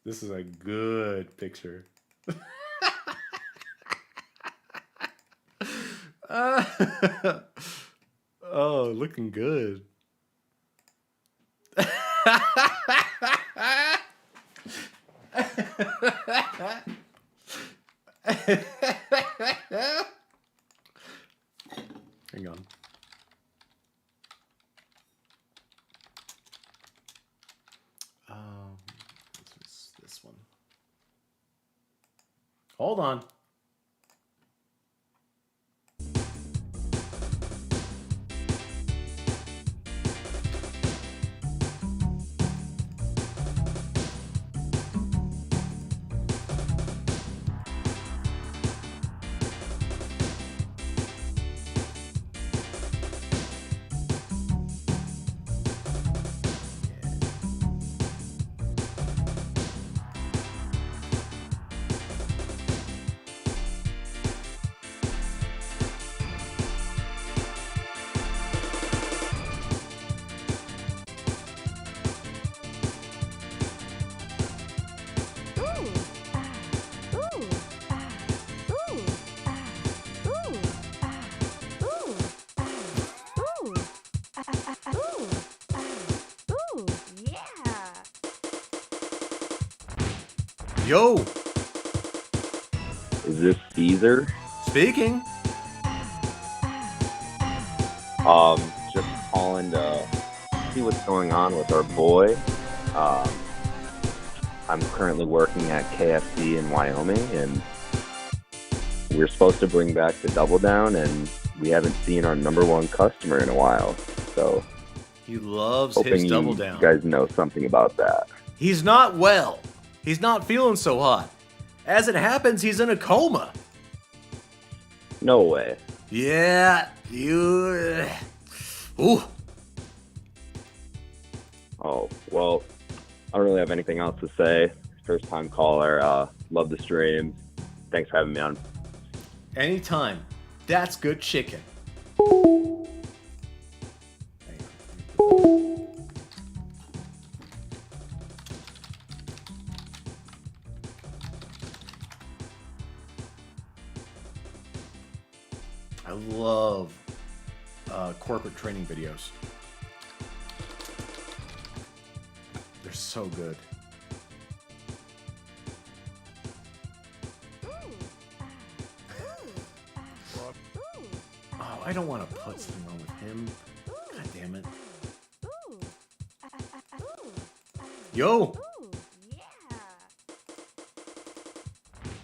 This is a good picture. Oh, looking good. Hang on. This one. Hold on. Yo. Is this Caesar? Speaking. Just calling to see what's going on with our boy. I'm currently working at KFC in Wyoming, and we're supposed to bring back the Double Down, and we haven't seen our number one customer in a while. So He loves hoping his you Double Down. guys know something about that. He's not well. He's not feeling so hot. As it happens, he's in a coma. No way. Yeah, you. Ooh. Oh, well, I don't really have anything else to say. First time caller. Love the stream. Thanks for having me on. Anytime. That's good chicken. I love corporate training videos. They're so good. Oh, I don't want to put something wrong with him. God damn it. Yo!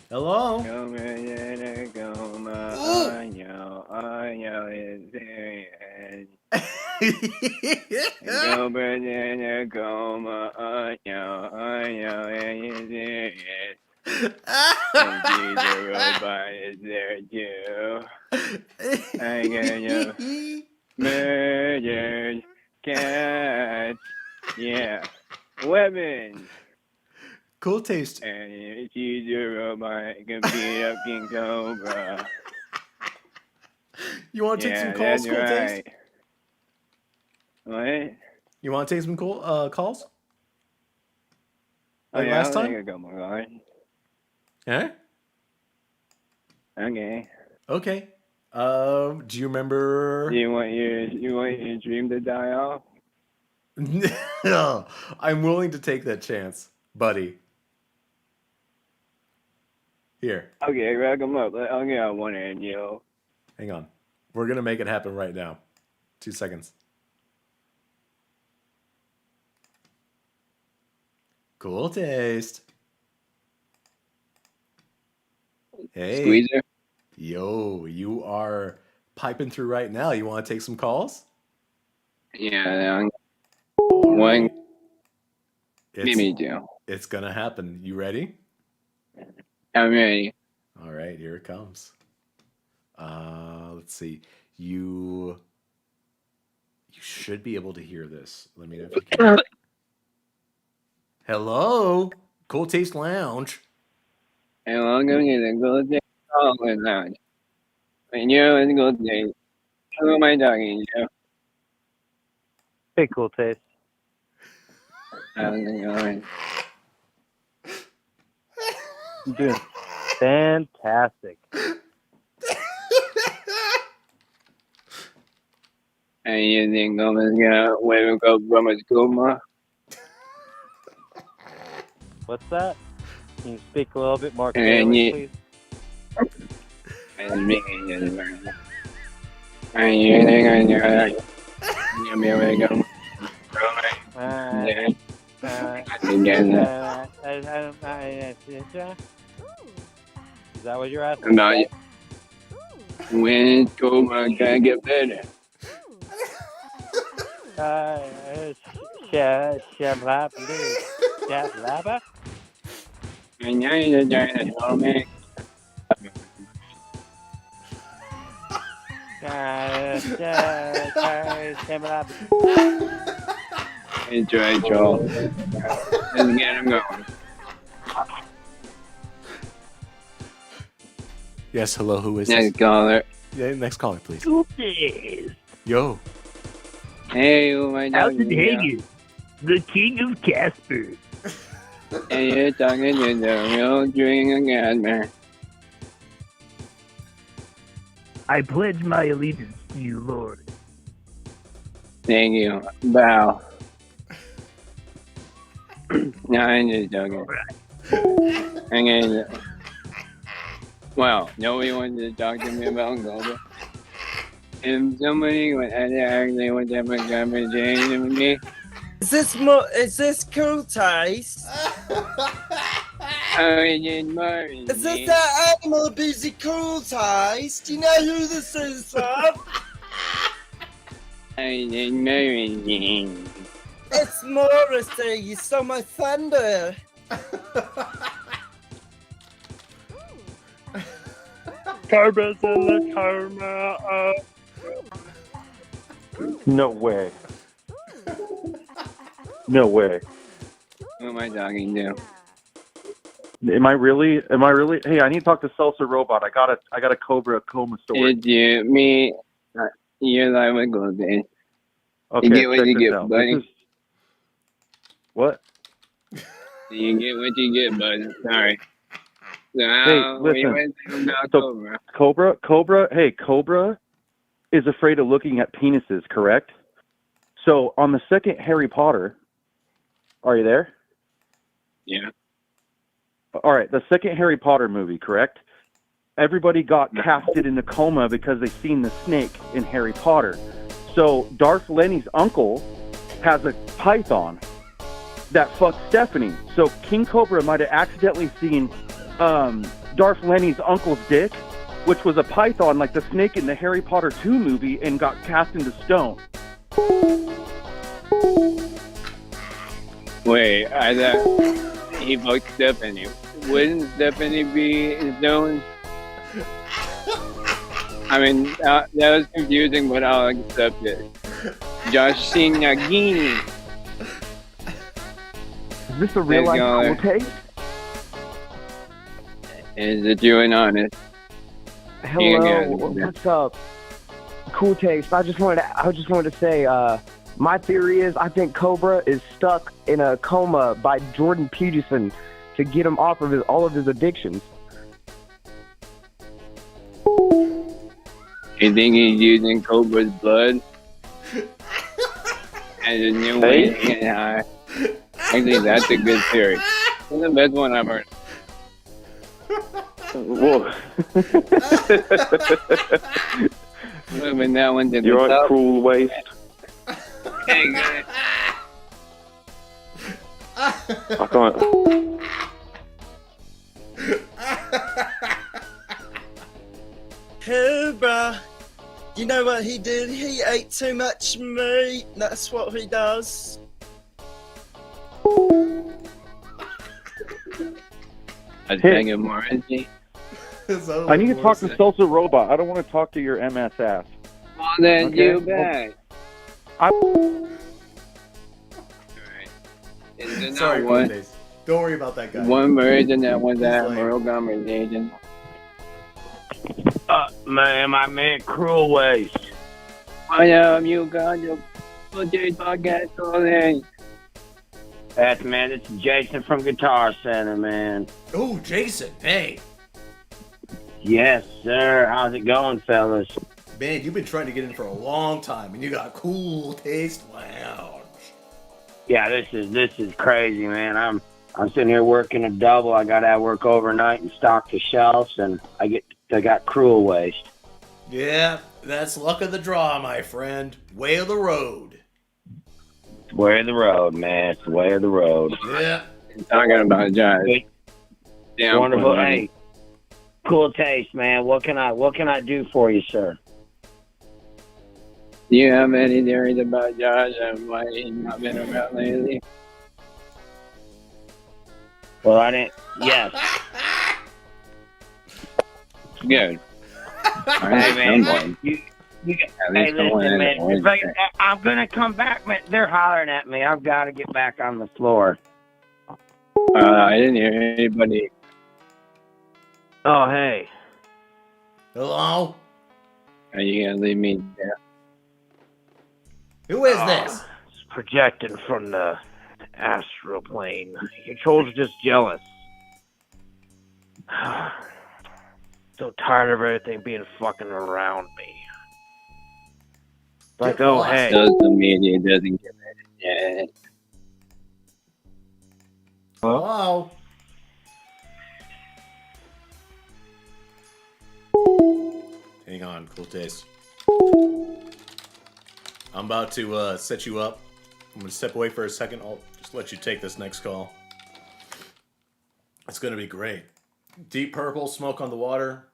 Hello? Murdered cats, yeah, women. Cool taste. And it's either a robot can beat up King Cobra. You want to take some calls, that's Cool Taste? right. What? You want to take some calls? Oh, Like yeah, last I'll time? take a couple more. Eh? Okay. Okay. Do you remember? You want your dream to die off? No, I'm willing to take that chance, buddy. Here, Okay, rack 'em up. I'll get on one end, yo. hang on. We're gonna make it happen right now. 2 seconds. Cool Taste. Hey. Squeezer. Yo, you are piping through right now. You want to take some calls? Yeah, one. It's, Me too. It's gonna happen. You ready? I'm ready. All right, here it comes. Let's see. You should be able to hear this. Let me know if you can. Hello, Cool Taste Lounge. And I'm gonna get a good day. Oh, lounge. And you're a good day. Who am I talking to? Hey, Cool Taste. How's it going? I'm doing fantastic. And you think I'm gonna wake up from a coma? What's that? Can you speak a little bit more And clearly, you- please? And me, and you think I'm gonna be wake up from Is that what you're asking? about you. When coma can get better? Shablaba? And you're trying to tell me. Enjoy, Joel. Let's get him going. Yes, hello. Who is Next this? caller. Yeah, next caller, please. Yes. Yo. Hey, who am I How's talking it to? hanging? The king of Casper. And you're talking to the real king of Casper. I pledge my allegiance to you, Lord. Thank you. Bow. No, I'm just joking. And then, well, nobody wanted to talk to me about Cobra. And somebody actually went to have a conversation with me. Is this cool taste? Is this that animal abuse cool taste? Do you know who this is from? It's Morrissey, you stole my thunder. Cobra's in the coma. No way. No way. Who am I talking to? Am I really? Hey, I need to talk to Salsa Robot. I got a Cobra Coma story. It's you, me, you're live with Golden. Okay, You get what check you this get, out. buddy. What? You get what you get, buddy. Sorry. So, Hey, what do you listen. think about So, Cobra is afraid of looking at penises, correct? So on the second Harry Potter, are you there? Yeah. All right, the second Harry Potter movie, correct? Everybody got casted in a coma because they seen the snake in Harry Potter. So Darth Lenny's uncle has a python that fucks Stephanie. So King Cobra might have accidentally seen Darth Lenny's uncle's dick, which was a python like the snake in the Harry Potter 2 movie, and got cast into stone. Wait, I thought he fucked Stephanie. Wouldn't Stephanie be stone? I mean, that was confusing, but I'll accept it. Joshing Nagini. Is this a real life cool taste? Is it you and honest? Hello, what's up? Cool taste. I just wanted to say, my theory is I think Cobra is stuck in a coma by Jordan Peterson to get him off of all of his addictions. You think he's using Cobra's blood as a new way to get high? Actually, that's a good theory. It's the best one I've heard. Whoa. Moving that one to the You're right, top. cruel waste. Hey, guys. I can't. Cobra, you know what he did? He ate too much meat. That's what he does. I think of Morrissey. I need to talk to Salsa Robot. I don't want to talk to your MS ass. Well, then Okay? you back. Is Sorry, there one, Cortez. Don't worry about that guy. one version that was that real conversation? Man, my man, Cruel Waste. I am you got your footage podcast calling. That's man, it's Jason from Guitar Center, man. Oh, Jason, hey. Yes, sir. How's it going, fellas? Man, you've been trying to get in for a long time, and you got cool taste. Wow. Yeah, this is crazy, man. I'm sitting here working a double. I got to work overnight and stock the shelves, and I got Cruel Waste. Yeah, that's luck of the draw, my friend. Way of the road. It's way of the road, man. It's the way of the road. Yeah. Talking about Josh. Yeah, wonderful. Hey, cool taste, man. What can I do for you, sir? Do you have any theories about Josh and why he's not been around lately? Well, I didn't. Yes. Good. Hey, man. You hey, listen, man. I'm gonna come back, man. They're hollering at me. I've got to get back on the floor. I didn't hear anybody. Oh, hey. Hello? Are you gonna leave me there? Who is this? It's projecting from the astral plane. Your trolls are just jealous. So tired of everything being fucking around me. Like, oh, hey. Social media doesn't give it yet. Hello? Hang on, Cool Taste. I'm about to set you up. I'm going to step away for a second. I'll just let you take this next call. It's going to be great. Deep Purple, Smoke on the Water.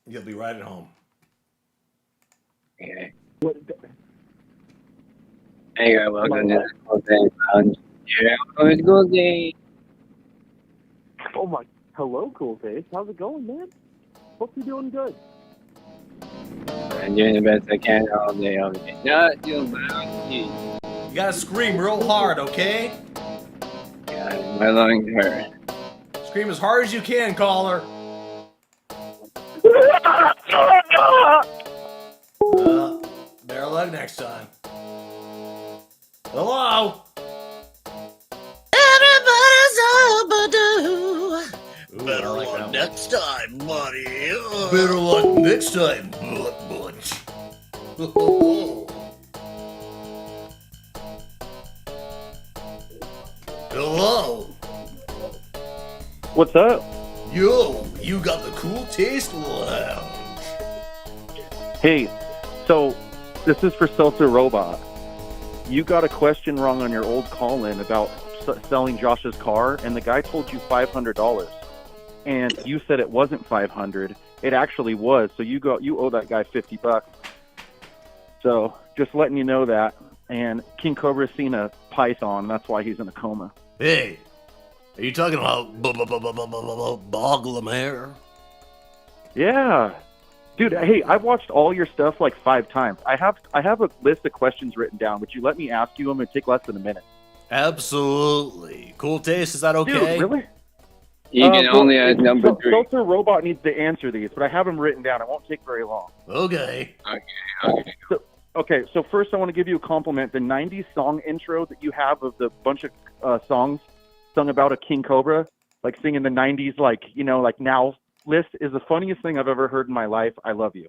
You'll be right at home. Okay. Hey, welcome to the Cool Day Lounge. Yeah, it's Cool Day. Oh my, hello, Cool Face. How's it going, man? Hope you're doing good. I'm doing the best I can all day, all day. Not doing my You gotta scream real hard, okay? Yeah, my lungs hurt. Scream as hard as you can, caller. Better luck next time. Hello? Everybody's overdue. Better like luck next time, buddy. Better luck next time, Butch. Hello? What's up? Yo, you got the Cool Taste Lounge. Hey, so this is for Seltzer Robot. You got a question wrong on your old call-in about selling Josh's car, and the guy told you $500, and you said it wasn't $500. It actually was. So you owe that guy $50. So just letting you know that. And King Cobra's seen a python. That's why he's in a coma. Hey, are you talking about Boglemare? Yeah. Dude, hey, I've watched all your stuff like 5 times. I have a list of questions written down. Would you let me ask you them? It'd take less than a minute. Absolutely. Cool Taste, is that okay? Dude, really? You can only add number 3. Seltzer Robot needs to answer these, but I have them written down. It won't take very long. Okay. Okay, so first I want to give you a compliment. The 90s song intro that you have of the bunch of songs sung about a king cobra, like singing the 90s, like now list, is the funniest thing I've ever heard in my life. I love you.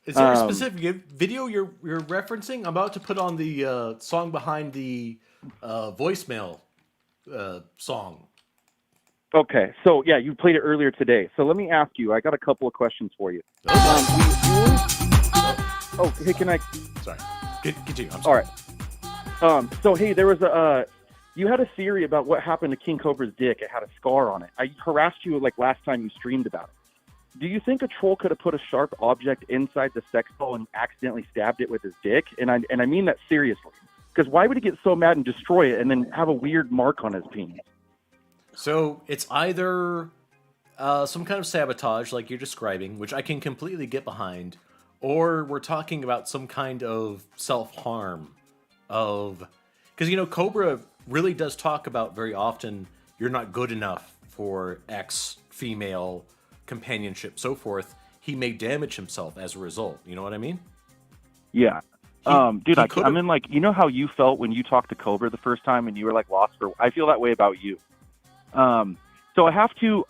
Is there a specific video you're referencing? I'm about to put on the song behind the voicemail song. Okay, so yeah, you played it earlier today. So let me ask you, I got a couple of questions for you. Hey, can I? Sorry. Continue. I'm sorry. All right. So hey, there was you had a theory about what happened to King Cobra's dick. It had a scar on it. I harassed you like last time you streamed about it. Do you think a troll could have put a sharp object inside the sex doll and accidentally stabbed it with his dick? And I mean that seriously. Because why would he get so mad and destroy it and then have a weird mark on his penis? So it's either some kind of sabotage like you're describing, which I can completely get behind, or we're talking about some kind of self-harm because Cobra really does talk about very often you're not good enough for X female companionship, so forth. He may damage himself as a result. You know what I mean? Yeah. Dude, I'm in like, you know how you felt when you talked to Cobra the first time and you were like lost for, I feel that way about you. So I have to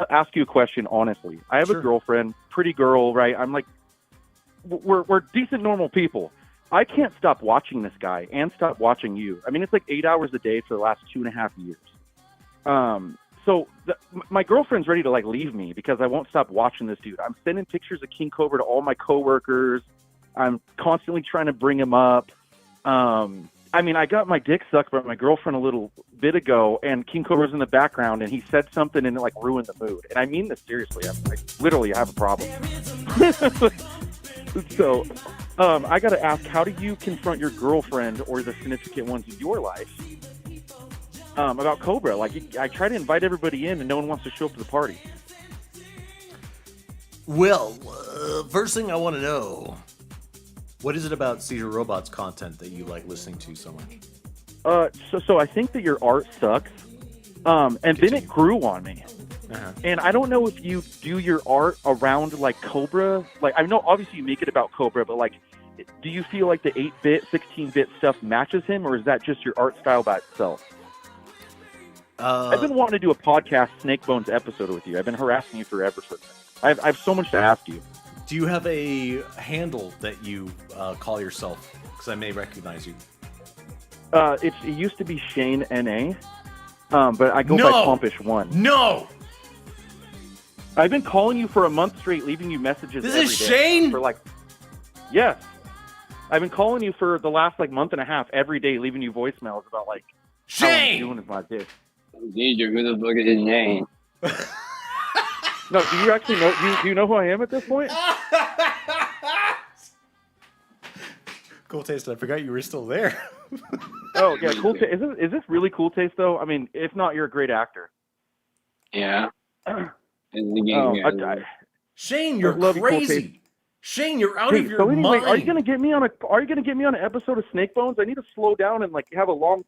ask you a question, honestly. I have a girlfriend, pretty girl, right? I'm like, we're decent, normal people. I can't stop watching this guy and stop watching you. I mean, it's like 8 hours a day for the last 2.5 years. So my girlfriend's ready to like leave me because I won't stop watching this dude. I'm sending pictures of King Cobra to all my coworkers. I'm constantly trying to bring him up. I mean, I got my dick sucked by my girlfriend a little bit ago, and King Cobra's in the background, and he said something, and it like ruined the mood. And I mean this seriously. I'm like, literally, I have a problem. So, I got to ask, how do you confront your girlfriend or the significant ones in your life about Cobra? Like, I try to invite everybody in, and no one wants to show up to the party. Well, first thing I want to know, what is it about Seizure Robot's content that you like listening to so much? So I think that your art sucks, and then it grew on me. Uh-huh. And I don't know if you do your art around like Cobra. Like, I know obviously you make it about Cobra, but like, do you feel like the 8-bit, 16-bit stuff matches him, or is that just your art style by itself? I've been wanting to do a podcast Snake Bones episode with you. I've been harassing you forever for this. I have so much to ask you. Do you have a handle that you call yourself? Because I may recognize you. It used to be Shane NA, but I go by Pompish1. No! I've been calling you for a month straight, leaving you messages. This every is day Shane? For like, yes. I've been calling you for the last like month and a half every day, leaving you voicemails about like how I'm doing with my dick. Danger, who the fuck is Shane? No, do you actually know? Do you know who I am at this point? Cool Taste, I forgot you were still there. Oh yeah, Cool Taste. Is this really Cool Taste though? I mean, if not, you're a great actor. Yeah. It's the game. Shane, you're love you, Cool crazy. Taste. Shane, you're out Hey, of your so anyway, mind. are you gonna get me on an episode of Snake Bones? I need to slow down and like have a long.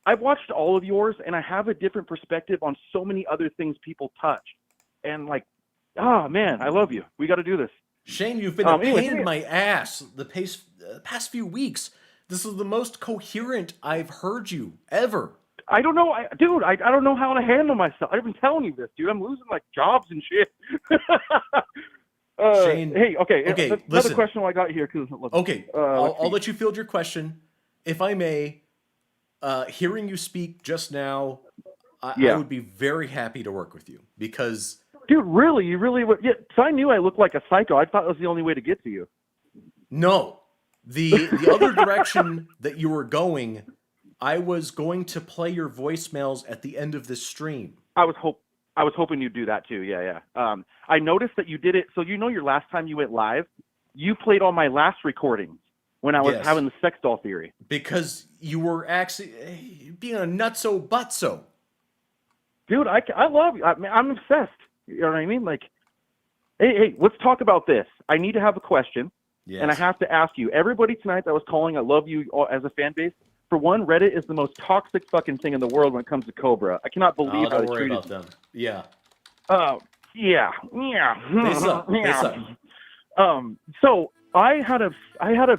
I've watched all of yours, and I have a different perspective on so many other things people touch, and like, oh man, I love you. We got to do this. Shane, you've been a pain anyway. in my ass the past few weeks. This is the most coherent I've heard you ever. I don't know, dude. I don't know how to handle myself. I've been telling you this, dude. I'm losing like jobs and shit. Shane, hey, okay. Another listen. question I got here. Okay, I'll let you field your question. If I may, hearing you speak just now, I would be very happy to work with you because... Dude, really? You really would? Yeah, so I knew I looked like a psycho. I thought it was the only way to get to you. No. The other direction that you were going, I was going to play your voicemails at the end of this stream. I was hoping you'd do that too. Yeah. I noticed that you did it. So your last time you went live, you played all my last recordings when I was having the sex doll theory. Because you were actually being a nutso butso. Dude, I love you. I'm obsessed. You know what I mean? Like, hey, let's talk about this. I need to have a question, and I have to ask you. Everybody tonight that was calling, I love you all as a fan base. For one, Reddit is the most toxic fucking thing in the world when it comes to Cobra. I cannot believe how don't they worry treated about them. Yeah. Yeah. They suck. They suck. So I had a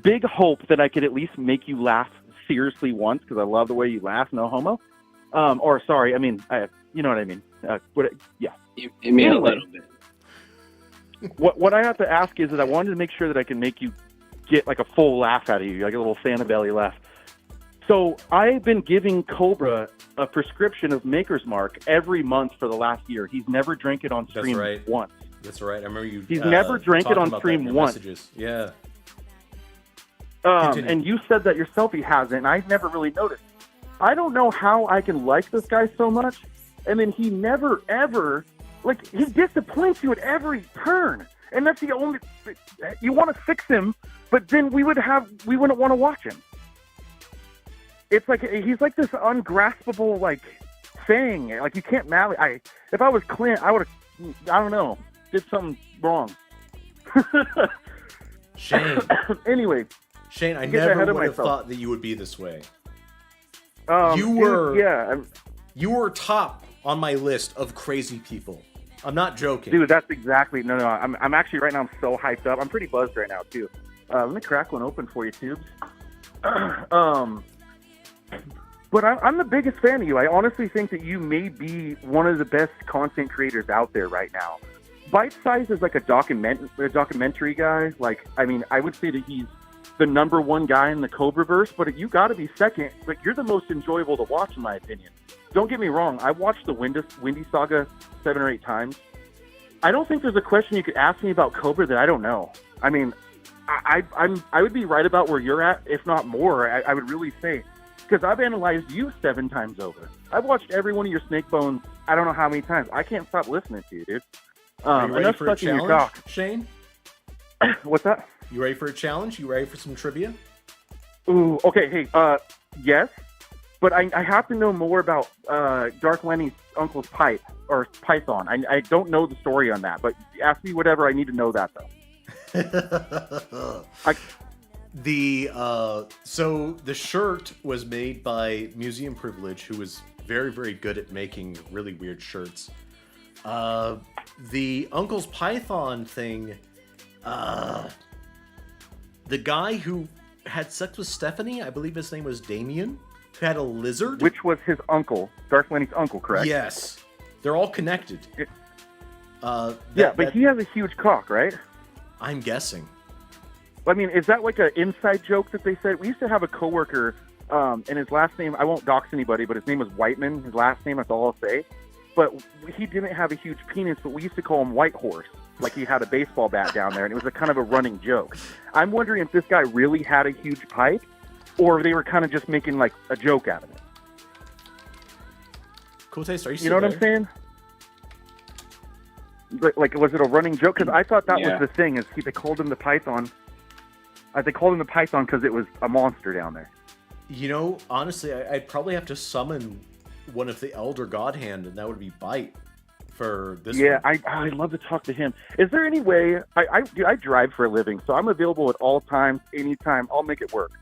big hope that I could at least make you laugh seriously once because I love the way you laugh. No homo. Or sorry, I mean, you know what I mean. Yeah. You mean a little bit. What I have to ask is that I wanted to make sure that I can make you get like a full laugh out of you, like a little Santa belly laugh. So I've been giving Cobra a prescription of Maker's Mark every month for the last year. He's never drank it on stream once. That's right. I remember you. He's never drank it on stream once. Messages. Yeah. And you said that yourself he hasn't, and I've never really noticed. I don't know how I can like this guy so much. And then he never, ever, like, he disappoints you at every turn. And that's the only, you want to fix him, but then we wouldn't want to watch him. It's like, he's like this ungraspable, like, thing. Like, you can't marry. If I was Clint, I would have, I don't know, did something wrong. Shane. Anyway. Shane, I never would have thought that you would be this way. You were top on my list of crazy people. I'm not joking. Dude, that's exactly, no, I'm actually, right now, I'm so hyped up. I'm pretty buzzed right now, too. Let me crack one open for you, Tubes. But I'm the biggest fan of you. I honestly think that you may be one of the best content creators out there right now. Bite Size is like a documentary guy. Like, I mean, I would say that he's the #1 guy in the Cobra-verse, but you got to be second. But you're the most enjoyable to watch, in my opinion. Don't get me wrong. I watched the Windy Saga 7 or 8 times. I don't think there's a question you could ask me about Cobra that I don't know. I mean, I would be right about where you're at, if not more. I would really say, because I've analyzed you 7 times over. I've watched every one of your Snake Bones. I don't know how many times. I can't stop listening to you, dude. Are you ready enough for a stuck in your challenge, cock. Shane? What's that? You ready for a challenge? You ready for some trivia? Ooh, okay. Hey, yes, but I have to know more about Dark Lenny's uncle's pipe or python. I don't know the story on that, but ask me whatever I need to know that though. So the shirt was made by Museum Privilege, who was very, very good at making really weird shirts. The Uncle's Python thing, the guy who had sex with Stephanie, I believe his name was Damien, who had a lizard. Which was his uncle, Dark Lenny's uncle, correct? Yes. They're all connected. But he has a huge cock, right? I'm guessing. I mean, is that like an inside joke that they said? We used to have a coworker, and his last name, I won't dox anybody, but his name was Whiteman. His last name, that's all I'll say. but he didn't have a huge penis, but we used to call him White Horse. Like he had a baseball bat down there, and it was a kind of a running joke. I'm wondering if this guy really had a huge pipe, or they were kind of just making like a joke out of it. Cool Taste, are you You know what I'm saying? Like, was it a running joke? Because I thought that was the thing, is they called him the Python. They called him the Python because it was a monster down there. You know, honestly, I'd probably have to summon one of the Elder God Hand, and that would be Bite for this one. I'd love to talk to him. Is there any way... I drive for a living, so I'm available at all times, anytime. I'll make it work.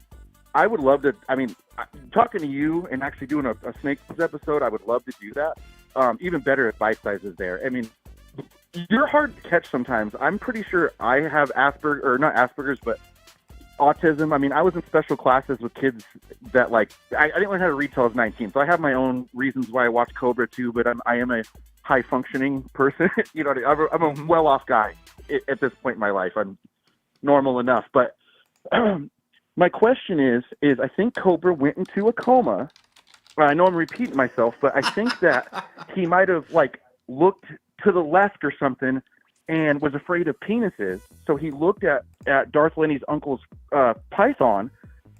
I would love to... I mean, talking to you and actually doing a Snake episode, I would love to do that. Even better if Bite Size is there. I mean, you're hard to catch sometimes. I'm pretty sure I have Asperger's, or not Asperger's, but autism. I mean, I was in special classes with kids that, like, I didn't learn how to read till I was 19, so I have my own reasons why I watch Cobra too, but I am a high-functioning person. You know, I'm a well-off guy at this point in my life. I'm normal enough, but my question is I think Cobra went into a coma. I know I'm repeating myself, but I think that he might have, like, looked to the left or something and was afraid of penises, so he looked at Darth Lenny's uncle's python,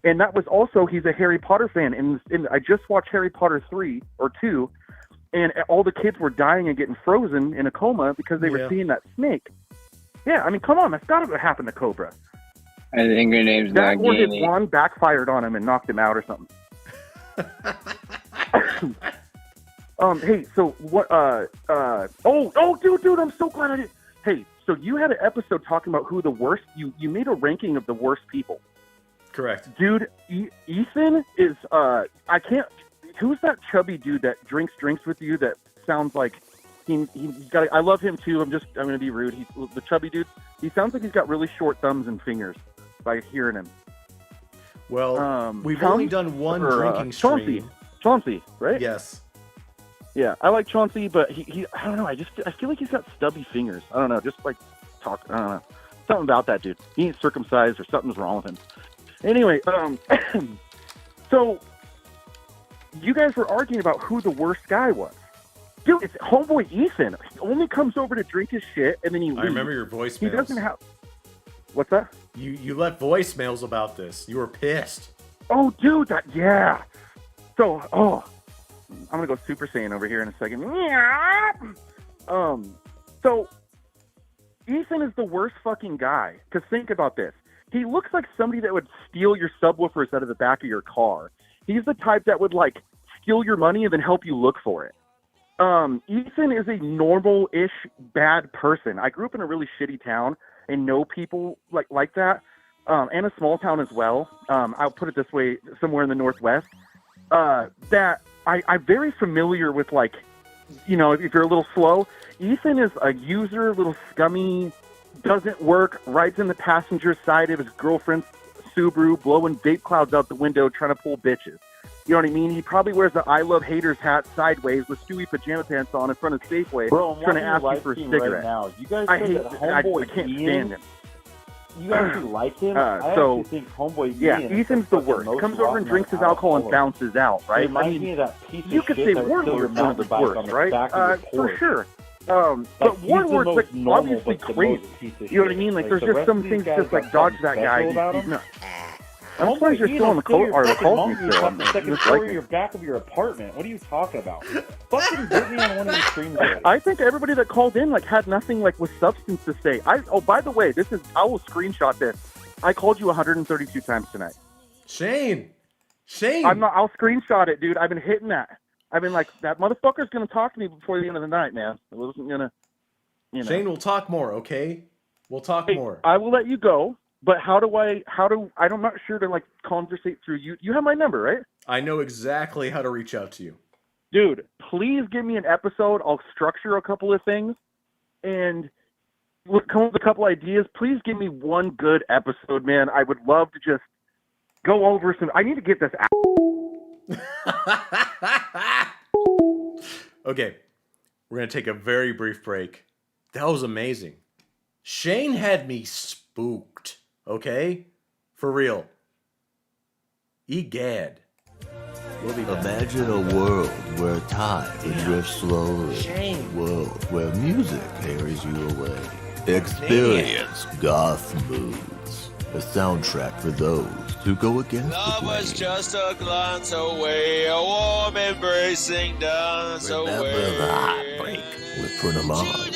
and that was also, he's a Harry Potter fan, and I just watched Harry Potter 3 or 2, and all the kids were dying and getting frozen in a coma because they were seeing that snake. Yeah, I mean, come on, that's got to happen to Cobra. I think her name's That or his Nagini. wand backfired on him and knocked him out or something. Hey, so what, dude, I'm so glad I did. Hey, so you had an episode talking about who the worst, you made a ranking of the worst people. Correct. Dude, Ethan is, who's that chubby dude that drinks with you that sounds like, I love him too, I'm going to be rude, he's the chubby dude, he sounds like he's got really short thumbs and fingers by hearing him. Well, we've only done one drinking stream. Chauncey, right? Yes. Yeah, I like Chauncey, but he I don't know, I feel like he's got stubby fingers. I don't know, just like talk, I don't know. Something about that dude. He ain't circumcised or something's wrong with him. Anyway, so you guys were arguing about who the worst guy was. Dude, it's homeboy Ethan. He only comes over to drink his shit and then he leaves. I remember your voicemails. He doesn't have... What's that? You left voicemails about this. You were pissed. Oh, dude, yeah. So, I'm going to go Super Saiyan over here in a second. So, Ethan is the worst fucking guy. Because think about this. He looks like somebody that would steal your subwoofers out of the back of your car. He's the type that would, like, steal your money and then help you look for it. Ethan is a normal-ish bad person. I grew up in a really shitty town and know people like that, and a small town as well. I'll put it this way, somewhere in the Northwest, that I'm very familiar with, like, you know, if you're a little slow, Ethan is a user, little scummy, doesn't work, rides in the passenger side of his girlfriend's Subaru, blowing vape clouds out the window, trying to pull bitches. You know what I mean? He probably wears the I Love Haters hat sideways with Stewie pajama pants on in front of Safeway, trying to ask you for a cigarette. Right now. You guys I said hate that Homeboy I can't Ian, stand him. You actually like him? I So, actually think Homeboy yeah, Ian is Ethan's the fucking worst. most Comes over and rotten drinks his out of alcohol all and of them. bounces out, right? It reminds me of that piece you of could shit say that would steal your Warlord's one of the mountain bike worst, on the right? back of your For porch. sure. Like, But he's the Warlord's most like normal, obviously but the crazy. most piece of You know what I shit. mean? Like, Like, there's the just rest some of these things guys just got like dodge something that guy. special about He's him. not. I'm surprised you're still on the Your the fucking call monkey queue is still. on the second Just floor like of your back of your apartment. What are you talking about? Fucking hit me on one of your streams already. I think everybody that called in like had nothing like with substance to say. By the way, I will screenshot this. I called you 132 times tonight. Shane. I'll screenshot it, dude. I've been hitting that. I've been like, that motherfucker's gonna talk to me before the end of the night, man. I wasn't gonna, you know. Shane, we'll talk more, okay? We'll talk more. I will let you go, but I'm not sure to like conversate through you. You have my number, right? I know exactly how to reach out to you. Dude, please give me an episode. I'll structure a couple of things and come up with a couple ideas. Please give me one good episode, man. I would love to just go over some. I need to get this out. Okay, we're going to take a very brief break. That was amazing. Shane had me spooked, okay? For real. Egad. We'll be back. Imagine a world where time would drift slowly. Shame. World where music carries you away. Experience goth moods. A soundtrack for those who go against Love the was grain. just a glance away, a warm embracing dance Remember away. the heartbreak with Purnamaz.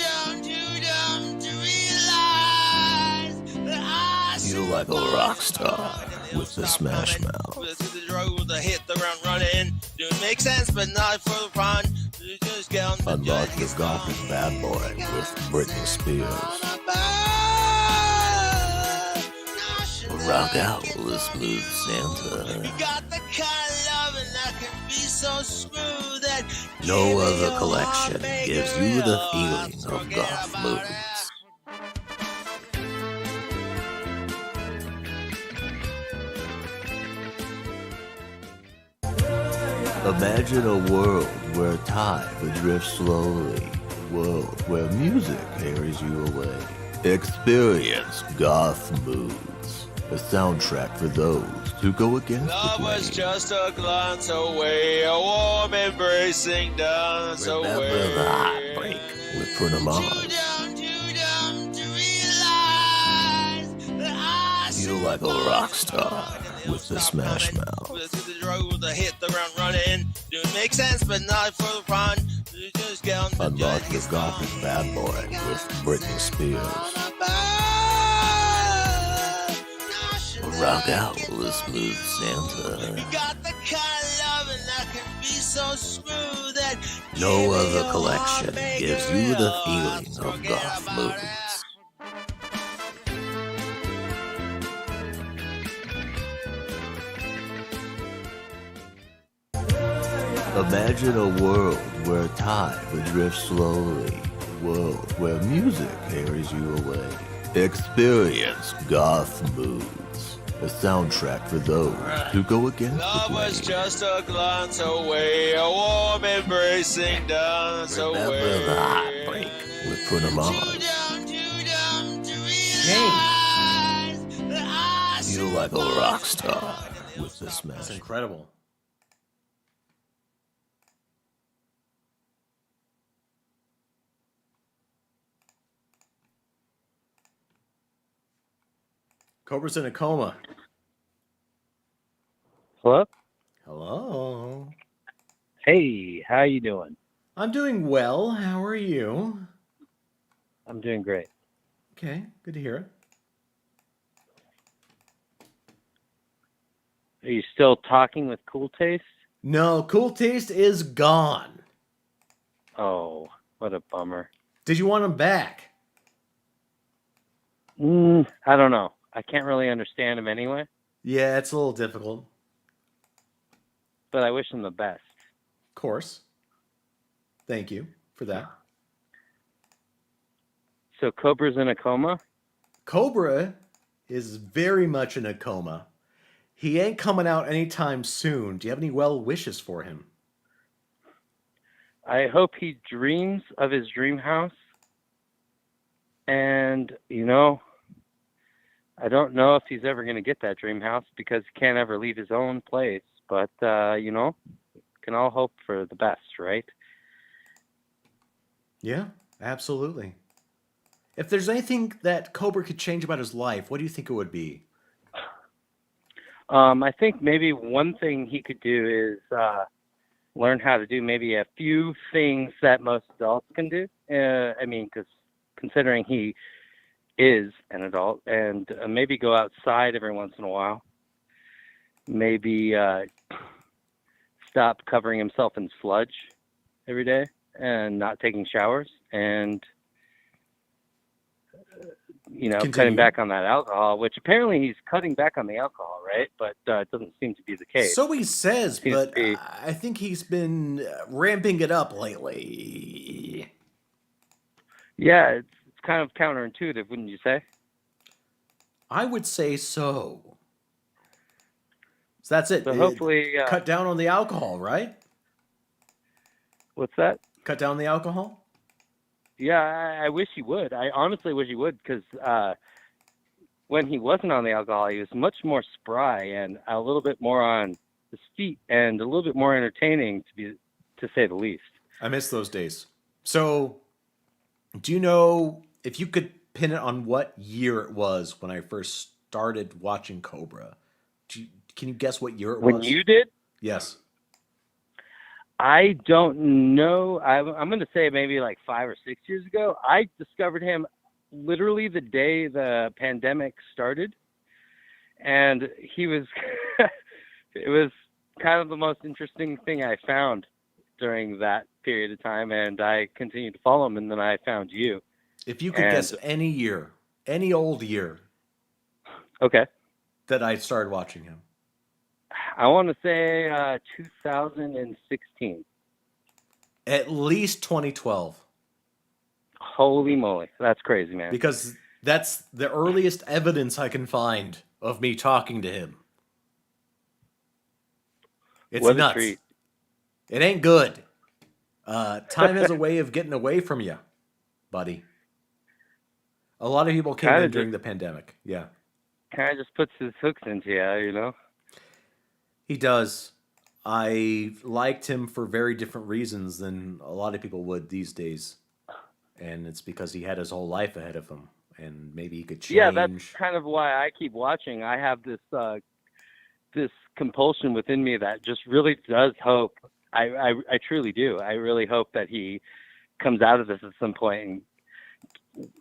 Feel like a rock star with the Smash Mouth. To the road to hit the ground running. Don't make sense, but not for the run. Just get on the Unlock the gothic bad boy with Britney Spears. Rock out with Smooth Santa. got the kind of loving that can be so smooth that No other collection gives you the feeling of goth moods. Imagine a world where time would drift slowly. World where music carries you away. Experience goth moods. A soundtrack for those who go against love the was grain. just a glance away, a warm embracing dance Remember away. the heartbreak with Purnamaz. Feel like a rock star with the Smash Mouth. To the road to hit the ground running. Don't make sense, but not for the run. Just get on the Unlock the gothic bad boy with Britney Spears. Rock out with Smooth Santa. got the kind of loving that can be so smooth that No other collection gives you the feeling of goth moods. Imagine a world where time would drift slowly. World where music carries you away. Experience goth moods. A soundtrack for those who go against love the was grain. just a glance away, a warm embracing dance Remember away. the heartbreak with Purnamaz. Feel like a rock star with the Smash. That's incredible. Cobra's in a coma. Hello? Hello. Hey, how you doing? I'm doing well. How are you? I'm doing great. Okay, good to hear it. Are you still talking with Cool Taste? No, Cool Taste is gone. Oh, what a bummer. Did you want him back? I don't know. I can't really understand him anyway, Yeah, it's a little difficult. but I wish him the best. Of course. Thank you for that. So Cobra's in a coma? Cobra is very much in a coma. He ain't coming out anytime soon. Do you have any well wishes for him? I hope he dreams of his dream house. And, I don't know if he's ever going to get that dream house because he can't ever leave his own place. But, can all hope for the best, right? Yeah, absolutely. If there's anything that Cobra could change about his life, what do you think it would be? I think maybe one thing he could do is learn how to do maybe a few things that most adults can do. Because considering he is an adult, and maybe go outside every once in a while. Maybe stop covering himself in sludge every day and not taking showers, and Continue. cutting back on that alcohol, which apparently he's cutting back on the alcohol, right? But it doesn't seem to be the case. So he says, Seems but to be- I think he's been ramping it up lately. Yeah, it's kind of counterintuitive, wouldn't you say? I would say so. So that's it. So hopefully, cut down on the alcohol, right? What's that? Cut down the alcohol? Yeah, I wish he would. I honestly wish he would, because when he wasn't on the alcohol, he was much more spry and a little bit more on his feet and a little bit more entertaining, to say the least. I miss those days. So, do you know if you could pin it on what year it was when I first started watching Cobra? Can you guess what year it was? When you did? Yes. I don't know. I'm going to say maybe like 5 or 6 years ago. I discovered him literally the day the pandemic started. And he was, it was kind of the most interesting thing I found during that period of time. And I continued to follow him. And then I found you. If you could guess any year, any old year. Okay. That I started watching him. I want to say 2016. At least 2012. Holy moly. That's crazy, man. Because that's the earliest evidence I can find of me talking to him. It's what nuts. A treat. It ain't good. Time has a way of getting away from you, buddy. A lot of people came in during the pandemic. Yeah. Kind of just puts his hooks into you, you know? He does. I liked him for very different reasons than a lot of people would these days. And it's because he had his whole life ahead of him. And maybe he could change. Yeah, that's kind of why I keep watching. I have this this compulsion within me that just really does hope. I truly do. I really hope that he comes out of this at some point. And,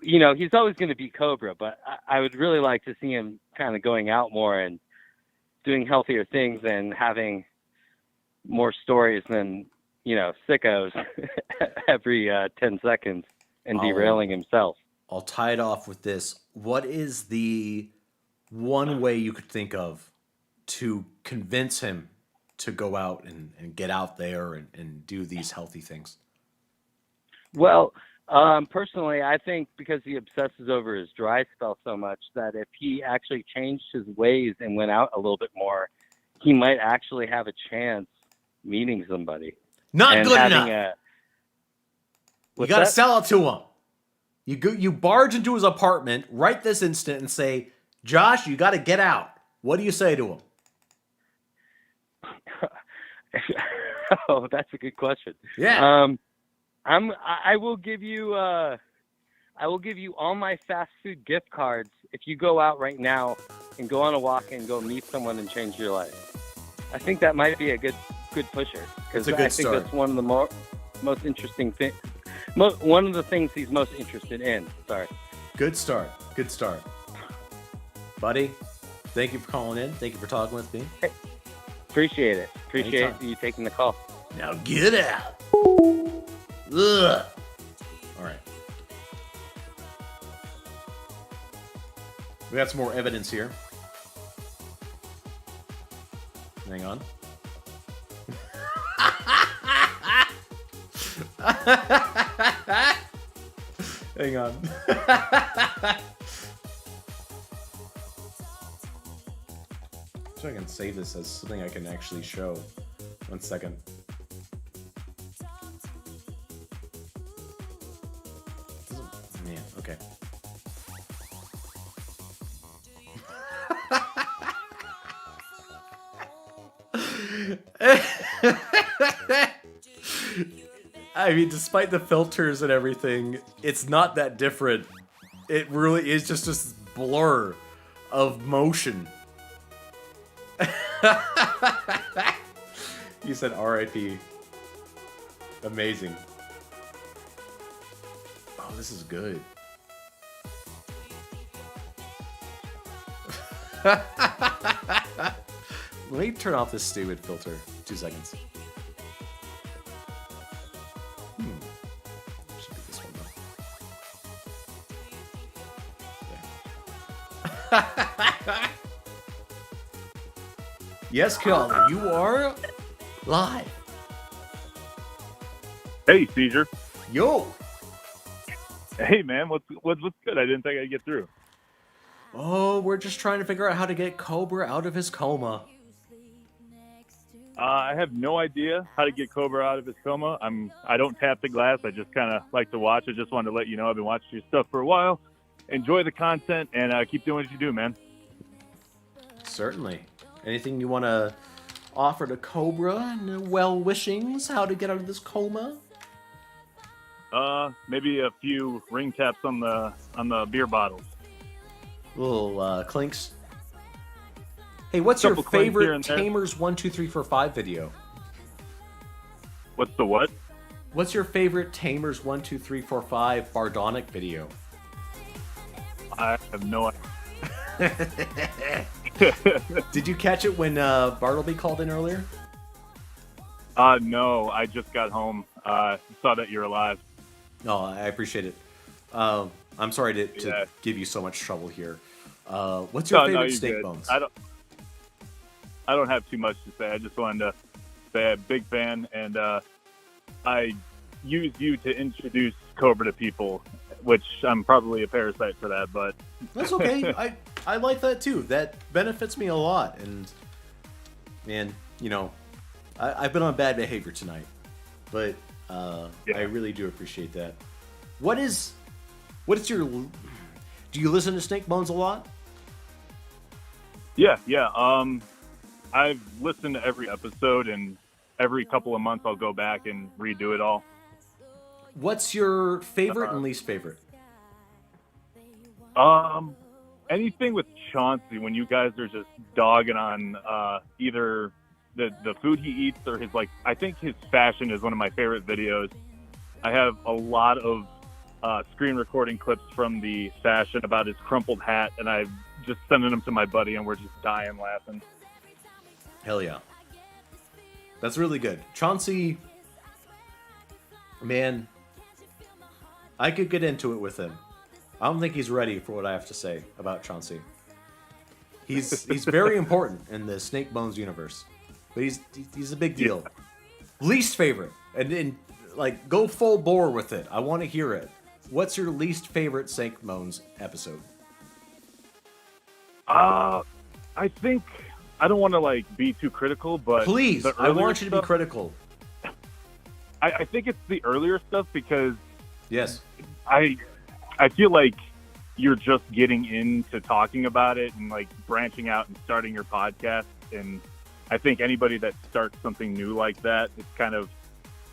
you know, he's always going to be Cobra, but I would really like to see him kind of going out more and doing healthier things and having more stories than, you know, sickos every 10 seconds and derailing himself. I'll tie it off with this. What is the one way you could think of to convince him to go out and get out there and do these healthy things? Well, personally, I think because he obsesses over his dry spell so much that if he actually changed his ways and went out a little bit more, he might actually have a chance meeting somebody. Not and good having enough. You What's got to that? sell it to him. You barge into his apartment right this instant and say, Josh, you got to get out. What do you say to him? Oh, that's a good question. Yeah. I will give you all my fast food gift cards if you go out right now and go on a walk and go meet someone and change your life. I think that might be a good pusher because I think that's one of the most interesting things. One of the things he's most interested in. Sorry. Good start. Good start. Buddy, thank you for calling in. Thank you for talking with me. Hey, appreciate it. Appreciate Anytime. you taking the call. Now get out. Ugh. All right. We got some more evidence here. Hang on. Hang on. So I can save this as something I can actually show. 1 second. Man, okay. I mean, despite the filters and everything, it's not that different. It really is just this blur of motion. You said RIP. Amazing. Oh, this is good. Let me turn off this stupid filter. 2 seconds. Should be this one though. There. Yes, caller, you are live. Hey, Caesar. Yo. Hey, man. What's good? I didn't think I'd get through. Oh, we're just trying to figure out how to get Cobra out of his coma. I have no idea how to get Cobra out of his coma. I don't tap the glass. I just kind of like to watch. I just wanted to let you know I've been watching your stuff for a while. Enjoy the content and keep doing what you do, man. Certainly. Anything you want to offer to Cobra and well wishings how to get out of this coma? Maybe a few ring taps on the beer bottles. Little clinks. Hey, what's your Couple clinks here favorite and there. Tamers 1, 2, 3, 4, 5 video? What's the what? What's your favorite Tamers 1, 2, 3, 4, 5 Bardonic video? I have no idea. Did you catch it when Bartleby called in earlier? No, I just got home. Saw that you're alive. No, I appreciate it. I'm sorry to Yeah. give you so much trouble here. What's your favorite you're steak good. bones? I don't have too much to say. I just wanted to say I'm a big fan, and I use you to introduce Cobra to people, which I'm probably a parasite for that, but That's okay. I like that too. That benefits me a lot. And man, you know, I've been on bad behavior tonight, but I really do appreciate that. What is your? Do you listen to Snake Bones a lot? yeah. I've listened to every episode, and every couple of months I'll go back and redo it all. What's your favorite and least favorite? Anything with Chauncey, when you guys are just dogging on either the food he eats or his, like, I think his fashion is one of my favorite videos. I have a lot of screen recording clips from the fashion about his crumpled hat, and I just sending them to my buddy, and we're just dying laughing. Hell yeah. That's really good. Chauncey, man, I could get into it with him. I don't think he's ready for what I have to say about Chauncey. He's very important in the Snake Bones universe, but he's a big deal. Least favorite, and like go full bore with it. I want to hear it. What's your least favorite Snake Bones episode? I think I don't want to like be too critical, but Please, the I earlier want you to be stuff- critical. I think it's the earlier stuff because yes, I feel like you're just getting into talking about it and like branching out and starting your podcast, and I think anybody that starts something new like that, it's kind of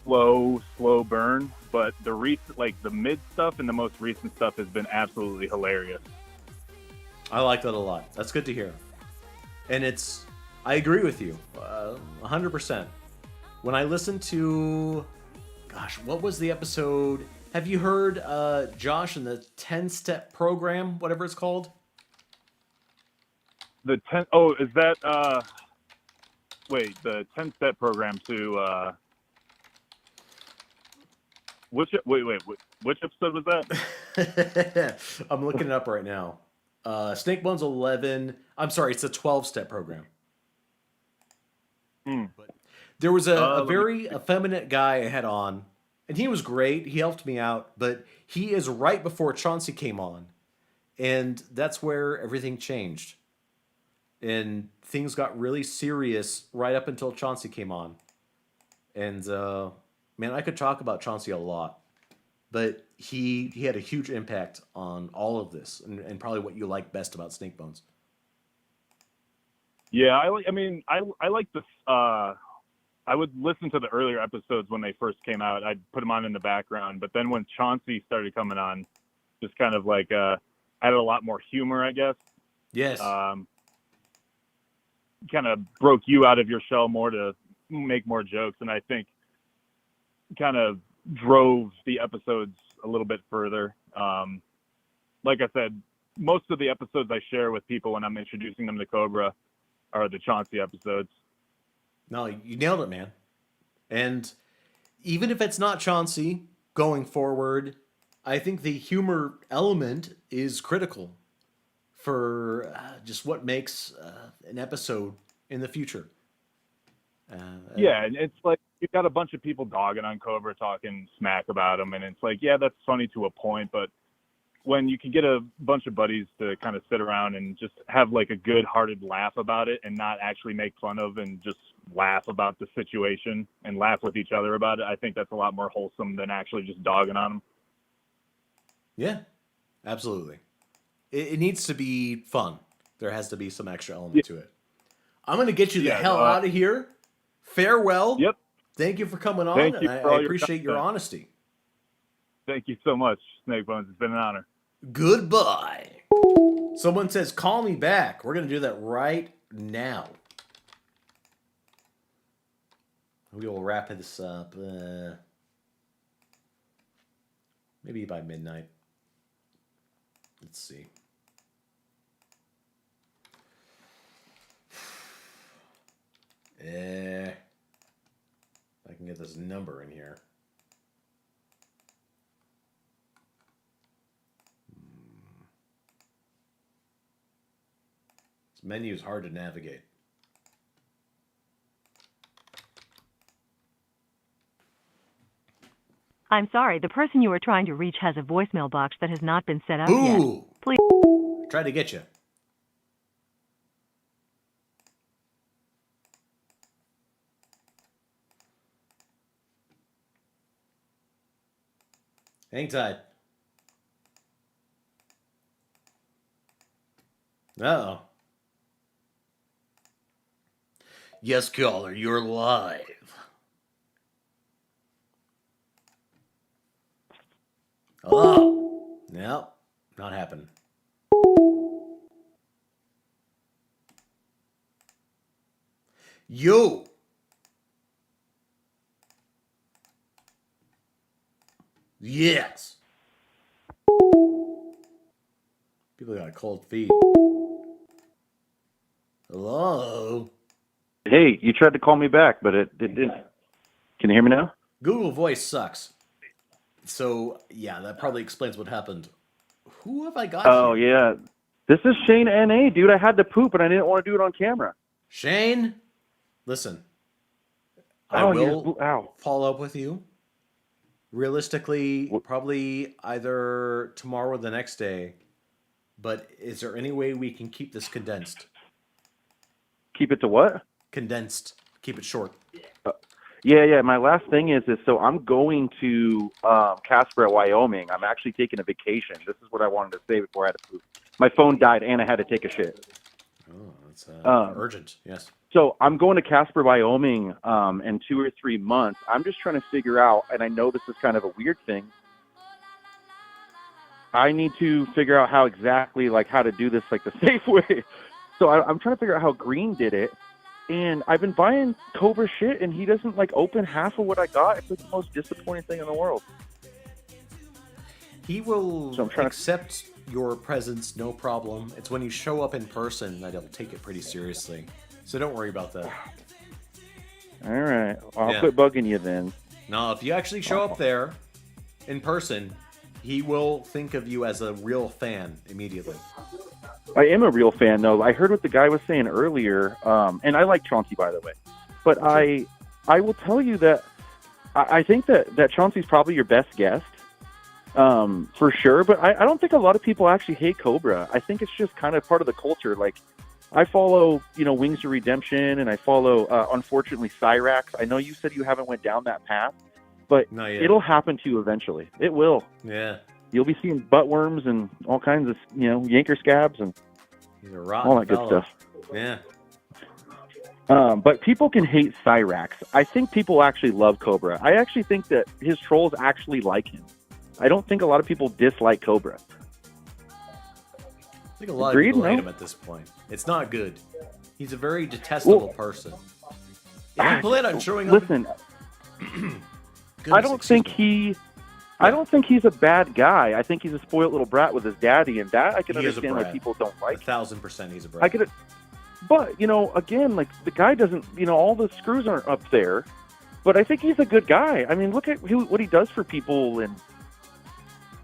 slow burn. But the mid stuff and the most recent stuff has been absolutely hilarious. I like that a lot. That's good to hear. And I agree with you 100%. When I listened to, gosh, what was the episode? Have you heard Josh and the 10-step program, whatever it's called? Is that the 10-step program to which episode was that? I'm looking it up right now. Snake Bones 11. I'm sorry, it's a 12-step program. There was a very effeminate guy I had on, and he was great. He helped me out, but he is right before Chauncey came on, and that's where everything changed. And things got really serious right up until Chauncey came on. And man, I could talk about Chauncey a lot, but he had a huge impact on all of this, and probably what you like best about Snake Bones. Yeah, I like this. I would listen to the earlier episodes when they first came out. I'd put them on in the background, but then when Chauncey started coming on, just kind of like added a lot more humor, I guess. Yes. Kind of broke you out of your shell more to make more jokes, and I think kind of drove the episodes a little bit further. Like I said, most of the episodes I share with people when I'm introducing them to Cobra are the Chauncey episodes. No, you nailed it, man. And even if it's not Chauncey going forward, I think the humor element is critical for just what makes an episode in the future. Yeah, and it's like you've got a bunch of people dogging on Cobra, talking smack about him, and it's like, yeah, that's funny to a point, but when you can get a bunch of buddies to kind of sit around and just have like a good-hearted laugh about it and not actually make fun of and just laugh about the situation and laugh with each other about it, I think that's a lot more wholesome than actually just dogging on them. Yeah, absolutely. It needs to be fun. There has to be some extra element to it. I'm going to get you the hell out of here. Farewell. Yep. Thank you for coming on. Thank you for I all your appreciate your content. honesty. Thank you so much, Snake Bones. It's been an honor. Goodbye. Someone says, call me back. We're going to do that right now. We will wrap this up maybe by midnight. Let's see. If I can get this number in here. This menu is hard to navigate. I'm sorry, the person you are trying to reach has a voicemail box that has not been set up Ooh. yet. Please. Try to get you. Hang tight. Uh-oh. Yes, caller, you're live. Hello? Nope, not happening. Yo! Yes! People got cold feet. Hello? Hey, you tried to call me back, but it didn't. Can you hear me now? Google Voice sucks. So, yeah, that probably explains what happened. Who have I got Oh, here? yeah. This is Shane N.A., dude. I had to poop, and I didn't want to do it on camera. Shane, listen. I Oh, will follow up with you. Realistically, probably either tomorrow or the next day. But is there any way we can keep this condensed? Keep it to what? Condensed. Keep it short. Yeah. My last thing is so I'm going to Casper, Wyoming. I'm actually taking a vacation. This is what I wanted to say before I had to poop. My phone died, and I had to take a shit. Oh, that's urgent. Yes. So I'm going to Casper, Wyoming in 2 or 3 months. I'm just trying to figure out, and I know this is kind of a weird thing. I need to figure out how exactly, how to do this, the safe way. So I'm trying to figure out how Green did it. And I've been buying Cobra shit, and he doesn't, open half of what I got. It's, the most disappointing thing in the world. He will accept your presence, no problem. It's when you show up in person that he'll take it pretty seriously. So don't worry about that. All right. I'll quit bugging you then. No, if you actually show up there in person, he will think of you as a real fan immediately. I am a real fan, though. I heard what the guy was saying earlier, and I like Chauncey, by the way. But I will tell you that I think that Chauncey's probably your best guest, for sure. But I don't think a lot of people actually hate Cobra. I think it's just kind of part of the culture. I follow, Wings of Redemption, and I follow, unfortunately, Cyrax. I know you said you haven't went down that path, but it'll happen to you eventually. It will. Yeah. You'll be seeing butt worms and all kinds of, yanker scabs and all that good stuff. Yeah. But people can hate Cyrax. I think people actually love Cobra. I actually think that his trolls actually like him. I don't think a lot of people dislike Cobra. I think a lot of people hate him at this point. It's not good. He's a very detestable person. If you plan on showing up... Listen, I don't think he's a bad guy. I think he's a spoiled little brat with his daddy, and that I can understand why people don't like. 1,000% he's a brat. But, again, the guy doesn't, all the screws aren't up there. But I think he's a good guy. I mean, look at what he does for people. And,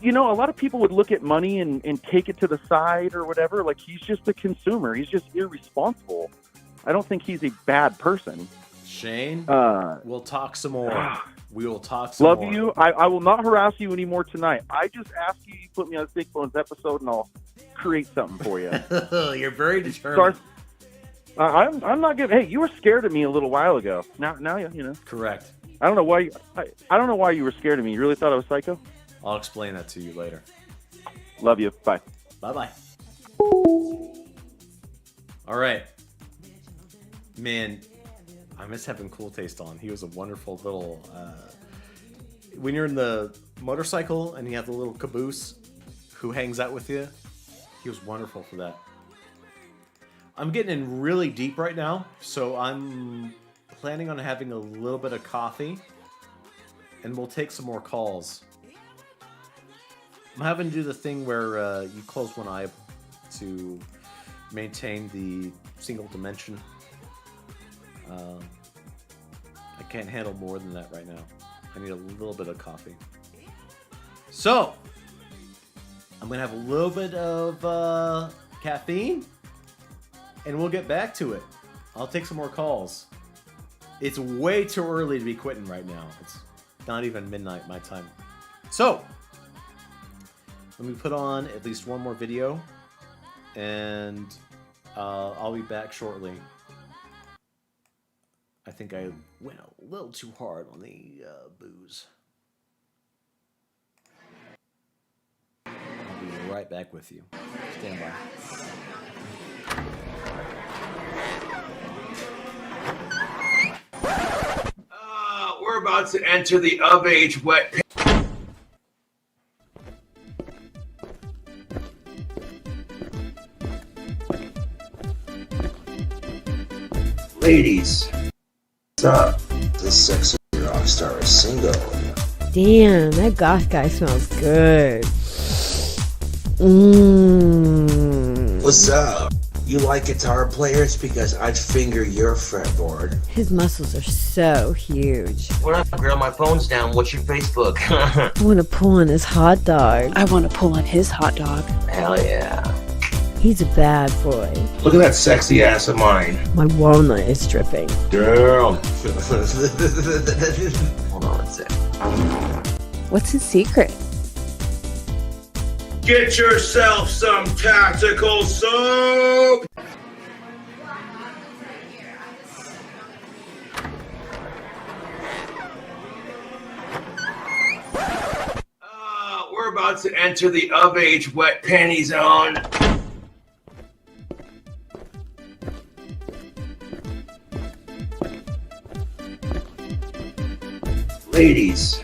a lot of people would look at money and take it to the side or whatever. He's just a consumer. He's just irresponsible. I don't think he's a bad person. Shane, we'll talk some more. We will talk some Love more. you. I will not harass you anymore tonight. I just ask you to put me on a Snake Bones episode, and I'll create something for you. You're very determined. I'm not giving. Hey, you were scared of me a little while ago. Now Correct. I don't know why. I don't know why you were scared of me. You really thought I was psycho? I'll explain that to you later. Love you. Bye. Bye-bye. All right. Man, I miss having Cool Taste on. He was a wonderful little... when you're in the motorcycle and you have the little caboose who hangs out with you, he was wonderful for that. I'm getting in really deep right now, so I'm planning on having a little bit of coffee, and we'll take some more calls. I'm having to do the thing where you close one eye to maintain the single dimension. I can't handle more than that right now. I need a little bit of coffee. So, I'm going to have a little bit of caffeine, and we'll get back to it. I'll take some more calls. It's way too early to be quitting right now. It's not even midnight my time. So, let me put on at least one more video, and I'll be back shortly. I think I went a little too hard on the booze. I'll be right back with you. Stand by. We're about to enter the of-age wet. Ladies, what's up? This sexy rock star is single. Damn, that goth guy smells good. What's up? You like guitar players? Because I'd finger your fretboard. His muscles are so huge. What up, girl? My phone's down. What's your Facebook? I want to pull on his hot dog. I want to pull on his hot dog. Hell yeah. He's a bad boy. Look at that sexy ass of mine. My walnut is dripping. Girl. Hold on a sec. What's his secret? Get yourself some tactical soap! We're about to enter the of-age wet panty zone. Ladies,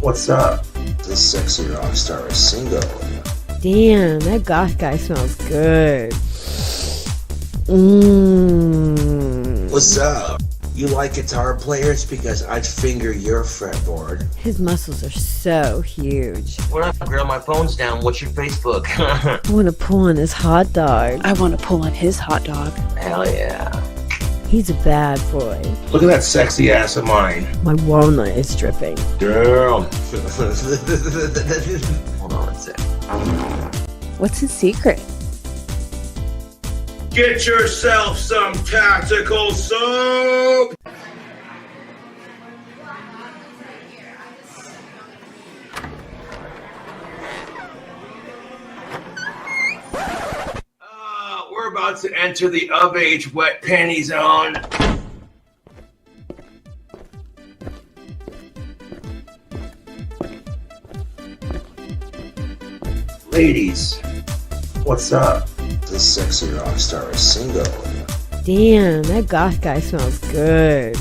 what's up? This sexy rock star is single. Damn, that goth guy smells good. What's up? You like guitar players? Because I'd finger your fretboard. His muscles are so huge. What up, girl? My phone's down. What's your Facebook? I want to pull on his hot dog. I want to pull on his hot dog. Hell yeah. He's a bad boy. Look at that sexy ass of mine. My walnut is dripping. Girl. Hold on a sec. What's his secret? Get yourself some tactical soap! We're about to enter the of-age wet panty zone. Ladies, what's up? This sexy rock star is single. Damn, that goth guy smells good.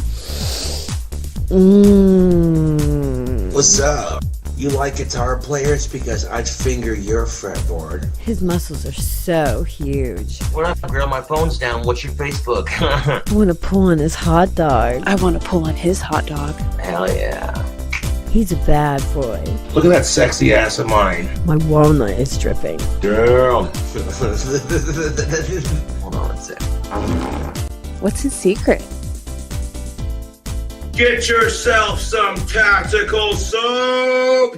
What's up? You like guitar players? Because I'd finger your fretboard. His muscles are so huge. What up, girl? My phone's down. What's your Facebook? I want to pull on his hot dog. I want to pull on his hot dog. Hell yeah. He's a bad boy. Look at that sexy ass of mine. My walnut is dripping. Girl. Hold on a sec. What's his secret? Get yourself some tactical soap!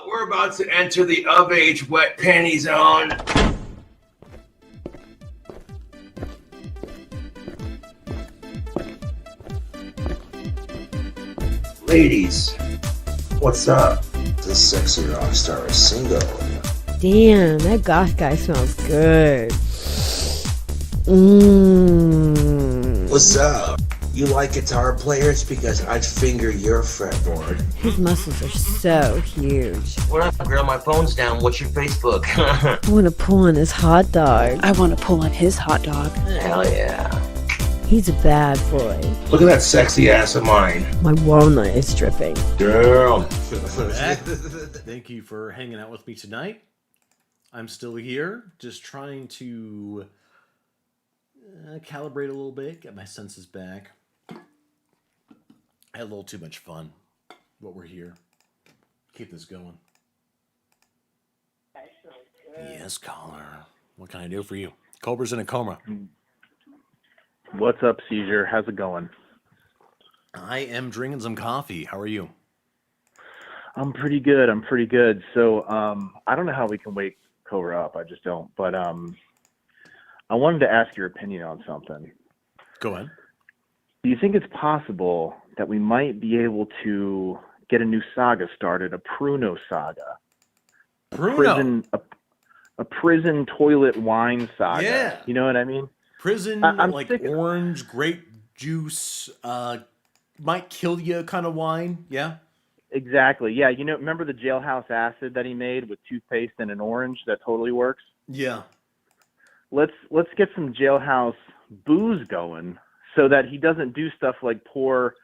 We're about to enter the of-age wet panty zone. Ladies, what's up? This sexy rock star is single. Damn, that goth guy smells good. What's up? You like guitar players because I'd finger your fretboard. His muscles are so huge. What up, girl? My phone's down. What's your Facebook? I want to pull on his hot dog. I want to pull on his hot dog. Hell yeah. He's a bad boy. Look at that sexy ass of mine. My walnut is dripping. Girl. Thank you for hanging out with me tonight. I'm still here, just trying to calibrate a little bit, get my senses back. I had a little too much fun, but we're here. Keep this going. Yes, caller. What can I do for you? Cobra's in a coma. What's up, Seizure? How's it going? I am drinking some coffee. How are you? I'm pretty good. So, I don't know how we can wake Cobra up. I just don't. But I wanted to ask your opinion on something. Go ahead. Do you think it's possible that we might be able to get a new saga started, a Pruno saga? Pruno? A prison toilet wine saga. Yeah. You know what I mean? Prison, like orange, grape juice, might kill you kind of wine. Yeah. Exactly. Yeah. You know, remember the jailhouse acid that he made with toothpaste and an orange? That totally works. Yeah. Let's get some jailhouse booze going so that he doesn't do stuff like pour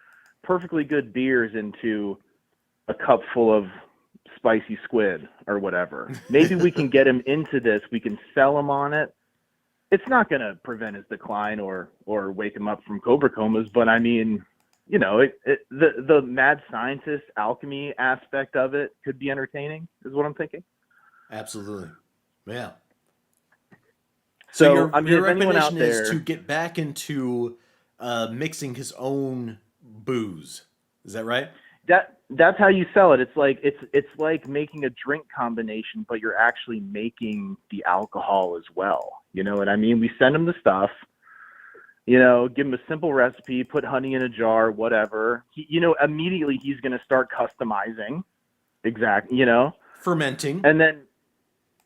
perfectly good beers into a cup full of spicy squid or whatever. Maybe we can get him into this. We can sell him on it. It's not going to prevent his decline or wake him up from Cobra comas, but I mean, you know, the mad scientist alchemy aspect of it could be entertaining, is what I'm thinking. Absolutely. Yeah. So your, I mean, your if anyone out recommendation there, is to get back into mixing his own booze. Is that right? that's how you sell it. It's like making a drink combination, but you're actually making the alcohol as well. You know what I mean? We send him the stuff, you know, give him a simple recipe, put honey in a jar, whatever. Immediately he's going to start customizing. Exactly. You know, fermenting. And then,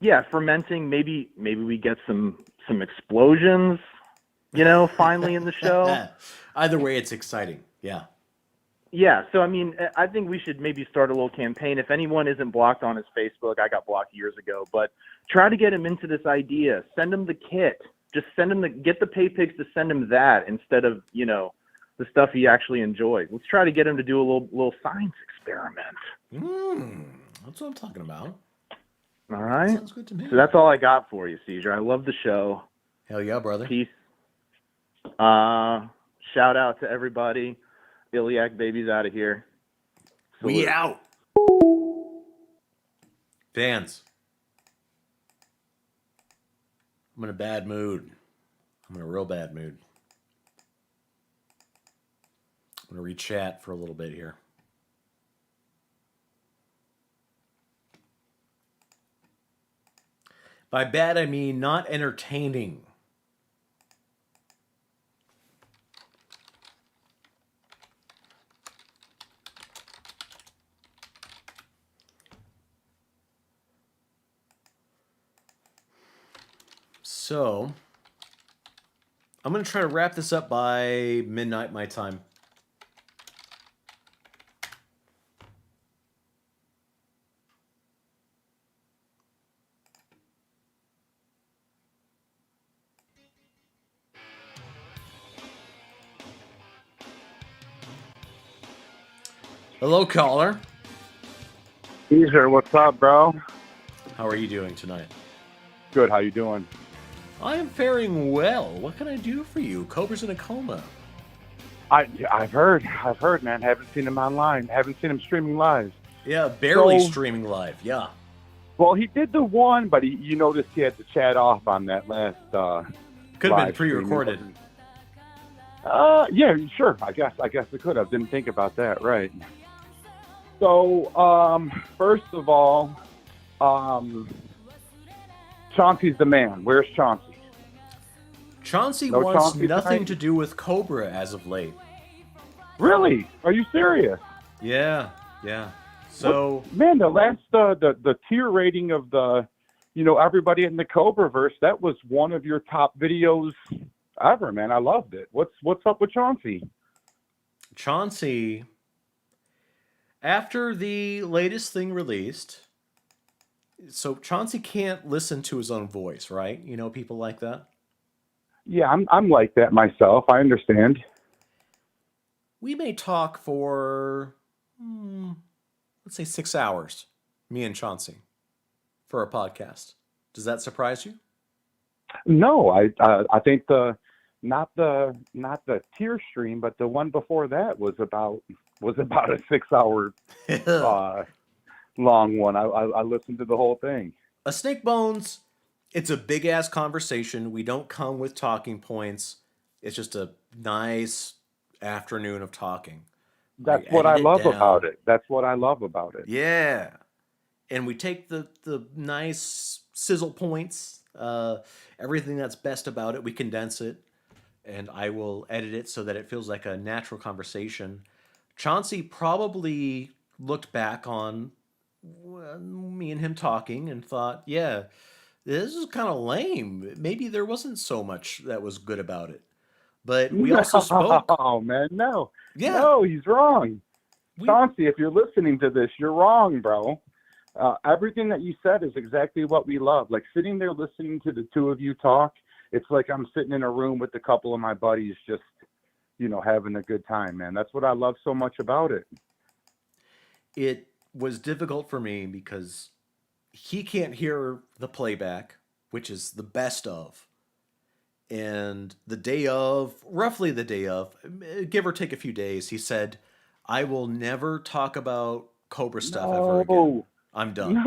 yeah, fermenting. Maybe we get some explosions, you know, finally in the show. Either way, it's exciting. Yeah. Yeah, so I mean, I think we should maybe start a little campaign. If anyone isn't blocked on his Facebook, I got blocked years ago, but try to get him into this idea. Send him the kit. Just send him get the pay pigs to send him that instead of, you know, the stuff he actually enjoys. Let's try to get him to do a little science experiment. That's what I'm talking about. All right. Sounds good to me. So that's all I got for you, Seizure. I love the show. Hell yeah, brother. Peace. Shout out to everybody. Iliac baby's out of here. We out. Fans. I'm in a bad mood. I'm in a real bad mood. I'm going to read chat for a little bit here. By bad, I mean not entertaining. So, I'm going to try to wrap this up by midnight my time. Hello, caller. Caesar, what's up, bro? How are you doing tonight? Good. How you doing? I am faring well. What can I do for you? Cobra's in a coma. I've heard, man. Haven't seen him online. Haven't seen him streaming live. Yeah, barely streaming live. Yeah. Well, he did the one, but you noticed he had to chat off on that last. Could have been pre-recorded. Yeah, sure. I guess it could have. Didn't think about that. Right. So, first of all, Chauncey's the man. Where's Chauncey? Chauncey No wants Chauncey nothing tonight? to do with Cobra as of late. Really? Are you serious? Yeah. So, Man, the last the tier rating of the, everybody in the Cobraverse, that was one of your top videos ever, man. I loved it. What's up with Chauncey? Chauncey, after the latest thing released, so Chauncey can't listen to his own voice, right? You know, people like that. Yeah, I'm like that myself. I understand. We may talk for, let's say 6 hours, me and Chauncey, for a podcast. Does that surprise you? No, I think not the tier stream, but the one before that was about a 6 hour long one. I listened to the whole thing. A Snake Bones, it's a big ass conversation. We don't come with talking points. It's just a nice afternoon of talking. That's what I love about it. That's what I love about it. Yeah. And we take the nice sizzle points, everything that's best about it, we condense it, and I will edit it so that it feels like a natural conversation. Chauncey probably looked back on me and him talking and thought, yeah, this is kind of lame. Maybe there wasn't so much that was good about it. But we also spoke. Oh, man, no. Yeah. No, he's wrong. Chauncey, if you're listening to this, you're wrong, bro. Everything that you said is exactly what we love. Like sitting there listening to the two of you talk, it's like I'm sitting in a room with a couple of my buddies just, having a good time, man. That's what I love so much about it. It was difficult for me because he can't hear the playback, which is the best of. And roughly the day of, give or take a few days, he said, I will never talk about Cobra stuff ever again. I'm done.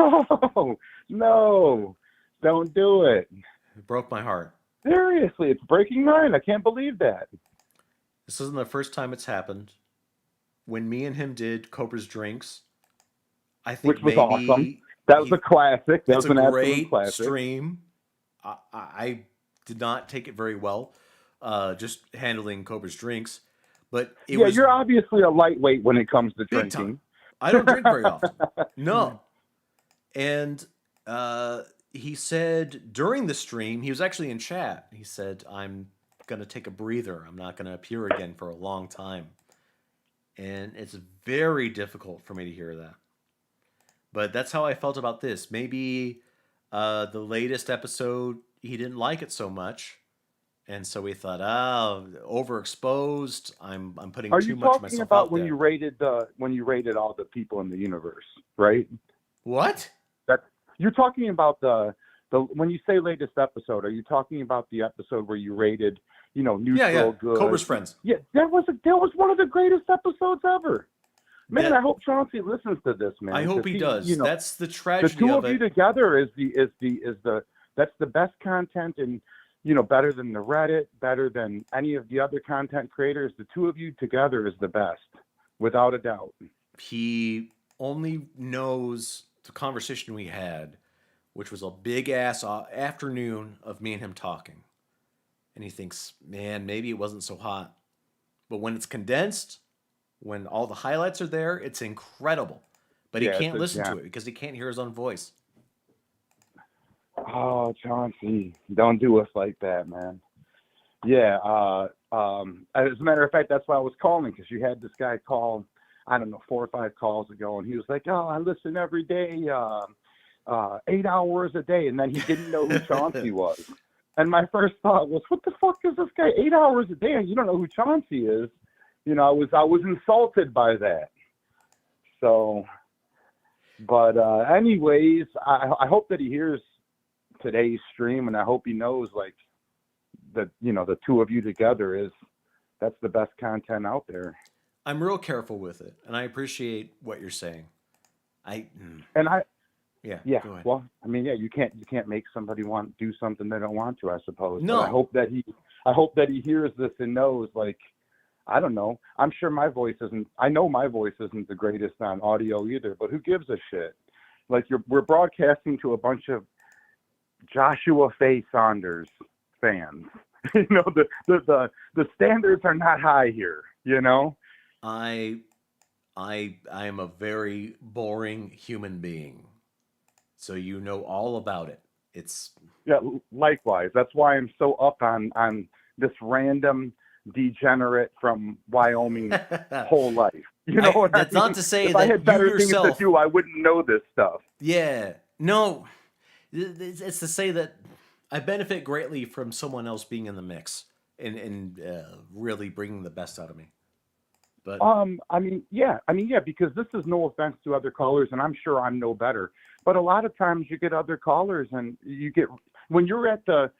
No, don't do it. It broke my heart. Seriously, it's breaking mine. I can't believe that. This isn't the first time it's happened. When me and him did Cobra's Drinks, I think which was awesome. That was a classic. That was an absolute classic. Stream. I did not take it very well, just handling Cobra's Drinks. But you're obviously a lightweight when it comes to drinking. I don't drink very often. No. And he said during the stream, he was actually in chat. He said, I'm going to take a breather. I'm not going to appear again for a long time. And it's very difficult for me to hear that. But that's how I felt about this. Maybe the latest episode, he didn't like it so much. And so we thought, overexposed. I'm putting too much of myself out there. Are you talking about when you rated all the people in the universe, right? What? You're talking about the when you say latest episode, are you talking about the episode where you rated, neutral, good? Cobra's Friends. Yeah, that was one of the greatest episodes ever. Man, I hope Chauncey listens to this, man. I hope he does. That's the tragedy the two of you it. Together that's the best content, and better than the Reddit, better than any of the other content creators. The two of you together is the best, without a doubt. He only knows the conversation we had, which was a big ass afternoon of me and him talking. And he thinks, man, maybe it wasn't so hot. But when it's condensed, when all the highlights are there, it's incredible. But he can't listen to it because he can't hear his own voice. Oh, Chauncey, don't do us like that, man. Yeah. As a matter of fact, that's why I was calling, because you had this guy call, I don't know, 4 or 5 calls ago, and he was like, oh, I listen every day, 8 hours a day. And then he didn't know who Chauncey was. And my first thought was, what the fuck is this guy 8 hours a day? And you don't know who Chauncey is. I was insulted by that. So, but anyways, I hope that he hears today's stream, and I hope he knows that the two of you together that's the best content out there. I'm real careful with it, and I appreciate what you're saying. Yeah. Go ahead. Well, I mean, you can't make somebody want to do something they don't want to, I suppose. No. But I hope that he hears this and knows, I don't know. I'm sure my voice isn't the greatest on audio either, but who gives a shit? We're broadcasting to a bunch of Joshua Faye Saunders fans. The standards are not high here, I am a very boring human being. So you know all about it. Likewise. That's why I'm so up on this random degenerate from Wyoming whole life. You know what that's I mean? not to say if that I had better you yourself, things to do, I wouldn't know this stuff. Yeah, no, it's to say that I benefit greatly from someone else being in the mix and really bringing the best out of me. But I mean, yeah, because this is no offense to other callers, and I'm sure I'm no better. But a lot of times you get other callers, and you get when you're at the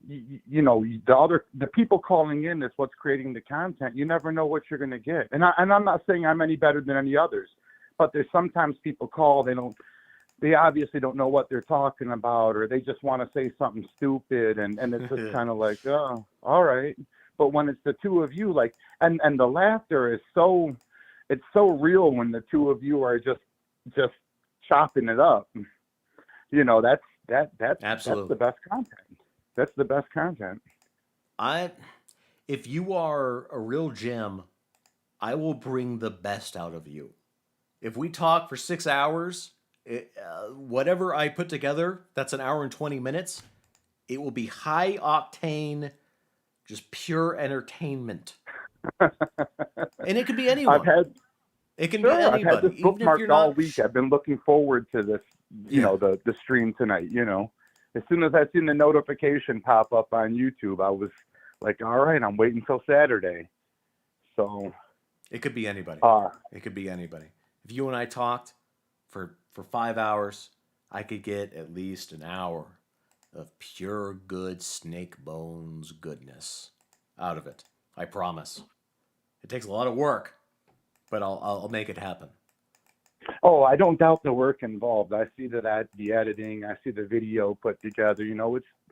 the people calling in is what's creating the content. You never know what you're going to get. And I'm not saying I'm any better than any others, but there's sometimes people call, they obviously don't know what they're talking about, or they just want to say something stupid, and it's just kind of like, oh, all right. But when it's the two of you, like, and the laughter is it's so real when the two of you are just chopping it up. That's absolutely the best content. That's the best content. If you are a real gem, I will bring the best out of you. If we talk for 6 hours, whatever I put together, that's an hour and 20 minutes. It will be high octane, just pure entertainment. And it could be anyone. It can be anybody. I've had this bookmarked all week. I've been looking forward to this, the stream tonight, As soon as I seen the notification pop up on YouTube, I was like, all right, I'm waiting till Saturday. So it could be anybody. It could be anybody. If you and I talked for 5 hours, I could get at least an hour of pure good snake bones goodness out of it. I promise. It takes a lot of work, but I'll make it happen. Oh, I don't doubt the work involved. I see the editing. I see the video put together.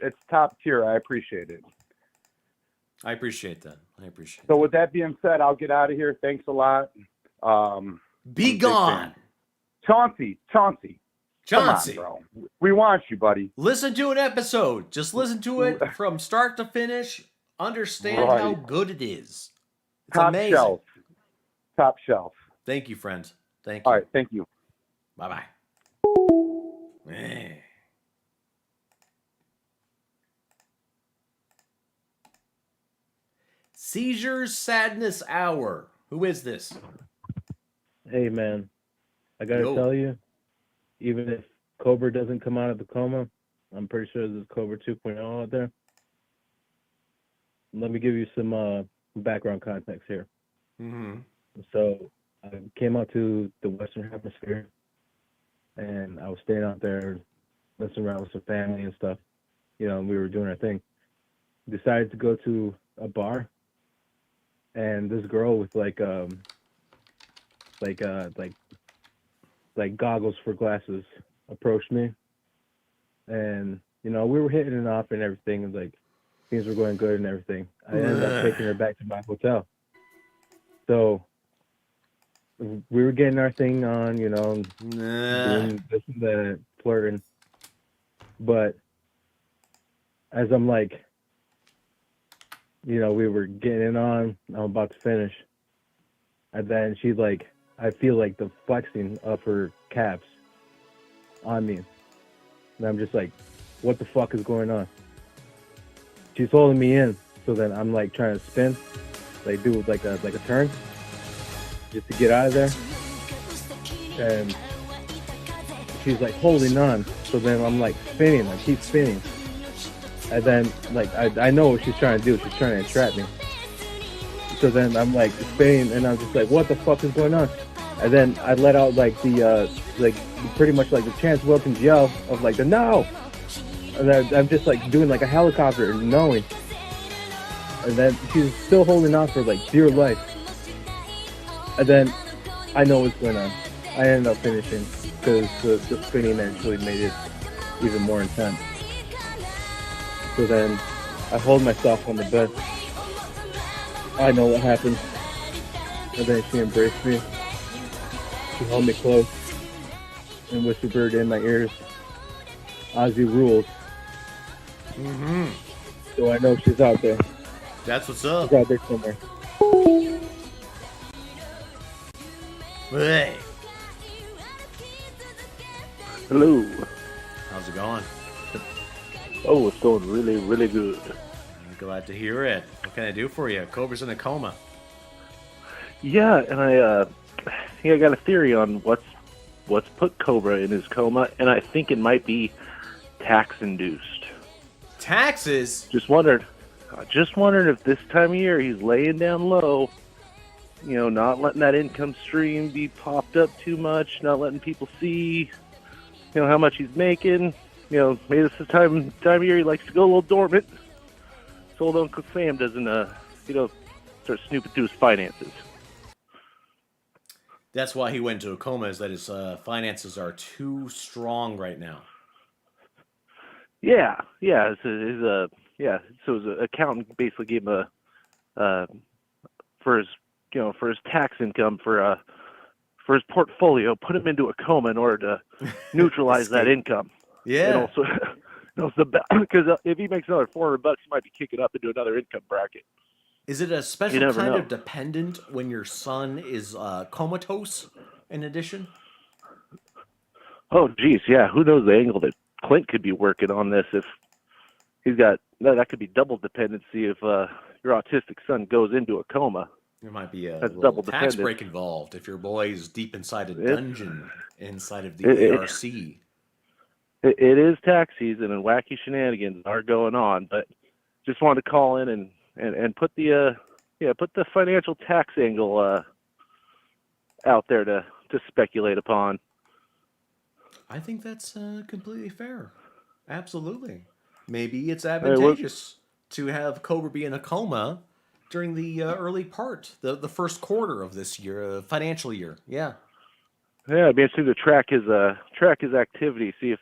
It's top tier. I appreciate it. I appreciate that. So with that being said, I'll get out of here. Thanks a lot. Be gone. Chauncey. Come on, bro. We want you, buddy. Listen to an episode. Just listen to it from start to finish. Understand how good it is. It's amazing. Top shelf. Thank you, friend. Thank you. All right. Thank you. Bye-bye. Man. Seizures Sadness Hour. Who is this? Hey, man. I got to tell you, even if Cobra doesn't come out of the coma, I'm pretty sure there's Cobra 2.0 out there. Let me give you some background context here. Mm-hmm. So I came out to the Western Hemisphere, and I was staying out there, messing around with some family and stuff. We were doing our thing. Decided to go to a bar, and this girl with like goggles for glasses approached me, and we were hitting it off and everything, and like things were going good and everything. I ended up taking her back to my hotel. So we were getting our thing on, doing this and that, flirting. But as I'm like, we were getting on, I'm about to finish. And then she's like, I feel like the flexing of her calves on me. And I'm just like, what the fuck is going on? She's holding me in. So then I'm like trying to spin, like do like a turn, just to get out of there. And she's like holding on. So then I'm like spinning, I keep spinning. And then like I know what she's trying to do. She's trying to entrap me. So then I'm like spinning, and I'm just like, what the fuck is going on? And then I let out like the like pretty much like the Chance Wilkins yell of like the no. And then I'm just like doing like a helicopter, knowing. And then she's still holding on for like dear life. And then I know what's going on. I ended up finishing because the spinning actually made it even more intense. So then I hold myself on the bed. I know what happened. And then she embraced me. She held me close and whispered in my ears, Ozzy rules. Mm-hmm. So I know she's out there. That's what's up. She's out there somewhere. Hey. Hello. How's it going? Oh, it's going really, really good. Glad to hear it. What can I do for you? Cobra's in a coma. Yeah, and I think I got a theory on what's put Cobra in his coma, and I think it might be tax-induced. Taxes? Just wondered if this time of year he's laying down low, not letting that income stream be popped up too much, not letting people see, how much he's making. Maybe this is the time of year he likes to go a little dormant, so old Uncle Sam doesn't, start snooping through his finances. That's why he went to a coma, is that his finances are too strong right now. Yeah. So his accountant basically gave him for his tax income for his portfolio, put him into a coma in order to neutralize that income. Yeah. And also, because if he makes another $400, he might be kicking up into another income bracket. Is it a You special never kind know. of dependent when your son is comatose, in addition? Oh, geez, yeah. Who knows the angle that Clint could be working on this if he's got that could be double dependency if your autistic son goes into a coma. There might be a That's little double tax dependent. break involved if your boy is deep inside a It- dungeon inside of the ARC. It is tax season and wacky shenanigans are going on, but just wanted to call in and put the financial tax angle out there to speculate upon. I think that's completely fair. Absolutely. Maybe it's advantageous to have Cobra be in a coma during the early part, the first quarter of this year, financial year. Yeah. Yeah, it'd be interesting to track his activity, see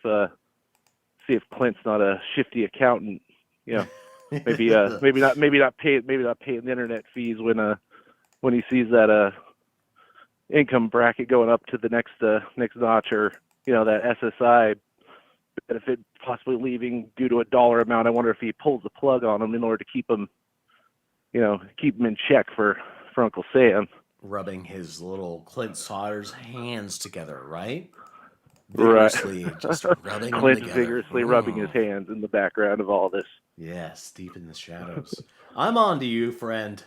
if Clint's not a shifty accountant. Maybe not paying the internet fees when he sees that income bracket going up to the next notch, or that SSI benefit possibly leaving due to a dollar amount. I wonder if he pulls the plug on him in order to keep him in check for Uncle Sam. Rubbing his little Clint Sauter's hands together, right? Right. Vigorously, just rubbing them Clint together. vigorously rubbing his hands in the background of all this. Yes, deep in the shadows. I'm on to you, friend.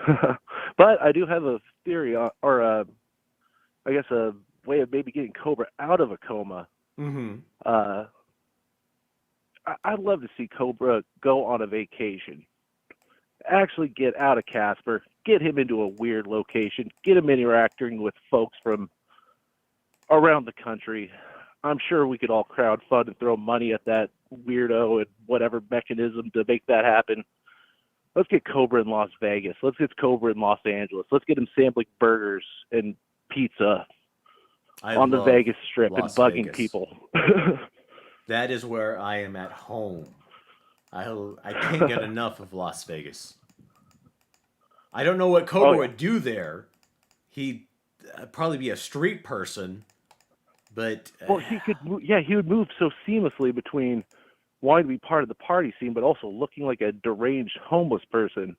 But I do have a theory, or I guess a way of maybe getting Cobra out of a coma. Mm-hmm. I'd love to see Cobra go on a vacation. Actually get out of Casper, get him into a weird location, get him interacting with folks from around the country. I'm sure we could all crowdfund and throw money at that weirdo and whatever mechanism to make that happen. Let's get Cobra in Las Vegas. Let's get Cobra in Los Angeles. Let's get him sampling burgers and pizza on the Vegas Strip and bugging people. That is where I am at home. I can't get enough of Las Vegas. I don't know what Cobra would do there. He'd probably be a street person, but well, he would move so seamlessly between wanting to be part of the party scene, but also looking like a deranged homeless person,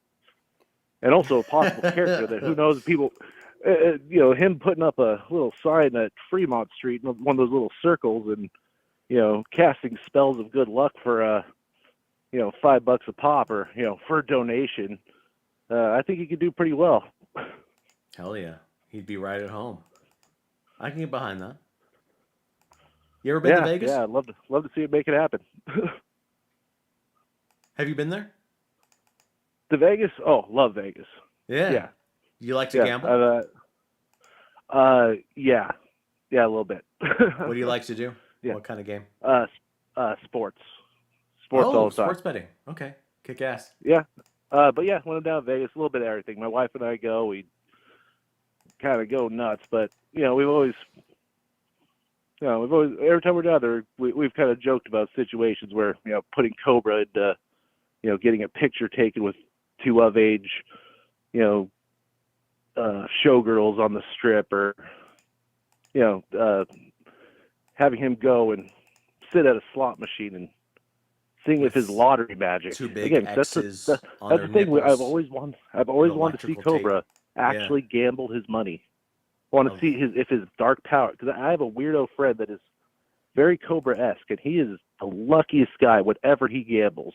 and also a possible character that who knows people. Him putting up a little sign at Fremont Street in one of those little circles, and casting spells of good luck for $5 a pop, or for a donation. I think he could do pretty well. Hell yeah, he'd be right at home. I can get behind that. You ever been to Vegas? Yeah, I'd love to see it make it happen. Have you been there? To Vegas? Oh, love Vegas. Yeah. You like to gamble? Yeah, a little bit. What do you like to do? Yeah. What kind of game? Sports all the time. Sports betting. Okay, kick ass. Yeah, but yeah, when I'm down in Vegas, a little bit of everything. My wife and I go. We kind of go nuts, but we've always every time we're down there, we've kind of joked about situations where putting Cobra into getting a picture taken with two of age showgirls on the strip, or having him go and sit at a slot machine and seeing if his lottery magic. Two big Again, that's the thing. I've always wanted to see Cobra actually gamble his money. I want to see if his dark power, because I have a weirdo friend that is very Cobra-esque, and he is the luckiest guy whatever he gambles.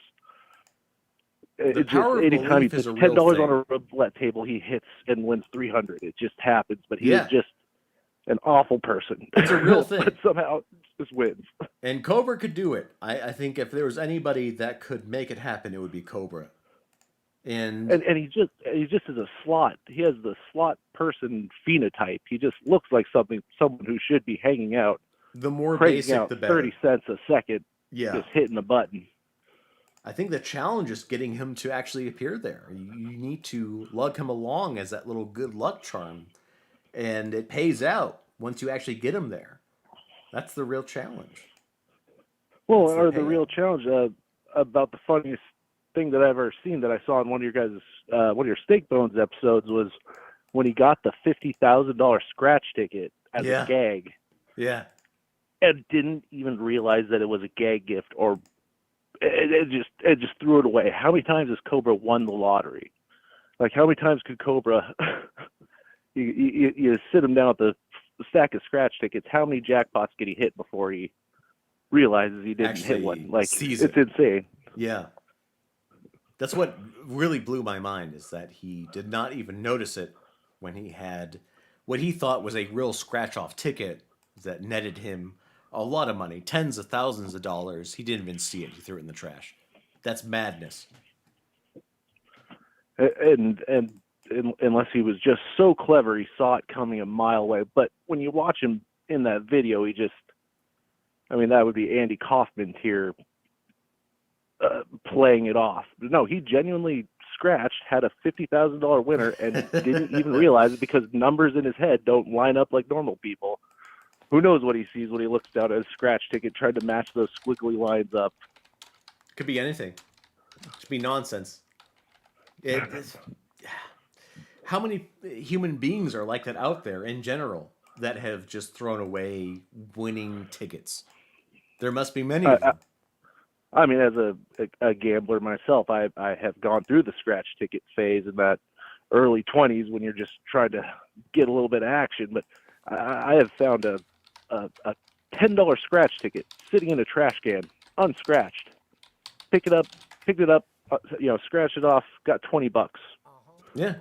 The power of anytime he belief is puts a real $10 thing. on a roulette table, he hits and wins 300. It just happens. But he Yeah. is just an awful person. It's a real thing. But somehow just wins. And Cobra could do it. I think if there was anybody that could make it happen, it would be Cobra. And he just is a slot. He has the slot person phenotype. He just looks like someone who should be hanging out. the more cranking basic, out the better. 30 cents a second. Yeah. Just hitting a button. I think the challenge is getting him to actually appear there. You need to lug him along as that little good luck charm. And it pays out once you actually get him there. That's the real challenge. Well, That's or the payout. real challenge about the funniest thing that I've ever seen that I saw in one of your guys' one of your Steak Bones episodes was when he got the $50,000 scratch ticket as Yeah. a gag Yeah. and didn't even realize that it was a gag gift, or it just threw it away. How many times has Cobra won the lottery? Like, how many times could Cobra you sit him down at the stack of scratch tickets? How many jackpots could he hit before he realizes he didn't hit one? Like, sees it's it. insane. Yeah. That's what really blew my mind, is that he did not even notice it when he had what he thought was a real scratch-off ticket that netted him a lot of money, tens of thousands of dollars. He didn't even see it. He threw it in the trash. That's madness. And unless he was just so clever, he saw it coming a mile away. But when you watch him in that video, that would be Andy Kaufman here playing it off. No, he genuinely scratched, had a $50,000 winner, and didn't even realize it because numbers in his head don't line up like normal people. Who knows what he sees when he looks down at his scratch ticket, trying to match those squiggly lines up. Could be anything. Could be nonsense. How many human beings are like that out there in general that have just thrown away winning tickets? There must be many of them. I mean, as a gambler myself, I have gone through the scratch ticket phase in that early 20s when you're just trying to get a little bit of action. But I have found a $10 scratch ticket sitting in a trash can, unscratched. Picked it up, scratched it off, got $20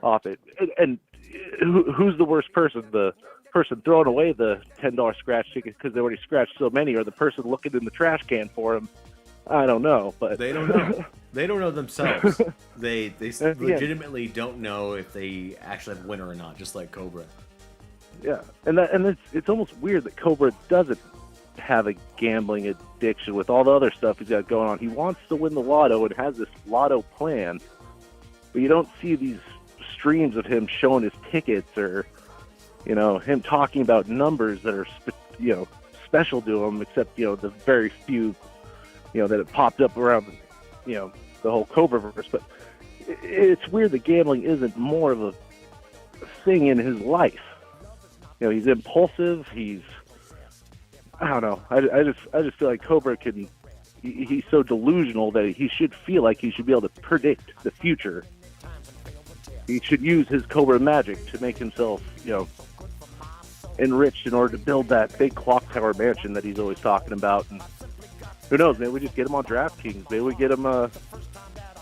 off it. And who's the worst person? The person throwing away the $10 scratch ticket because they already scratched so many, or the person looking in the trash can for him? I don't know, but they don't know. They don't know themselves. They legitimately don't know if they actually have a winner or not, just like Cobra. Yeah, and it's almost weird that Cobra doesn't have a gambling addiction with all the other stuff he's got going on. He wants to win the lotto and has this lotto plan, but you don't see these streams of him showing his tickets or, him talking about numbers that are, special to him, except, the very few, that it popped up around, the whole Cobra verse. But it's weird that gambling isn't more of a thing in his life. He's impulsive. I don't know. I just feel like Cobra he's so delusional that he should feel like he should be able to predict the future. He should use his Cobra magic to make himself, enriched in order to build that big clock tower mansion that he's always talking about. And who knows? Maybe we just get him on DraftKings. Maybe we get him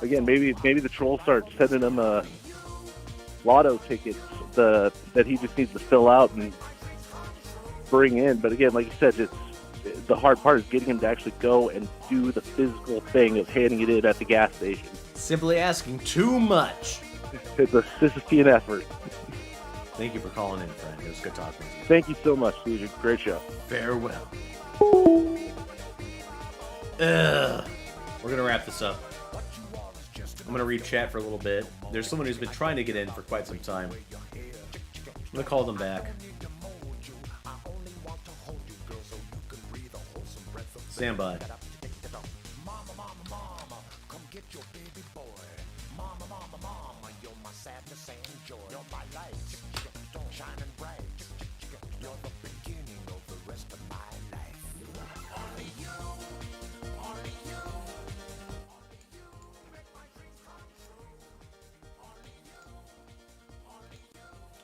again. Maybe the trolls start sending him lotto tickets that he just needs to fill out and bring in. But again, like you said, the hard part is getting him to actually go and do the physical thing of handing it in at the gas station. Simply asking too much. It's a Sisyphean effort. Thank you for calling in, friend. It was good talking with you. Thank you so much, Legion. Great show. Farewell. We're going to wrap this up. I'm going to read chat for a little bit. There's someone who's been trying to get in for quite some time. I'm going to call them back. Stand by.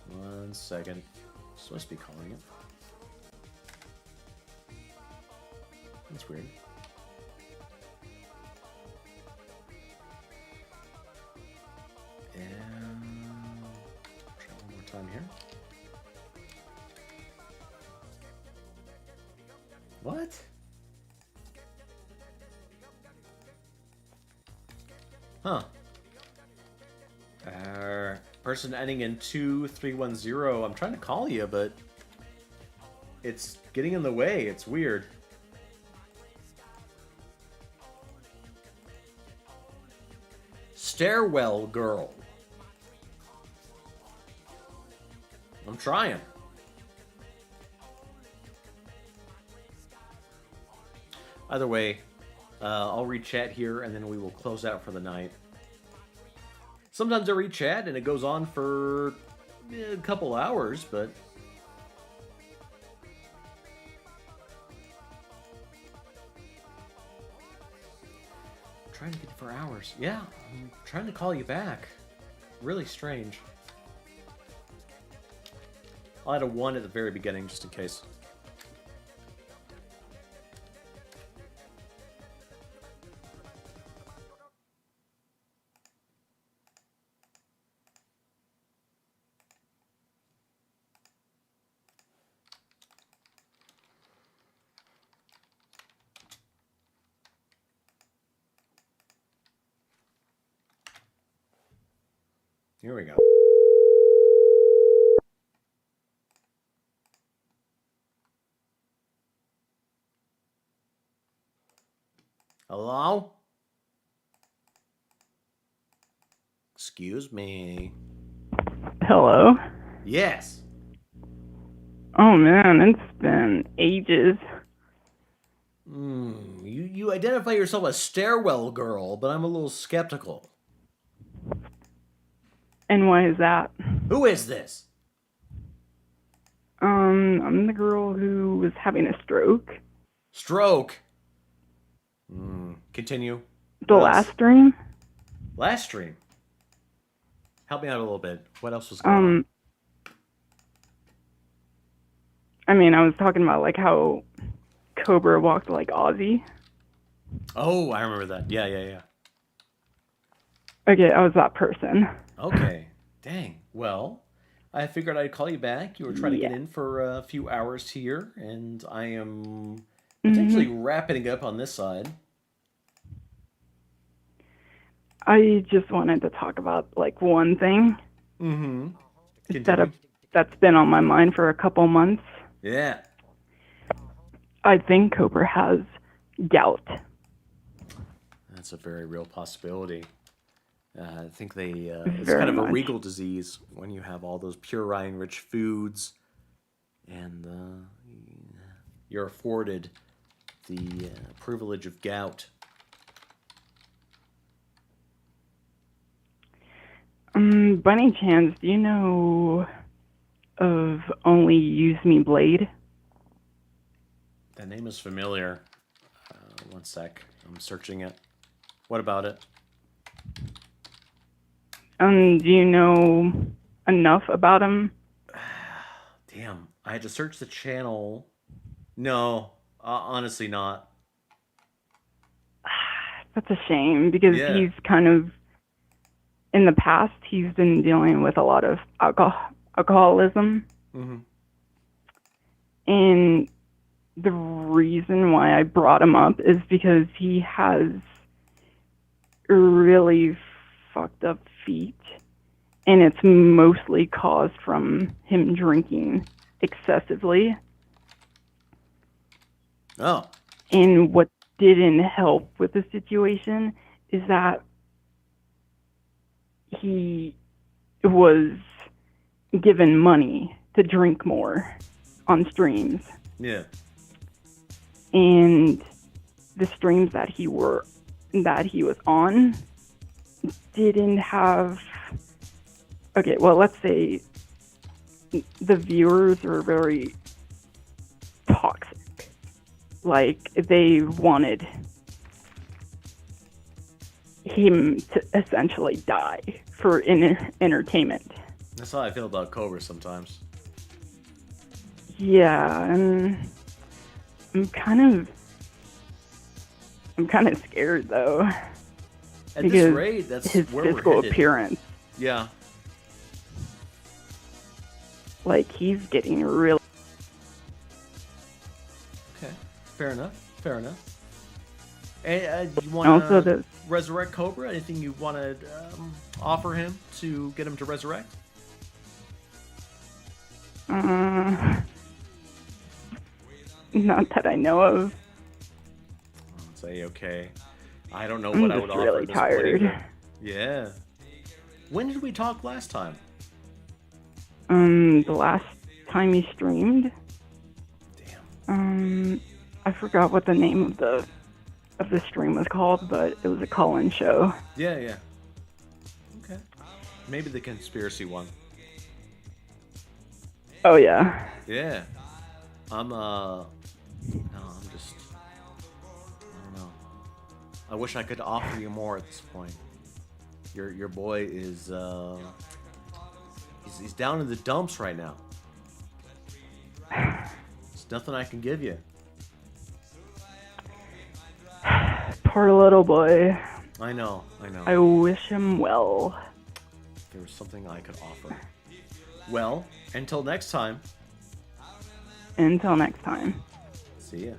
One second. Supposed to be calling it. That's weird. What? Huh. Person ending in 2310. I'm trying to call you, but it's getting in the way. It's weird. Stairwell girl. I'm trying. Either way, I'll re-chat here, and then we will close out for the night. Sometimes I re-chat, and it goes on for a couple hours, but... I'm trying to get for hours. Yeah, I'm trying to call you back. Really strange. I'll add a 1 at the very beginning, just in case. Here we go. Hello? Excuse me. Hello? Yes. Oh man, it's been ages. You identify yourself as Stairwell Girl, but I'm a little skeptical. And why is that? Who is this? I'm the girl who was having a stroke. Stroke? Continue. The last stream? Last stream? Help me out a little bit. What else was going on? I mean, I was talking about like how Cobra walked like Ozzy. Oh, I remember that. Yeah. Okay, I was that person. Okay. Dang. Well, I figured I'd call you back. You were trying to get in for a few hours here, and I am potentially wrapping up on this side. I just wanted to talk about like one thing. That's been on my mind for a couple months. Yeah. I think Cobra has gout. That's a very real possibility. I think it's kind of a regal disease when you have all those purine-rich foods, and you're afforded the privilege of gout. By any chance, do you know of Only Use Me Blade? That name is familiar. One sec. I'm searching it. What about it? Do you know enough about him? Damn. I had to search the channel. No. Honestly not. That's a shame, because he's kind of... In the past, he's been dealing with a lot of alcoholism. And the reason why I brought him up is because he has really fucked up feet, and it's mostly caused from him drinking excessively. Oh. And what didn't help with the situation is that he was given money to drink more on streams. Yeah. And the streams that he was on didn't have... Okay, well, let's say the viewers were very toxic. Like, they wanted him to essentially die for entertainment. That's how I feel about Cobra sometimes. Yeah, and I'm kind of scared though. At this rate, that's his where we're physical headed. appearance. Yeah. Like, he's getting really... Okay. Fair enough. Fair enough. And you want to resurrect Cobra? Anything you want to offer him to get him to resurrect? Not that I know of. Say okay. I don't know what I would offer. I'm really at this tired. point either. Yeah. When did we talk last time? The last time you streamed. Damn. I forgot what the name of the stream was called, but it was a call-in show. Yeah, yeah. Okay. Maybe the conspiracy one. Oh yeah. Yeah. I'm just, I don't know. I wish I could offer you more at this point. Your boy is he's down in the dumps right now. There's nothing I can give you. Poor little boy. I know. I wish him well. There was something I could offer. Well, until next time. Until next time. See ya.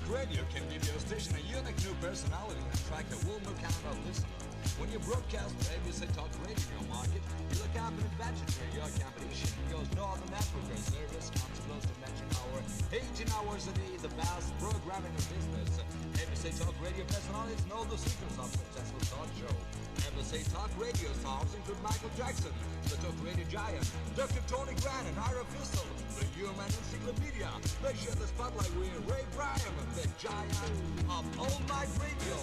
Radio can give your station a unique new personality and attract a whole new kind of listener. When you broadcast ABC Talk Radio in your market, you look out for advantage for your competition because no other network or service comes close to matching our 18 hours a day, the best programming in business. ABC Talk Radio personalities know the secrets of successful talk show. ABC Talk Radio stars include Michael Jackson, the Talk Radio Giant, Dr. Tony Grant and Ira Fistel, the Human Encyclopedia. They share the spotlight with Ray Bryan, the giant of All Night Radio.